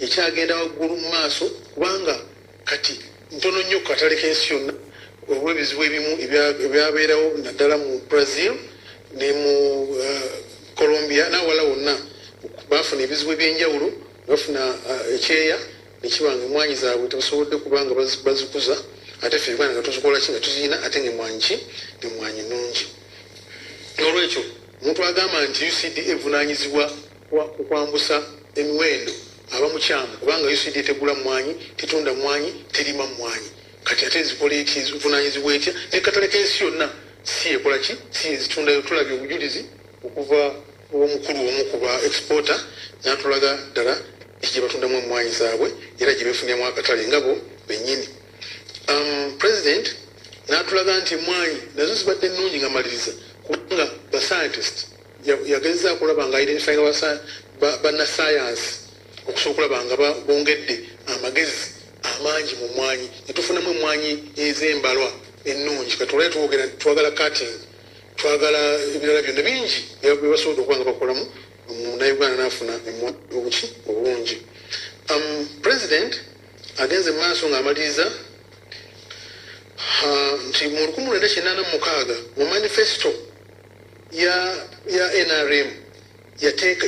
ekyagenda waggulu mu maaso kubanga kati ntono nnyo ku katale k'ensi yonna olw'ebizibu ebimu ebyabeerawo naddala mu Brazil ne mu Colombia n'awala wonna baafuna ebizibu ebyenjawulo bafuna ekyeya nekibanga emwanyi zaabwe tebasobodde kubanga bazikuza ate ffe Uganda nga tuzikola ki nga tuziyina ate ngaemwanyi ki emwanyi nnungi. Olwekyo omuntu agamba nti UCD evunaanyizibwa kukwambusa emiwendo aba mukyamu kubanga UCD tegula mwanyi tetunda mwanyi terima mwanyi kati ate zikola eki ezivunaanyizibwa etya nekatale k'ensi yonna si ekola ki si ezitundayo. Tulabye obujulizi okuva omukulu omu kuba exporter n'atulaga ddala gye batundamu emwanyi zaabwe era gye beefuniramu akatale nga bo bennyini. President n'atulaga nti emwanyi nazo zibadde nnungi nga maliriza kubanga ba scientist yagezeza okulaba nga identifying bannasayansi okusobola okulaba nga bongedde amagezi amangi mu mwanyi netufunamu emwanyi ez'embalwa ennungi katulaye tuwogera twagala cutting twagala ebirala byonna bingi byebasobodde okuba nga bakolamu munnayuganda n'afuna obuki obulungi. President agenze mu maaso ng'amaliriza nti mu 1986 mu manifesto ya NRM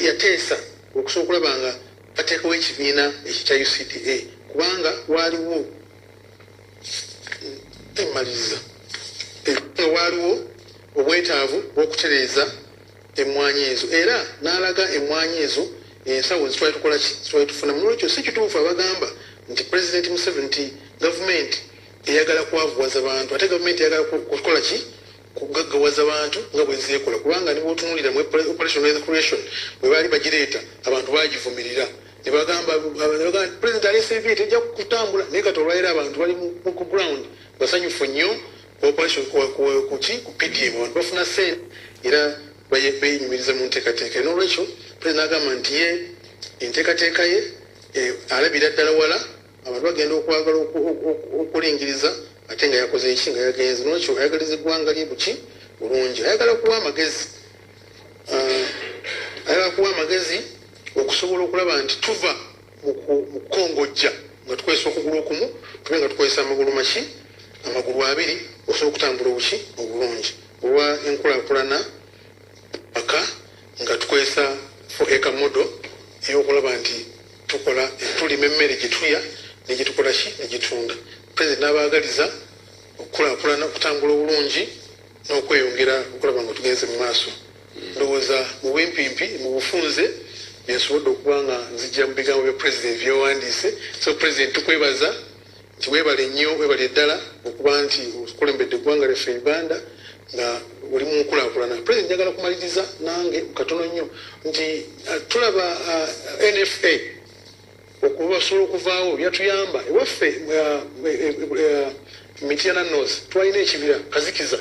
yateesa okusobola okulaba nga bateekawo ekibiina ekikya UCDA kubanga waaliwo emaliriza waaliwo obwetaavu bw'okutereeza emwanyi ezo era n'alaga emwanyi ezo ensawo zitwali tukola ki zitwali tufunamu. N'olwekyo si kituufu abagamba nti President Museveni nti gavumenti eyagala kwavuwaza abantu ate gavumenti eyagala kukola ki kugaggawaza abantu nga bwe zeekola kubanga ne bw'otunuulira mu operation creation bwe baali bagireeta abantu baagivumirira ne bagamba President aleese tejja kutambula naye kati olwaliro abantu bali ku ground basanyufu nnyo operation ku PDM abantu bafuna ssente era beenyumiriza mu nteekateeka. N'olwekyo President agamba nti ye enteekateeka ye alabira ddala wala abantu bagenda okwagala okulingiriza ate nga yakoze eki nga yagenze. N'olwekyo ayagaliza eggwanga lye buki bulungi ayagala kuwa amagezi okusobola okulaba nti tuva mu kukongojja nga tukozesa okugulu okumu tube nga tukozesa amagulu maki amagulu abiri osobola okutambula obulungi olwa enkulaakulana aka nga tukozesa eka modo eyokulaba nti tukola tulima emmere gyetulya negyetukola ki negitunda president n'abaagaliza okukulaakulana okutambula obulungi n'okweyongera okulaba nga tugenze mu maaso ndowooza mu bwempimpi mu bufunze byensobodde okuba nga nzijja mu bigambo bya president byewandiise so president tukwebaza nti webale nnyo webale ddala okuba nti okulembedde eggwanga lyaffe Uganda nga oli mu nkulaakulana president njagala kumaliriza nange katono nnyo nti tulaba NFA okuba basobola okuvaawo byatuyamba ewaffe Mityana North twalina ekibira kazikiza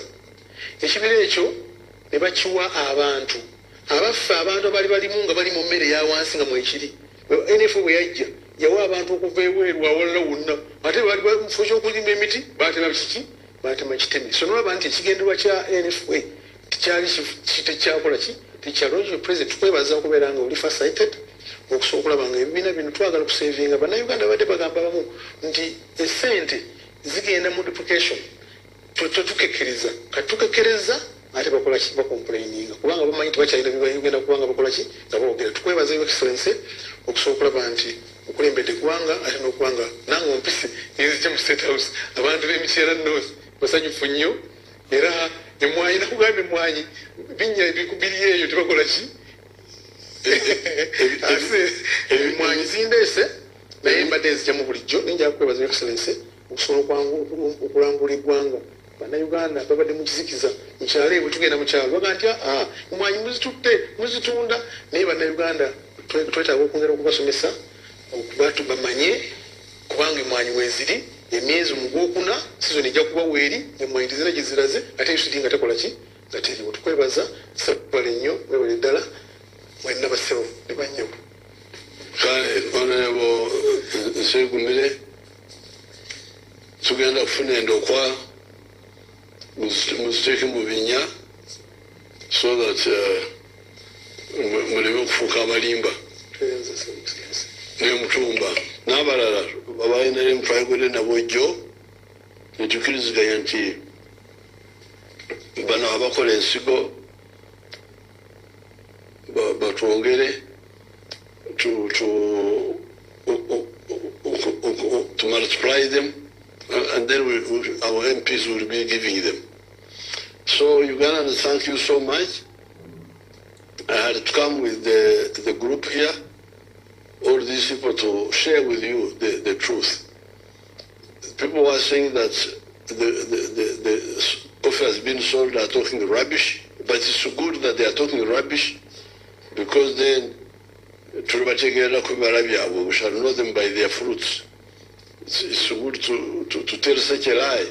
ekibira ekyo ne bakiwa abantu abaffe abantu abali balimu nga bali mu mmere ya wansi nga mwekiri NFA bwe yajja yawa abantu okuva eweeru awalala wonna ate bali mufo ky'okulima emiti baatema kiki baatema kitemi so nolaba nti ekigenderwa kya NFA tekyali tekyakola ki tekyalongi president tukwebaza okubeera nga oli facilitated okusobola okulaba nga ebibiina bino twagala okusevinga bannayuganda badde bagamba bamu nti esente zigenda mu duplication tetukekereza katukekereza ate bakola ki bakomplaininga kubanga bamanyi tebakyalina bibagenda kubanga bakola ki nga boogera tukwebaza yo excellence okusobola okulaba nti okulembedde eggwanga ate n'okubanga nange ompise enzija mu state house abantu b'Emityana North basanyufu nnyo era emwanyi nakugamba emwanyi binnya biri eyo tebakola ki emwanyi zindeese naye mbadde nzijjamu bulijjo ninjala kukwebaza yo excellence okusobola okulambula eggwanga bannayuganda babadde mukizikiza mukyalo ebwe tugenda mukyalo baga nti emwanyi muzitutte muzitunda naye bannayuganda twetaaga okwongera okubasomesa okubatu bamanye kubanga emwanyi weziri emyezi omugwokuna sizoni ejja kuba weeri emwanyi tizina gye ziraze ate yusiti nga tekola ki nga teriwo tukwebaza sabale nnyo webale ddala mwenna basebo ne bannyamu kale honorable nsegumire tugenda kufuna endokwa muziteeke mu binnya so that muleme okufuuka amalimba n'emutumba n'abalala abalina emutwagwere nabojjo netukiriziganya nti bano abakola ensigo batwongere to multiply them and then our MPs will be giving them. So Uganda, thank you so much. I had to come with the group here, all these people to share with you the truth. People were saying that the coffee has been sold are talking rubbish, but it's good that they are talking rubbish because then we shall know them by their fruits. It's good to tell such a lie.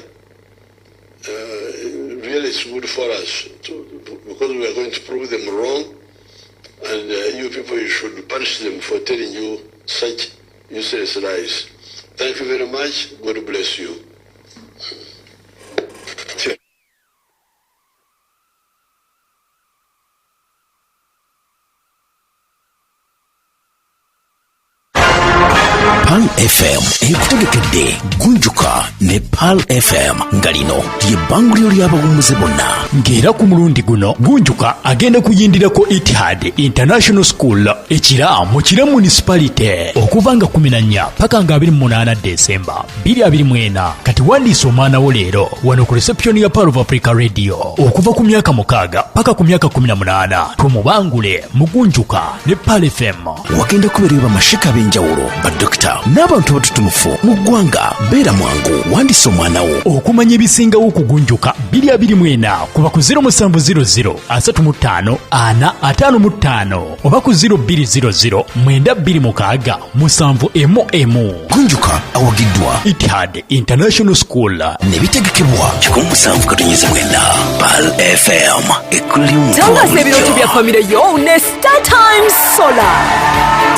Really, it's good for us because we are going to prove them wrong, and you people, you should punish them for telling you such useless lies. Thank you very much. God bless you. PAL FM ekutegekedde gunjuka ne PAL FM nga lino ly'ebbanguliro ly'abawummuze bonna ng'era ku mulundi guno gunjuka agenda kuyindirako Etihad International School ekira mu Kira Municipality okuva nga 14 paka nga 28 Desemba 2024 kati wandiise omwana wo leero wano ku reception ya PAL of Africa Radio okuva ku myaka 6 paka ku myaka 18 tumubangule mu gunjuka ne PAL FM wagenda kubeerera bamashika b'enjawulo badokita n'abantu abatutumufu mu ggwanga beera mwangu wandiise omwana wo okumanya ebisingawo okugunjuka 2024 kuba ku 0700 35 455 oba ku 0200 926 7 gunjuka awagiddwa Etihad International School ne bitegekebwa 17 PAL FM ekulimu tangaza ebirooto bya famire yo ne Star Times Solar.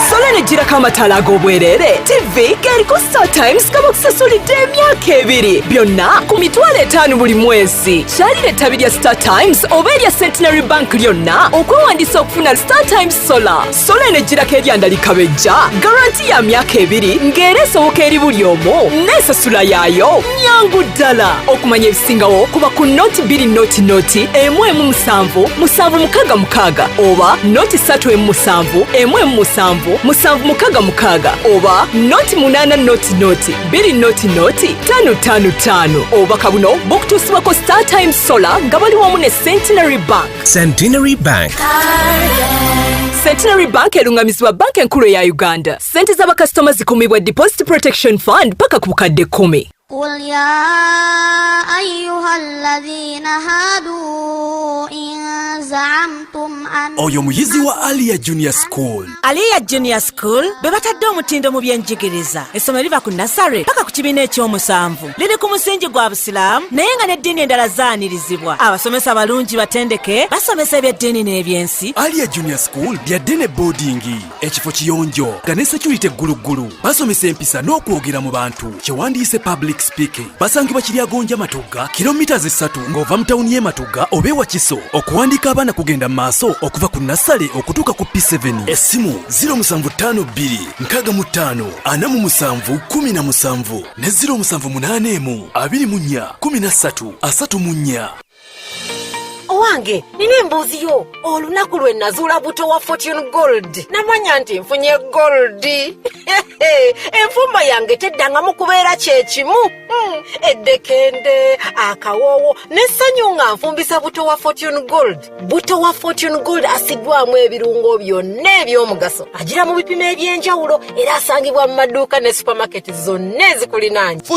Sola ne gira kamatala ag'obwerere. TV keriko Star Times kabakusasulidde emyaka 2 byonna ku mitwalo 5 buli mwezi. Kyalira ettabi lya Star Times oba erya Centenary Bank lyonna okwewandiisa okufuna Star Times Solar. Sola ne girako eryandalika bejja garanti ya myaka 2 ng'era esoboka eri buli omu n'ensasula yaayo nyangu ddala. Okumanya ebisingawo kuba ku noti 2 noti 117 766 oba noti 3 7 7 oba noti 8 noti 2 noti 555 oba kabuno bukutuusibwako Star Times Solar nga bali wamu ne Centenary Bank. Centenary Bank. Centenary Bank erungamizibwa banka enkulu ya Uganda. Sente z'abakasitoma zikumibwa Deposit Protection Fund paka ku bukadde 10. قل يا أيها الذين هادوا إن زعمتم أن Oyo muyizi wa Aliyah Junior School. Aliyah Junior School bebatadde omutindo mu byenjigiriza. Essomero liva ku nasare paka ku kibiina ekyomusanvu. Liri ku musingi gwa Busiraamu naye nga n'eddiini endala zaanirizibwa. Abasomesa balungi batendeke basomesa ebyeddiini n'ebyensi. Aliyah Junior School lyadde ne boarding. Ekifo kiyonjo nga ne security eggulugulu. Basomesa empisa n'okwogera mu bantu. Kyewandiise public speaking. Basangibwa Kiryagonja Matugga kilomita 3 ng'ova mu tawuni y'e Matugga oba e Wakiso. Okuwandiika abaana kugenda mu maaso okuva ku nasale okutuuka ku P7. Essimu 0752 65 47 17 ne 0781 24 13 34. Owange, nina embuuzi yo. Olunaku lwe nazuula buto wa Fortune Gold. Namanya nti nfunye gold. Enfumba yange teddangamu kubeera kyekimu. Eddekende, akawoowo, n'essanyu nga nfumbisa buto wa Fortune Gold. Buto wa Fortune Gold asiddwamu ebirungo byonna eby'omugaso. Agira mu bipimo eby'enjawulo era asangibwa mu maduuka ne supermarket zonna ezikulinaanye.